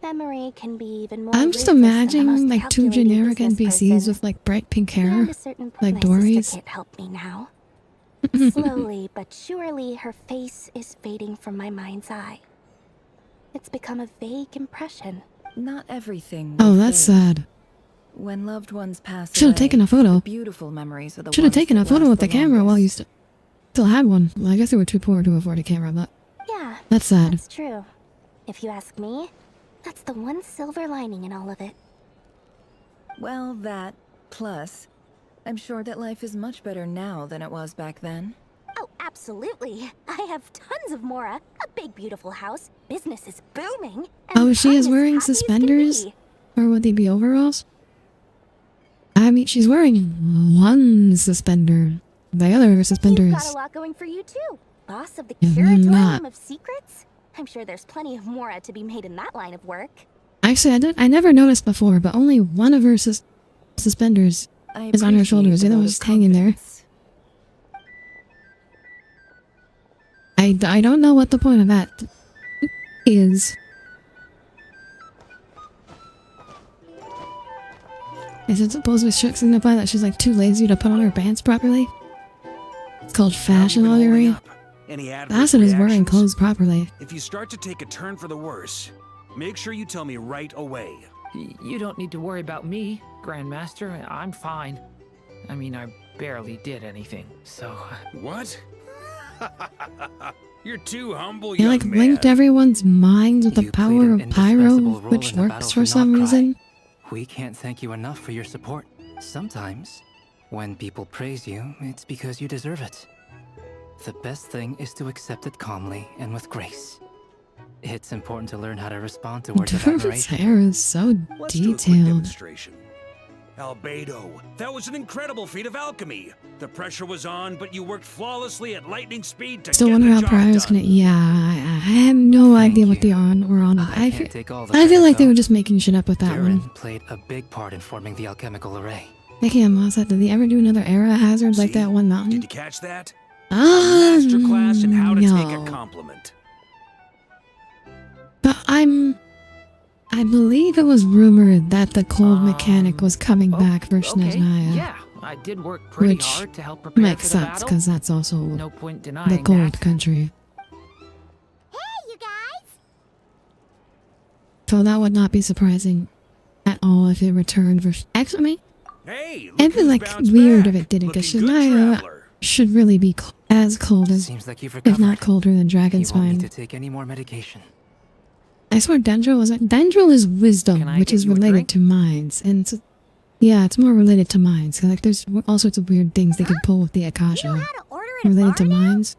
[SPEAKER 6] memory can be even more.
[SPEAKER 1] I'm just
[SPEAKER 6] ruthless than the
[SPEAKER 1] imagining
[SPEAKER 6] most
[SPEAKER 1] like two
[SPEAKER 6] calculating
[SPEAKER 1] generic
[SPEAKER 6] business
[SPEAKER 1] NPCs
[SPEAKER 6] person.
[SPEAKER 1] with like bright pink
[SPEAKER 6] Beyond
[SPEAKER 1] hair.
[SPEAKER 6] a certain point,
[SPEAKER 1] Like
[SPEAKER 6] my
[SPEAKER 1] Dory's.
[SPEAKER 6] sister can't help me now. Slowly but surely, her face is fading from my mind's eye. It's become a vague impression.
[SPEAKER 7] Not everything.
[SPEAKER 1] Oh,
[SPEAKER 7] will
[SPEAKER 1] that's
[SPEAKER 7] fade.
[SPEAKER 1] sad.
[SPEAKER 7] When loved ones pass
[SPEAKER 1] Should've
[SPEAKER 7] away,
[SPEAKER 1] taken a photo.
[SPEAKER 7] the beautiful memories are the
[SPEAKER 1] Should have
[SPEAKER 7] ones
[SPEAKER 1] taken a
[SPEAKER 7] that
[SPEAKER 1] photo
[SPEAKER 7] last
[SPEAKER 1] with the camera while you
[SPEAKER 7] longest.
[SPEAKER 1] still had one. Well, I guess they were too poor to afford a camera, but
[SPEAKER 6] Yeah,
[SPEAKER 1] that's sad.
[SPEAKER 6] that's true. If you ask me, that's the one silver lining in all of it.
[SPEAKER 7] Well, that, plus, I'm sure that life is much better now than it was back then.
[SPEAKER 6] Oh, absolutely. I have tons of Mora, a big beautiful house, business is booming. And
[SPEAKER 1] Oh, she
[SPEAKER 6] I'm
[SPEAKER 1] is
[SPEAKER 6] as
[SPEAKER 1] wearing
[SPEAKER 6] happy as can
[SPEAKER 1] suspenders?
[SPEAKER 6] be.
[SPEAKER 1] Or would they be overalls? I mean, she's wearing one suspender. The other
[SPEAKER 6] You've
[SPEAKER 1] suspenders.
[SPEAKER 6] got a lot going for you too. Boss of the
[SPEAKER 1] Yeah,
[SPEAKER 6] Curatorium
[SPEAKER 1] not.
[SPEAKER 6] of Secrets? I'm sure there's plenty of Mora to be made in that line of work.
[SPEAKER 1] Actually, I never noticed before, but only one of her suspenders
[SPEAKER 7] I
[SPEAKER 1] is on her
[SPEAKER 7] appreciate
[SPEAKER 1] shoulders. The
[SPEAKER 7] the
[SPEAKER 1] other
[SPEAKER 7] vote
[SPEAKER 1] was
[SPEAKER 7] of
[SPEAKER 1] just hanging there.
[SPEAKER 7] confidence.
[SPEAKER 1] I don't know what the point of that is. Is it supposed to signify that she's like too lazy to put on her pants properly? It's called fashion
[SPEAKER 3] How have you been holding
[SPEAKER 1] lawyery.
[SPEAKER 3] up? Any adverse
[SPEAKER 1] Acid is wearing
[SPEAKER 3] reactions?
[SPEAKER 1] clothes properly.
[SPEAKER 3] If you start to take a turn for the worse, make sure you tell me right away.
[SPEAKER 10] You don't need to worry about me, Grandmaster. I'm fine. I mean, I barely did anything, so...
[SPEAKER 3] What? You're too humble,
[SPEAKER 1] They
[SPEAKER 3] young
[SPEAKER 1] like
[SPEAKER 3] man.
[SPEAKER 1] linked everyone's minds with the
[SPEAKER 9] You played
[SPEAKER 1] power
[SPEAKER 9] an
[SPEAKER 1] of pyro,
[SPEAKER 9] indispensable role
[SPEAKER 1] which
[SPEAKER 9] in the
[SPEAKER 1] works
[SPEAKER 9] battle
[SPEAKER 1] for some
[SPEAKER 9] Notcry.
[SPEAKER 1] reason.
[SPEAKER 9] We can't thank you enough for your support. Sometimes, when people praise you, it's because you deserve it. The best thing is to accept it calmly and with grace. It's important to learn how to respond to words of
[SPEAKER 1] Dorothy's
[SPEAKER 9] admiration.
[SPEAKER 1] hair is so
[SPEAKER 3] Let's do a quick
[SPEAKER 1] detailed.
[SPEAKER 3] demonstration. Albedo, that was an incredible feat of alchemy. The pressure was on, but you worked flawlessly at lightning speed to
[SPEAKER 1] Still
[SPEAKER 3] get
[SPEAKER 1] wonder
[SPEAKER 3] the
[SPEAKER 1] how
[SPEAKER 3] job
[SPEAKER 1] Pryor's
[SPEAKER 3] done.
[SPEAKER 1] gonna. Yeah, I have no
[SPEAKER 9] Thank
[SPEAKER 1] idea what
[SPEAKER 9] you.
[SPEAKER 1] they were on.
[SPEAKER 9] I
[SPEAKER 1] I
[SPEAKER 9] can't
[SPEAKER 1] feel,
[SPEAKER 9] take all the
[SPEAKER 1] I feel
[SPEAKER 9] credit,
[SPEAKER 1] like they
[SPEAKER 9] though.
[SPEAKER 1] were just making shit up with that
[SPEAKER 9] Garen
[SPEAKER 1] one.
[SPEAKER 9] played a big part in forming the alchemical array.
[SPEAKER 1] Nikki and Moss said, did they ever do another era hazard like
[SPEAKER 3] See?
[SPEAKER 1] that one
[SPEAKER 3] Did
[SPEAKER 1] mountain?
[SPEAKER 3] you catch that?
[SPEAKER 1] Ah,
[SPEAKER 3] Masterclass in how to take
[SPEAKER 1] no.
[SPEAKER 3] a compliment.
[SPEAKER 1] But I believe it was rumored that the cold mechanic was coming back for
[SPEAKER 10] Okay,
[SPEAKER 1] Snezhnaya.
[SPEAKER 10] yeah, I did work pretty
[SPEAKER 1] Which
[SPEAKER 10] hard to help prepare
[SPEAKER 1] makes
[SPEAKER 10] for the
[SPEAKER 1] sense,
[SPEAKER 10] battle.
[SPEAKER 1] because that's also
[SPEAKER 10] No point
[SPEAKER 1] the
[SPEAKER 10] denying
[SPEAKER 1] cold
[SPEAKER 10] that.
[SPEAKER 1] country.
[SPEAKER 8] Hey, you guys!
[SPEAKER 1] So that would not be surprising at all if it returned for... Actually, I mean,
[SPEAKER 3] Hey, look
[SPEAKER 1] it'd be
[SPEAKER 3] who's
[SPEAKER 1] like
[SPEAKER 3] bounced
[SPEAKER 1] weird
[SPEAKER 3] back.
[SPEAKER 1] if it didn't, because
[SPEAKER 3] Looking good,
[SPEAKER 1] Shania
[SPEAKER 3] traveler.
[SPEAKER 1] should really be as cold as,
[SPEAKER 9] Seems like you've
[SPEAKER 1] if
[SPEAKER 9] recovered.
[SPEAKER 1] not colder than
[SPEAKER 9] You won't need
[SPEAKER 1] Dragonspine.
[SPEAKER 9] to take any more medication.
[SPEAKER 1] I swear Dendril is... Dendril is wisdom,
[SPEAKER 10] Can I
[SPEAKER 1] which
[SPEAKER 10] get
[SPEAKER 1] is
[SPEAKER 10] you a
[SPEAKER 1] related
[SPEAKER 10] drink?
[SPEAKER 1] to minds. And so, yeah, it's more related to minds. Like, there's all sorts of weird things they could pull with the
[SPEAKER 8] You know
[SPEAKER 1] Akasha
[SPEAKER 8] how to order at a
[SPEAKER 1] related to
[SPEAKER 8] bar now?
[SPEAKER 1] minds.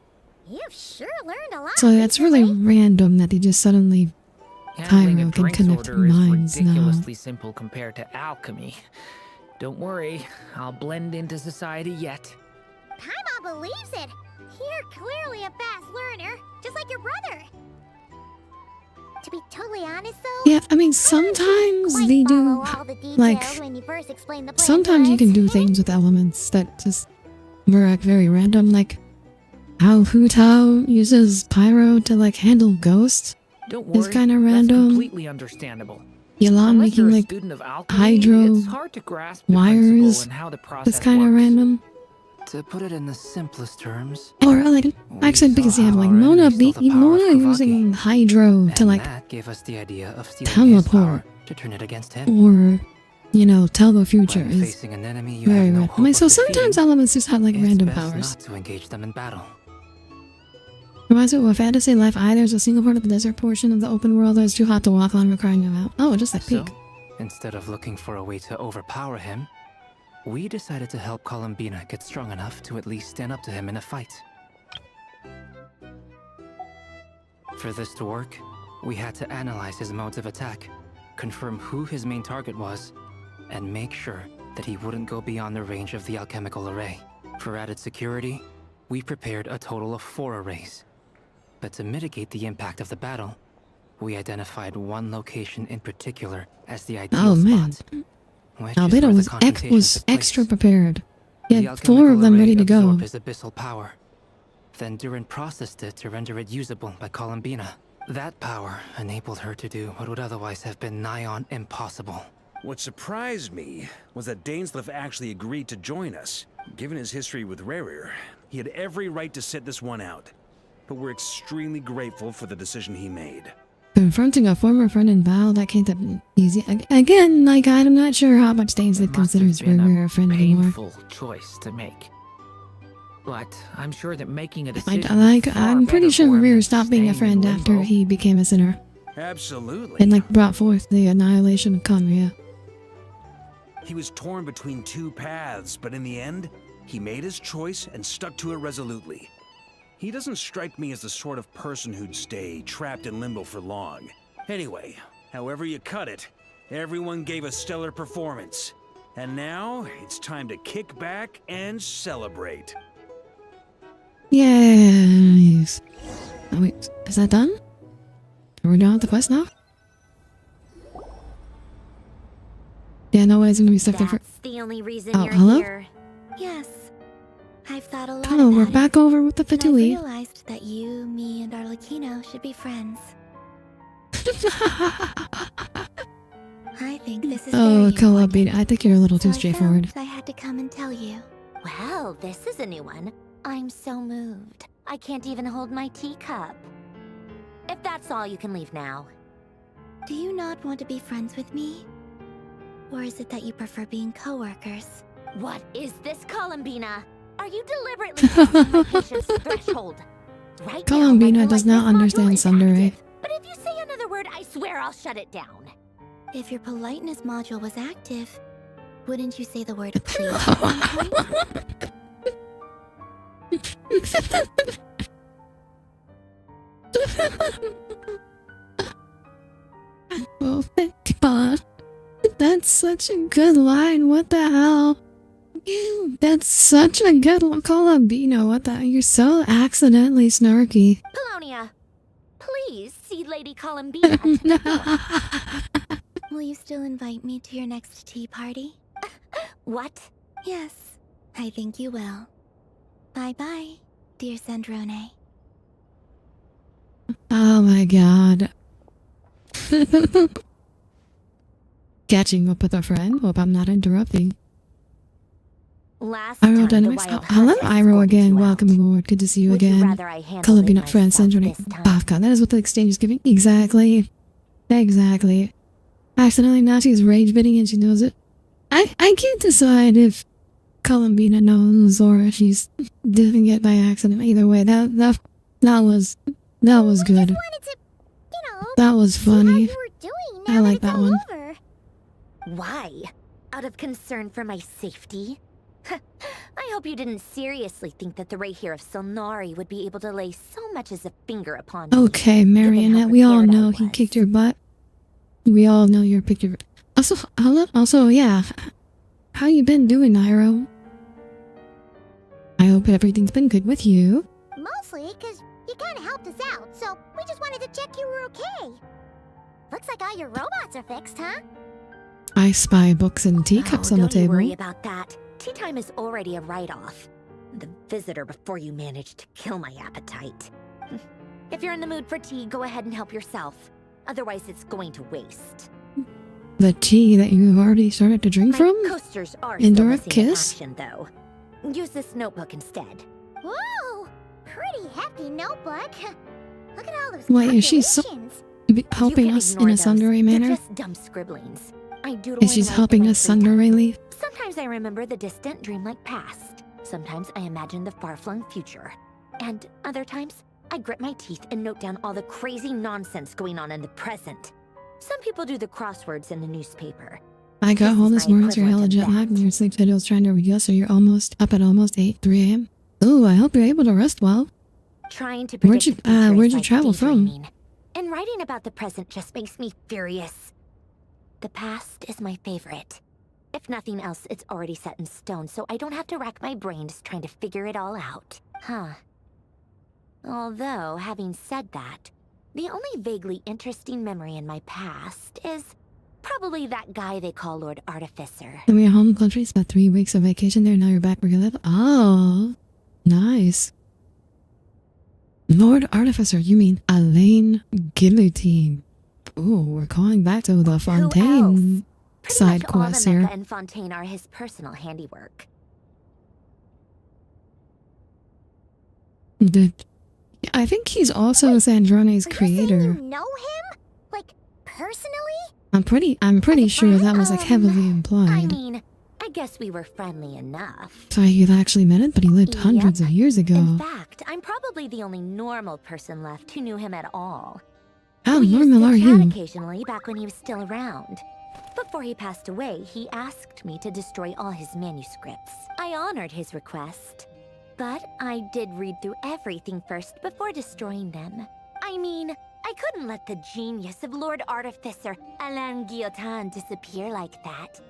[SPEAKER 8] You've sure learned a lot
[SPEAKER 1] So it's really
[SPEAKER 8] recently.
[SPEAKER 1] random that they just suddenly...
[SPEAKER 10] Handling a
[SPEAKER 1] Cairo can
[SPEAKER 10] drinks
[SPEAKER 1] connect
[SPEAKER 10] order is
[SPEAKER 1] minds now.
[SPEAKER 10] ridiculously simple compared to alchemy. Don't worry, I'll blend into society yet.
[SPEAKER 8] Paimon believes it. You're clearly a fast learner, just like your brother. To be totally honest, though,
[SPEAKER 1] Yeah, I mean, sometimes
[SPEAKER 8] quite
[SPEAKER 1] they do...
[SPEAKER 8] follow all the details
[SPEAKER 1] Like,
[SPEAKER 8] when you first explain the plan
[SPEAKER 1] sometimes
[SPEAKER 8] to
[SPEAKER 1] you can
[SPEAKER 8] us.
[SPEAKER 1] do things with elements that just were like very random, like how Hu Tao uses pyro to like handle ghosts.
[SPEAKER 10] Don't
[SPEAKER 1] It's
[SPEAKER 10] worry,
[SPEAKER 1] kinda
[SPEAKER 10] that's
[SPEAKER 1] random.
[SPEAKER 10] completely understandable.
[SPEAKER 1] Yalan
[SPEAKER 10] Unless
[SPEAKER 1] making
[SPEAKER 10] you're a
[SPEAKER 1] like
[SPEAKER 10] student of alchemy,
[SPEAKER 1] hydro
[SPEAKER 10] it's hard to grasp the principle
[SPEAKER 1] wires.
[SPEAKER 10] and how the
[SPEAKER 1] That's
[SPEAKER 10] process
[SPEAKER 1] kind of
[SPEAKER 10] works.
[SPEAKER 1] random.
[SPEAKER 9] To put it in the simplest terms,
[SPEAKER 1] Or like,
[SPEAKER 9] we
[SPEAKER 1] actually,
[SPEAKER 9] saw
[SPEAKER 1] because you have
[SPEAKER 9] how
[SPEAKER 1] like
[SPEAKER 9] our
[SPEAKER 1] Mona,
[SPEAKER 9] enemy stole the power
[SPEAKER 1] Mona
[SPEAKER 9] of Kavaki,
[SPEAKER 1] using hydro to
[SPEAKER 9] and
[SPEAKER 1] like
[SPEAKER 9] that gave us the idea of stealing his
[SPEAKER 1] teleport.
[SPEAKER 9] power to turn it against him.
[SPEAKER 1] Or, you know, tell the future
[SPEAKER 9] When
[SPEAKER 1] is
[SPEAKER 9] facing an enemy you
[SPEAKER 1] very
[SPEAKER 9] have no
[SPEAKER 1] random.
[SPEAKER 9] hope
[SPEAKER 1] I mean,
[SPEAKER 9] of
[SPEAKER 1] so
[SPEAKER 9] defeating,
[SPEAKER 1] sometimes elements just have like
[SPEAKER 9] it's
[SPEAKER 1] random
[SPEAKER 9] best
[SPEAKER 1] powers.
[SPEAKER 9] not to engage them in battle.
[SPEAKER 1] Reminds me of a fantasy life. There's a single part of the desert portion of the open world that is too hot to walk on. We're crying out. Oh, just like
[SPEAKER 9] So,
[SPEAKER 1] Peak.
[SPEAKER 9] instead of looking for a way to overpower him, we decided to help Columbina get strong enough to at least stand up to him in a fight. For this to work, we had to analyze his modes of attack, confirm who his main target was, and make sure that he wouldn't go beyond the range of the alchemical array. For added security, we prepared a total of 4 arrays. But to mitigate the impact of the battle, we identified one location in particular as the ideal
[SPEAKER 1] Oh man,
[SPEAKER 9] spot. Which is
[SPEAKER 1] Albedo
[SPEAKER 9] where the
[SPEAKER 1] was
[SPEAKER 9] confrontation took place.
[SPEAKER 1] extra prepared. He
[SPEAKER 9] The
[SPEAKER 1] had 4 of them
[SPEAKER 9] alchemical
[SPEAKER 1] ready to
[SPEAKER 9] array
[SPEAKER 1] go.
[SPEAKER 9] absorbed his abyssal power. Then Durin processed it to render it usable by Columbina. That power enabled her to do what would otherwise have been nigh on impossible.
[SPEAKER 3] What surprised me was that Dainsleif actually agreed to join us. Given his history with Rerir, he had every right to sit this one out. But we're extremely grateful for the decision he made.
[SPEAKER 1] Confronting a former friend in Val, that can't have been easy. Again, like, I'm not sure how much Dainsleif
[SPEAKER 10] It must
[SPEAKER 1] considers
[SPEAKER 10] have been
[SPEAKER 1] Riri a friend anymore.
[SPEAKER 10] painful choice to make. But I'm sure that making a decision
[SPEAKER 1] I'm pretty sure Riri stopped being a friend after he became a sinner.
[SPEAKER 3] Absolutely.
[SPEAKER 1] And, like, brought forth the annihilation of Conria.
[SPEAKER 3] He was torn between 2 paths, but in the end, he made his choice and stuck to it resolutely. He doesn't strike me as the sort of person who'd stay trapped in limbo for long. Anyway, however you cut it, everyone gave a stellar performance. And now, it's time to kick back and celebrate.
[SPEAKER 1] Yes. Oh, wait, is that done? Are we done with the quest now? Yeah, no way it's gonna be stuck there for...
[SPEAKER 8] That's the only reason
[SPEAKER 1] Oh,
[SPEAKER 8] you're
[SPEAKER 1] hello?
[SPEAKER 8] here. Yes. I've thought a lot
[SPEAKER 1] Hello, we're
[SPEAKER 8] about
[SPEAKER 1] back
[SPEAKER 8] it,
[SPEAKER 1] over with the
[SPEAKER 8] and I
[SPEAKER 1] Fatui.
[SPEAKER 8] realized that you, me, and Arlecchino should be friends. I think this is
[SPEAKER 1] Oh,
[SPEAKER 8] very
[SPEAKER 1] Columbine, I think you're a little too
[SPEAKER 8] so I
[SPEAKER 1] straightforward.
[SPEAKER 8] felt I had to come and tell you. Well, this is a new one. I'm so moved. I can't even hold my teacup. If that's all, you can leave now. Do you not want to be friends with me? Or is it that you prefer being co-workers? What is this, Columbina? Are you deliberately testing my patience threshold? Right
[SPEAKER 1] Columbina
[SPEAKER 8] now, my
[SPEAKER 1] does not
[SPEAKER 8] politeness module
[SPEAKER 1] understand
[SPEAKER 8] is
[SPEAKER 1] Sundere.
[SPEAKER 8] active, but if you say another word, I swear I'll shut it down. If your politeness module was active, wouldn't you say the word please at some point?
[SPEAKER 1] Oh, thank God. That's such a good line. What the hell? That's such a good one. Columbina, what the... You're so accidentally snarky.
[SPEAKER 8] Polonia, please see Lady Columbina at the door. Will you still invite me to your next tea party? What? Yes, I think you will. Bye-bye, dear Sandrone.
[SPEAKER 1] Oh my God. Catching up with a friend? Hope I'm not interrupting.
[SPEAKER 8] Last
[SPEAKER 1] Aerodynamics. Oh, hello, Iro again. Welcome aboard. Good to see you again. Columbia friend Century. Bafka. That is what the exchange is giving. Exactly. Exactly. Accidentally, now she's rage bidding and she knows it. I can't decide if Columbina knows or she's doing it by accident. Either way, that was good. That was funny. I like that one.
[SPEAKER 6] Why? Out of concern for my safety? I hope you didn't seriously think that the Rayhir of Solnari would be able to lay so much as a finger upon me.
[SPEAKER 1] Okay, Marionette, we all know he kicked your butt. We all know your picture. Also, yeah. How you been doing, Nairo? I hope everything's been good with you.
[SPEAKER 8] Mostly because you kind of helped us out, so we just wanted to check you were okay. Looks like all your robots are fixed, huh?
[SPEAKER 1] I spy books and teacups on the table.
[SPEAKER 6] Don't worry about that. Tea time is already a write-off. The visitor before you managed to kill my appetite. If you're in the mood for tea, go ahead and help yourself. Otherwise, it's going to waste.
[SPEAKER 1] The tea that you've already started to drink from?
[SPEAKER 6] Coasters are
[SPEAKER 1] Indirect kiss?
[SPEAKER 6] action, though. Use this notebook instead.
[SPEAKER 8] Whoa! Pretty hefty notebook. Look at all those
[SPEAKER 1] Wait, is she helping us in a sundry manner?
[SPEAKER 6] They're just dumb scribblings. I doodle
[SPEAKER 1] Is she helping us sundry?
[SPEAKER 6] Sometimes I remember the distant dreamlike past. Sometimes I imagine the far-flung future. And other times, I grit my teeth and note down all the crazy nonsense going on in the present. Some people do the crosswords in the newspaper.
[SPEAKER 1] I got home this morning, so you're hella jet lagged and your sleep schedule's trying to readjust, so you're almost up at almost 3 a.m. Ooh, I hope you're able to rest well.
[SPEAKER 6] Trying to predict
[SPEAKER 1] where'd you travel from?
[SPEAKER 6] And writing about the present just makes me furious. The past is my favorite. If nothing else, it's already set in stone, so I don't have to rack my brains trying to figure it all out. Huh. Although, having said that, the only vaguely interesting memory in my past is probably that guy they call Lord Artificer.
[SPEAKER 1] And your home country spent 3 weeks of vacation there, now you're back where you live? Oh, nice. Lord Artificer, you mean Elaine Guillotine. Ooh, we're calling back to the Fontaine side quest here.
[SPEAKER 6] All the Mecha and Fontaine are his personal handiwork.
[SPEAKER 1] I think he's also Sandrone's creator.
[SPEAKER 8] You know him? Like, personally?
[SPEAKER 1] I'm pretty sure that was like heavily implied.
[SPEAKER 6] I mean, I guess we were friendly enough.
[SPEAKER 1] So you actually met him, but he lived hundreds of years ago.
[SPEAKER 6] In fact, I'm probably the only normal person left who knew him at all.
[SPEAKER 1] How normal are you?
[SPEAKER 6] Occasionally, back when he was still around. Before he passed away, he asked me to destroy all his manuscripts. I honored his request. But I did read through everything first before destroying them. I mean, I couldn't let the genius of Lord Artificer Alain Guillotin disappear like that.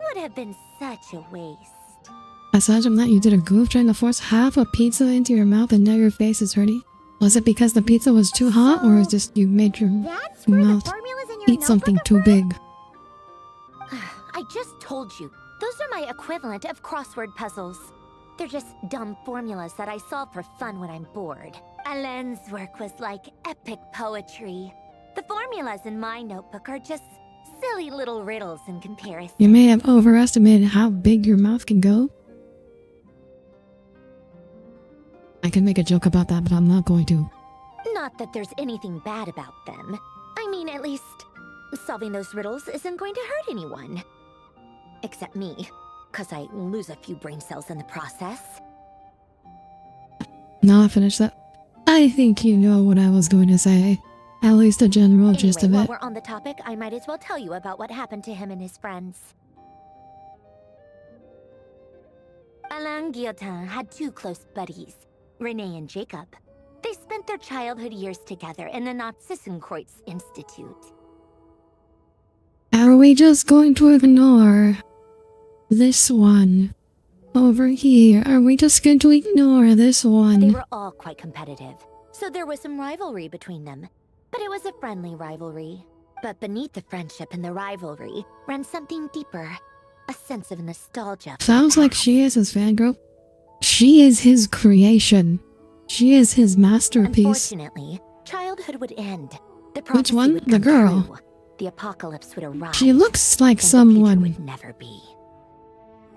[SPEAKER 6] Would have been such a waste.
[SPEAKER 1] Aside from that, you did a goof trying to force half a pizza into your mouth and now your face is hurting. Was it because the pizza was too hot, or is just you made your mouth eat something too big?
[SPEAKER 6] I just told you, those are my equivalent of crossword puzzles. They're just dumb formulas that I solve for fun when I'm bored. Alain's work was like epic poetry. The formulas in my notebook are just silly little riddles in comparison.
[SPEAKER 1] You may have overestimated how big your mouth can go. I can make a joke about that, but I'm not going to.
[SPEAKER 6] Not that there's anything bad about them. I mean, at least, solving those riddles isn't going to hurt anyone. Except me, because I lose a few brain cells in the process.
[SPEAKER 1] Now I finished that. I think you know what I was going to say. At least the general gist of it.
[SPEAKER 6] While we're on the topic, I might as well tell you about what happened to him and his friends. Alain Guillotin had 2 close buddies, Renee and Jacob. They spent their childhood years together in the Nazissenkreuz Institute.
[SPEAKER 1] Are we just going to ignore this one over here? Are we just going to ignore this one?
[SPEAKER 6] They were all quite competitive, so there was some rivalry between them. But it was a friendly rivalry. But beneath the friendship and the rivalry ran something deeper. A sense of nostalgia.
[SPEAKER 1] Sounds like she is his fangirl. She is his creation. She is his masterpiece.
[SPEAKER 6] Unfortunately, childhood would end.
[SPEAKER 1] Which one? The girl.
[SPEAKER 6] The apocalypse would arrive.
[SPEAKER 1] She looks like someone.
[SPEAKER 6] Would never be.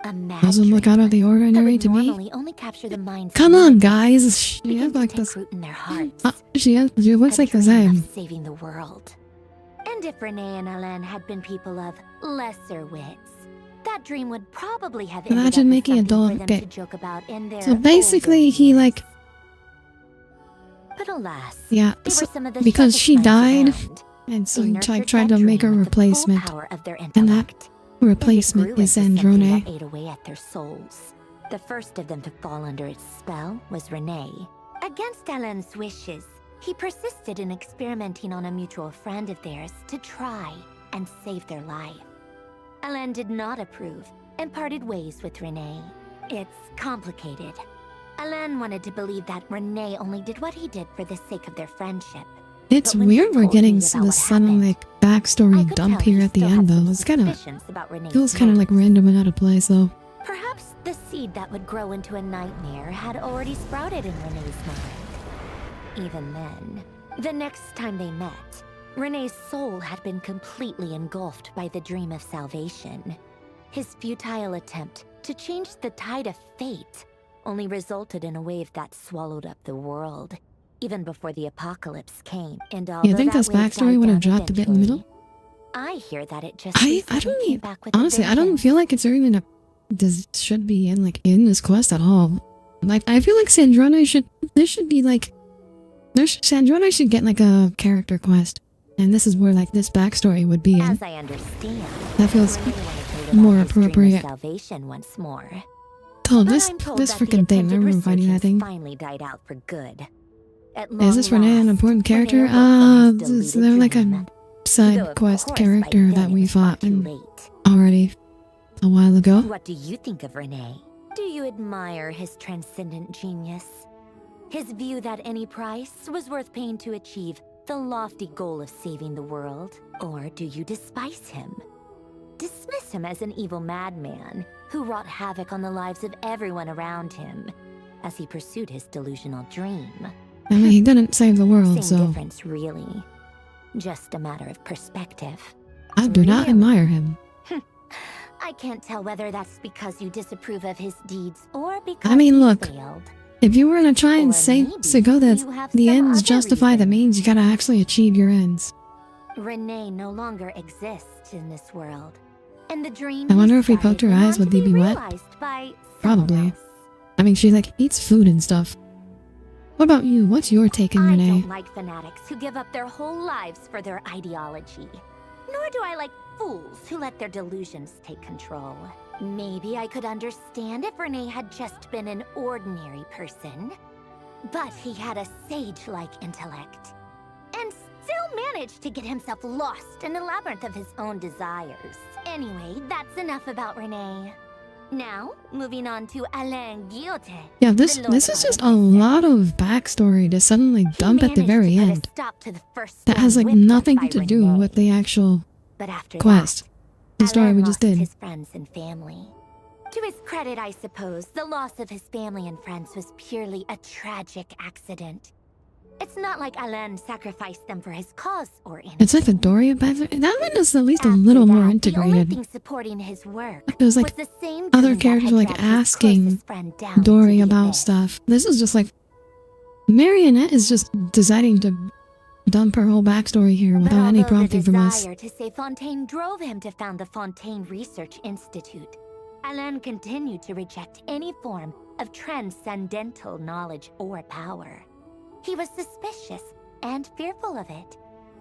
[SPEAKER 8] A mad
[SPEAKER 1] Doesn't look out of the
[SPEAKER 8] that
[SPEAKER 1] ordinary
[SPEAKER 8] would
[SPEAKER 1] to me.
[SPEAKER 8] normally only capture the minds
[SPEAKER 1] Come
[SPEAKER 8] of
[SPEAKER 1] on,
[SPEAKER 8] many
[SPEAKER 1] guys. She
[SPEAKER 8] begin
[SPEAKER 1] has
[SPEAKER 8] to
[SPEAKER 1] like
[SPEAKER 8] take
[SPEAKER 1] this.
[SPEAKER 8] root in their hearts.
[SPEAKER 1] She looks
[SPEAKER 8] A
[SPEAKER 1] like the
[SPEAKER 8] dream
[SPEAKER 1] same.
[SPEAKER 8] of saving the world. And if Renee and Alain had been people of lesser wits, that dream would probably have ended
[SPEAKER 1] Imagine
[SPEAKER 8] up as
[SPEAKER 1] making a
[SPEAKER 8] something
[SPEAKER 1] doll.
[SPEAKER 8] for them
[SPEAKER 1] Okay.
[SPEAKER 8] to joke about in their
[SPEAKER 1] So basically,
[SPEAKER 8] older
[SPEAKER 1] he
[SPEAKER 8] years.
[SPEAKER 1] like.
[SPEAKER 8] But alas,
[SPEAKER 1] Yeah,
[SPEAKER 8] they
[SPEAKER 1] so,
[SPEAKER 8] were some of the
[SPEAKER 1] because
[SPEAKER 8] sharpest
[SPEAKER 1] she
[SPEAKER 8] minds
[SPEAKER 1] died,
[SPEAKER 8] around.
[SPEAKER 1] and so
[SPEAKER 8] They
[SPEAKER 1] he
[SPEAKER 8] nurtured
[SPEAKER 1] tried to
[SPEAKER 8] that
[SPEAKER 1] make a
[SPEAKER 8] dream with the full
[SPEAKER 1] replacement.
[SPEAKER 8] power of their
[SPEAKER 1] And that
[SPEAKER 8] intellect. And it
[SPEAKER 1] replacement
[SPEAKER 8] grew
[SPEAKER 1] is
[SPEAKER 8] into something
[SPEAKER 1] Androne.
[SPEAKER 8] that ate away at their souls. The first of them to fall under its spell was Renee. Against Alain's wishes, he persisted in experimenting on a mutual friend of theirs to try and save their life. Alain did not approve and parted ways with Renee. It's complicated. Alain wanted to believe that Renee only did what he did for the sake of their friendship.
[SPEAKER 1] It's
[SPEAKER 8] But when he
[SPEAKER 1] weird we're
[SPEAKER 8] told
[SPEAKER 1] getting
[SPEAKER 8] me
[SPEAKER 1] the
[SPEAKER 8] about what
[SPEAKER 1] sudden
[SPEAKER 8] happened,
[SPEAKER 1] like backstory
[SPEAKER 8] I could
[SPEAKER 1] dump
[SPEAKER 8] tell he
[SPEAKER 1] here at the
[SPEAKER 8] still
[SPEAKER 1] end
[SPEAKER 8] had some
[SPEAKER 1] though. It's kind of
[SPEAKER 8] suspicions about Renee's
[SPEAKER 1] feels kind of like
[SPEAKER 8] motives.
[SPEAKER 1] random and out of place though.
[SPEAKER 8] Perhaps the seed that would grow into a nightmare had already sprouted in Renee's mind. Even then, the next time they met, Renee's soul had been completely engulfed by the dream of salvation. His futile attempt to change the tide of fate only resulted in a wave that swallowed up the world, even before the apocalypse came. And although
[SPEAKER 1] You think
[SPEAKER 8] that
[SPEAKER 1] this
[SPEAKER 8] wave
[SPEAKER 1] backstory
[SPEAKER 8] died
[SPEAKER 1] would have
[SPEAKER 8] down
[SPEAKER 1] dropped a bit in the middle?
[SPEAKER 8] eventually, I hear that it just
[SPEAKER 1] I
[SPEAKER 8] recently
[SPEAKER 1] don't
[SPEAKER 8] came
[SPEAKER 1] need,
[SPEAKER 8] back with a
[SPEAKER 1] honestly, I don't
[SPEAKER 8] vengeance.
[SPEAKER 1] feel like it's even this should be in this quest at all. Like, I feel like Sandrona should, this should be like, Sandrona should get like a character quest. And this is where like this backstory would be in.
[SPEAKER 8] As I understand,
[SPEAKER 1] That feels
[SPEAKER 8] Renee wanted to live
[SPEAKER 1] more
[SPEAKER 8] out his dream of
[SPEAKER 1] appropriate.
[SPEAKER 8] salvation once more.
[SPEAKER 1] Oh,
[SPEAKER 8] But
[SPEAKER 1] this
[SPEAKER 8] I'm told
[SPEAKER 1] this
[SPEAKER 8] that the
[SPEAKER 1] freaking thing, I
[SPEAKER 8] attempted
[SPEAKER 1] remember finding that
[SPEAKER 8] resurgence
[SPEAKER 1] thing.
[SPEAKER 8] finally died out for good. At
[SPEAKER 1] Is this
[SPEAKER 8] long
[SPEAKER 1] Renee an
[SPEAKER 8] last,
[SPEAKER 1] important character?
[SPEAKER 8] Renee awoke from his
[SPEAKER 1] They're
[SPEAKER 8] deluded
[SPEAKER 1] like a
[SPEAKER 8] dream.
[SPEAKER 1] side
[SPEAKER 8] Though, of
[SPEAKER 1] quest
[SPEAKER 8] course,
[SPEAKER 1] character
[SPEAKER 8] by
[SPEAKER 1] that
[SPEAKER 8] then
[SPEAKER 1] we
[SPEAKER 8] it was far
[SPEAKER 1] fought
[SPEAKER 8] too
[SPEAKER 1] in
[SPEAKER 8] late.
[SPEAKER 1] already a while ago.
[SPEAKER 8] What do you think of Renee? Do you admire his transcendent genius? His view that any price was worth paying to achieve the lofty goal of saving the world? Or do you despise him? Dismiss him as an evil madman who wrought havoc on the lives of everyone around him as he pursued his delusional dream.
[SPEAKER 1] I mean, he didn't save the world,
[SPEAKER 8] Same
[SPEAKER 1] so
[SPEAKER 8] difference, really. Just a matter of perspective.
[SPEAKER 1] I do not
[SPEAKER 8] Really?
[SPEAKER 1] admire him.
[SPEAKER 8] I can't tell whether that's because you disapprove of his deeds or because
[SPEAKER 1] I mean,
[SPEAKER 8] he
[SPEAKER 1] look,
[SPEAKER 8] failed.
[SPEAKER 1] if you were gonna try and
[SPEAKER 8] Or
[SPEAKER 1] say
[SPEAKER 8] maybe
[SPEAKER 1] that
[SPEAKER 8] you have
[SPEAKER 1] the
[SPEAKER 8] some
[SPEAKER 1] ends
[SPEAKER 8] other
[SPEAKER 1] justify the
[SPEAKER 8] reason.
[SPEAKER 1] means, you gotta actually achieve your ends.
[SPEAKER 8] Renee no longer exists in this world. And the dream
[SPEAKER 1] I wonder
[SPEAKER 8] he
[SPEAKER 1] if we
[SPEAKER 8] started
[SPEAKER 1] poked her
[SPEAKER 8] went
[SPEAKER 1] eyes,
[SPEAKER 8] on
[SPEAKER 1] would
[SPEAKER 8] to
[SPEAKER 1] they be wet?
[SPEAKER 8] realized by someone
[SPEAKER 1] Probably.
[SPEAKER 8] else.
[SPEAKER 1] I mean, she like eats food and stuff. What about you? What's your take on
[SPEAKER 8] I
[SPEAKER 1] Renee?
[SPEAKER 8] don't like fanatics who give up their whole lives for their ideology. Nor do I like fools who let their delusions take control. Maybe I could understand if Renee had just been an ordinary person. But he had a sage-like intellect. And still managed to get himself lost in a labyrinth of his own desires. Anyway, that's enough about Renee. Now, moving on to Alain Guillotin.
[SPEAKER 1] Yeah, this
[SPEAKER 8] the Lord
[SPEAKER 1] is
[SPEAKER 8] of
[SPEAKER 1] just a
[SPEAKER 8] Artifice.
[SPEAKER 1] lot of backstory to suddenly dump at the
[SPEAKER 8] He
[SPEAKER 1] very
[SPEAKER 8] managed to
[SPEAKER 1] end.
[SPEAKER 8] put a stop to the first
[SPEAKER 1] That has
[SPEAKER 8] storm
[SPEAKER 1] like
[SPEAKER 8] whipped up
[SPEAKER 1] nothing
[SPEAKER 8] by
[SPEAKER 1] to do
[SPEAKER 8] Renee.
[SPEAKER 1] with the actual
[SPEAKER 8] But after
[SPEAKER 1] quest. The
[SPEAKER 8] that,
[SPEAKER 1] story
[SPEAKER 8] Alain
[SPEAKER 1] we just
[SPEAKER 8] lost
[SPEAKER 1] did.
[SPEAKER 8] his friends and family. To his credit, I suppose, the loss of his family and friends was purely a tragic accident. It's not like Alain sacrificed them for his cause or anything.
[SPEAKER 1] It's like the Doria backstory. That one is at least a
[SPEAKER 8] After
[SPEAKER 1] little more
[SPEAKER 8] that, The only
[SPEAKER 1] integrated.
[SPEAKER 8] thing supporting his work
[SPEAKER 1] There's like
[SPEAKER 8] was the same
[SPEAKER 1] other
[SPEAKER 8] dream that
[SPEAKER 1] characters
[SPEAKER 8] had
[SPEAKER 1] like
[SPEAKER 8] dragged his
[SPEAKER 1] asking
[SPEAKER 8] closest friend down to
[SPEAKER 1] Dory
[SPEAKER 8] the
[SPEAKER 1] about
[SPEAKER 8] abyss.
[SPEAKER 1] stuff. This is just like Marionette is just deciding to dump her whole backstory here
[SPEAKER 8] But
[SPEAKER 1] without any
[SPEAKER 8] although
[SPEAKER 1] prompting from
[SPEAKER 8] the
[SPEAKER 1] us.
[SPEAKER 8] desire to save Fontaine drove him to found the Fontaine Research Institute, Alain continued to reject any form of transcendental knowledge or power. He was suspicious and fearful of it,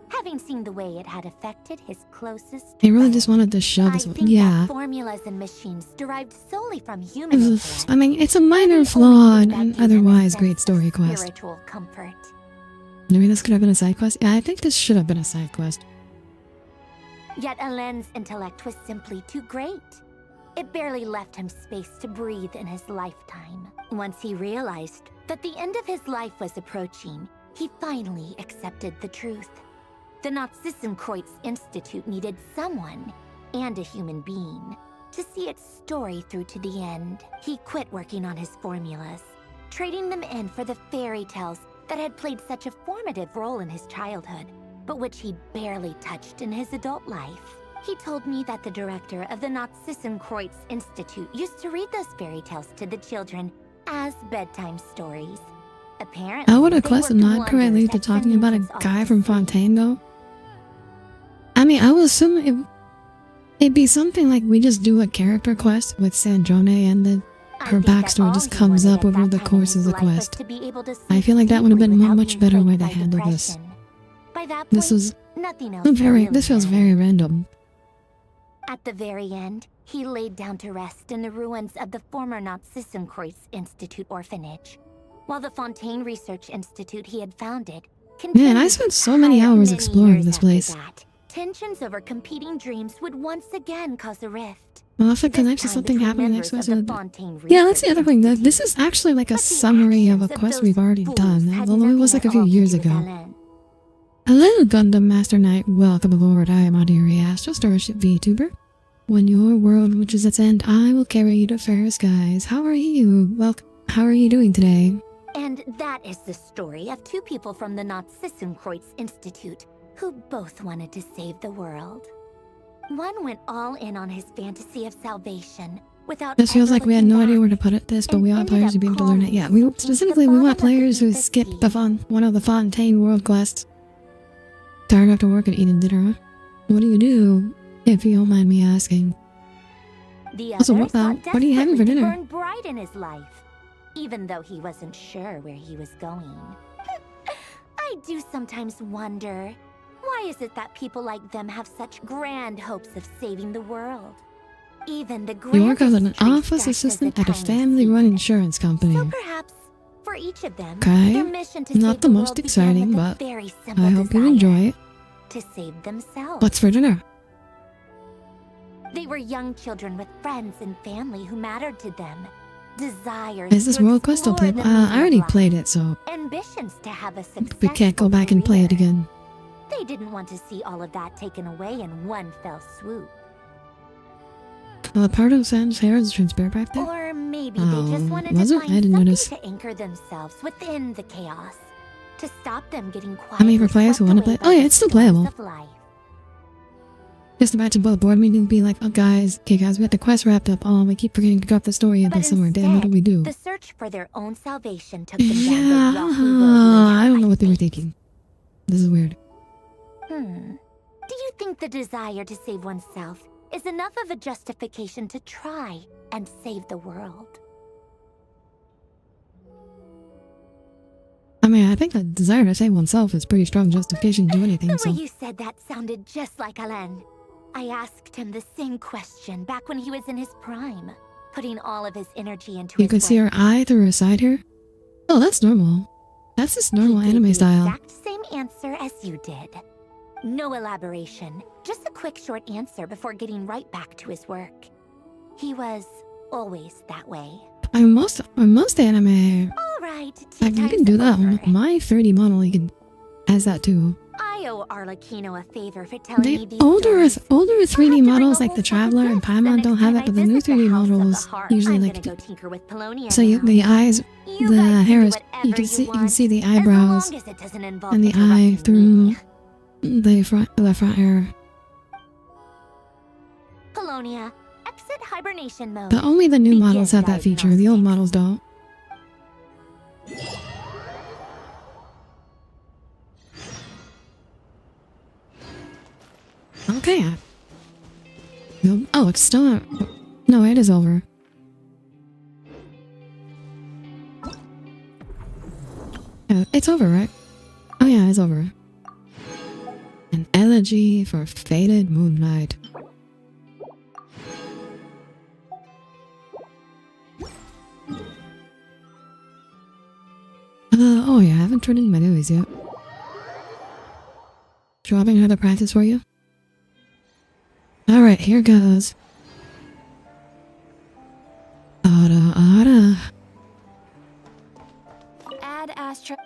[SPEAKER 8] having seen the way it had affected his closest
[SPEAKER 1] He really
[SPEAKER 8] friends.
[SPEAKER 1] just wanted to shove
[SPEAKER 8] I
[SPEAKER 1] his
[SPEAKER 8] think
[SPEAKER 1] yeah.
[SPEAKER 8] that formulas and machines derived solely from human intellect.
[SPEAKER 1] I mean, it's a minor
[SPEAKER 8] only
[SPEAKER 1] flaw
[SPEAKER 8] thing
[SPEAKER 1] in
[SPEAKER 8] that
[SPEAKER 1] an
[SPEAKER 8] gave him a
[SPEAKER 1] otherwise
[SPEAKER 8] sense
[SPEAKER 1] great
[SPEAKER 8] of
[SPEAKER 1] story quest.
[SPEAKER 8] Spiritual comfort.
[SPEAKER 1] Maybe this could have been a side quest. Yeah, I think this should have been a side quest.
[SPEAKER 8] Yet Alain's intellect was simply too great. It barely left him space to breathe in his lifetime. Once he realized that the end of his life was approaching, he finally accepted the truth. The Nazissenkreuz Institute needed someone, and a human being, to see its story through to the end. He quit working on his formulas, trading them in for the fairy tales that had played such a formative role in his childhood, but which he barely touched in his adult life.
[SPEAKER 6] He told me that the director of the Nazissenkreuz Institute used to read those fairy tales to the children as bedtime stories. Apparently,
[SPEAKER 1] I would
[SPEAKER 6] they
[SPEAKER 1] request
[SPEAKER 6] worked
[SPEAKER 1] not correctly
[SPEAKER 6] wonders
[SPEAKER 1] to
[SPEAKER 6] at
[SPEAKER 1] talking about a
[SPEAKER 6] sending us
[SPEAKER 1] guy
[SPEAKER 6] off
[SPEAKER 1] from
[SPEAKER 6] to sleep.
[SPEAKER 1] Fontaine, though. I mean, I would assume it'd be something like we just do a character quest with Sandrone and then her backstory just comes up over the course of the quest. I feel like that would have been a much better way to handle this. This was this feels very random.
[SPEAKER 6] At the very end, he laid down to rest in the ruins of the former Nazissenkreuz Institute orphanage, while the Fontaine Research Institute he had founded
[SPEAKER 1] Man, I spent so many hours exploring this place.
[SPEAKER 6] Tensions over competing dreams would once again cause a rift.
[SPEAKER 1] Well, if it connects to something happening next quest, yeah, that's the other thing. This is actually like a summary of a quest we've already done, although it was like a few years ago. Hello, Gundam Master Knight. Welcome aboard. I am Audire Astra, starship vtuber. When your world reaches its end, I will carry you to fairer skies. How are you? Well, how are you doing today?
[SPEAKER 6] And that is the story of two people from the Nazissenkreuz Institute who both wanted to save the world. One went all in on his fantasy of salvation without.
[SPEAKER 1] This feels like we had no idea where to put it. This, but we want players to be able to learn it. Yeah, we want players who skip one of the Fontaine world quests. Tired after work and eating dinner. What do you do, if you don't mind me asking? Also, what are you having for dinner?
[SPEAKER 6] Burn bright in his life, even though he wasn't sure where he was going. I do sometimes wonder, why is it that people like them have such grand hopes of saving the world? Even the
[SPEAKER 1] You work as an office assistant at a family-run insurance company.
[SPEAKER 6] So perhaps for each of them,
[SPEAKER 1] Okay,
[SPEAKER 6] their mission to
[SPEAKER 1] not
[SPEAKER 6] save
[SPEAKER 1] the
[SPEAKER 6] the
[SPEAKER 1] most
[SPEAKER 6] world
[SPEAKER 1] exciting,
[SPEAKER 6] began with
[SPEAKER 1] but
[SPEAKER 6] a very simple
[SPEAKER 1] I hope you
[SPEAKER 6] desire,
[SPEAKER 1] enjoy it.
[SPEAKER 6] to save themselves.
[SPEAKER 1] What's for dinner?
[SPEAKER 6] They were young children with friends and family who mattered to them. Desires
[SPEAKER 1] Is this
[SPEAKER 6] to
[SPEAKER 1] world quest still
[SPEAKER 6] explore
[SPEAKER 1] playable?
[SPEAKER 6] the meaning
[SPEAKER 1] I
[SPEAKER 6] of
[SPEAKER 1] already
[SPEAKER 6] life.
[SPEAKER 1] played it, so
[SPEAKER 6] Ambitions to have a successful
[SPEAKER 1] we can't go back and play it
[SPEAKER 6] career.
[SPEAKER 1] again.
[SPEAKER 6] They didn't want to see all of that taken away in one fell swoop.
[SPEAKER 1] Part of Sam's hair is transparent back there?
[SPEAKER 6] Or maybe they just wanted
[SPEAKER 1] was
[SPEAKER 6] to
[SPEAKER 1] it?
[SPEAKER 6] find
[SPEAKER 1] I didn't
[SPEAKER 6] something
[SPEAKER 1] notice.
[SPEAKER 6] to anchor themselves within the chaos. To stop them getting quiet.
[SPEAKER 1] How many for players who want to play? Oh yeah, it's still playable. Just imagine both board meeting be like, oh guys, okay guys, we got the quest wrapped up. Oh, we keep forgetting to drop the story in somewhere. Damn, what do we do?
[SPEAKER 6] The search for their own salvation took them down the
[SPEAKER 1] Yeah,
[SPEAKER 6] rocky road.
[SPEAKER 1] I don't know what they were thinking. This is weird.
[SPEAKER 6] Do you think the desire to save oneself is enough of a justification to try and save the world?
[SPEAKER 1] I mean, I think the desire to save oneself is pretty strong justification to do anything,
[SPEAKER 6] The
[SPEAKER 1] so.
[SPEAKER 6] way you said that sounded just like Alain. I asked him the same question back when he was in his prime, putting all of his energy into
[SPEAKER 1] You
[SPEAKER 6] his
[SPEAKER 1] could see her
[SPEAKER 6] work.
[SPEAKER 1] eye through her side here? Oh, that's normal. That's just normal
[SPEAKER 6] He gave
[SPEAKER 1] anime
[SPEAKER 6] the
[SPEAKER 1] style.
[SPEAKER 6] exact same answer as you did. No elaboration, just a quick short answer before getting right back to his work. He was always that way.
[SPEAKER 1] I mean, most anime,
[SPEAKER 6] All right,
[SPEAKER 1] like, you can do that. My 3D model, you can has that too.
[SPEAKER 6] I owe Arlecchino a favor for telling me
[SPEAKER 1] The
[SPEAKER 6] these
[SPEAKER 1] older
[SPEAKER 6] stories.
[SPEAKER 1] 3D models like the Traveler and Paimon don't have it, but the new 3D models usually
[SPEAKER 6] I'm
[SPEAKER 1] like
[SPEAKER 6] gonna go tinker with Polonia
[SPEAKER 1] so you,
[SPEAKER 6] now.
[SPEAKER 1] the eyes,
[SPEAKER 6] You
[SPEAKER 1] the
[SPEAKER 6] guys
[SPEAKER 1] hair
[SPEAKER 6] do
[SPEAKER 1] is
[SPEAKER 6] whatever
[SPEAKER 1] you can
[SPEAKER 6] want,
[SPEAKER 1] see the
[SPEAKER 6] as
[SPEAKER 1] eyebrows
[SPEAKER 6] long as it doesn't involve
[SPEAKER 1] and the eye
[SPEAKER 6] interrupting
[SPEAKER 1] through
[SPEAKER 6] me.
[SPEAKER 1] the front hair.
[SPEAKER 6] Polonia, exit hibernation mode.
[SPEAKER 1] But only the new
[SPEAKER 6] Begin
[SPEAKER 1] models have that feature. The old models don't. Okay. Oh, it's still not. No, it is over. It's over, right? Oh yeah, it's over. An elegy for faded moonlight. Oh yeah, I haven't turned in my newbies yet. Dropping another practice for you? Alright, here goes. Audire.
[SPEAKER 5] Ad Astra.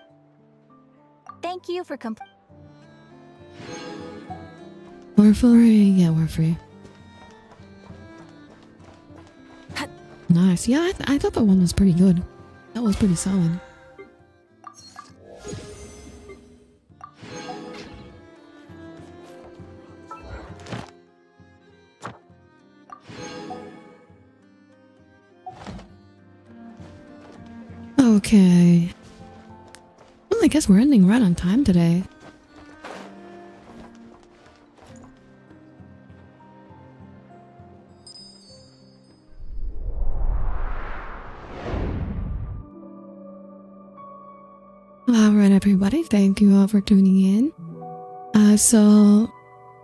[SPEAKER 5] Thank you for
[SPEAKER 1] We're free. Yeah, we're free. Nice. Yeah, I thought that one was pretty good. That was pretty solid. Okay. Well, I guess we're ending right on time today. Alright, everybody, thank you all for tuning in. So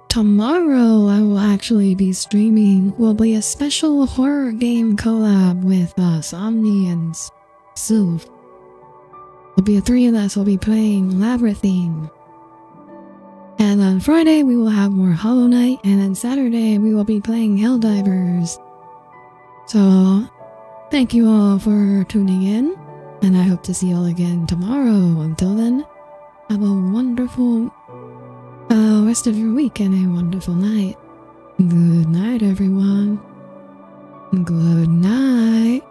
[SPEAKER 1] tomorrow I will actually be streaming, will be a special horror game collab with Omni and Sylph. There'll be three of us will be playing Labyrinthine. And on Friday we will have more Hollow Knight, and then Saturday we will be playing Helldivers. So thank you all for tuning in, and I hope to see you all again tomorrow. Until then, have a wonderful rest of your week and a wonderful night. Good night, everyone. Good night.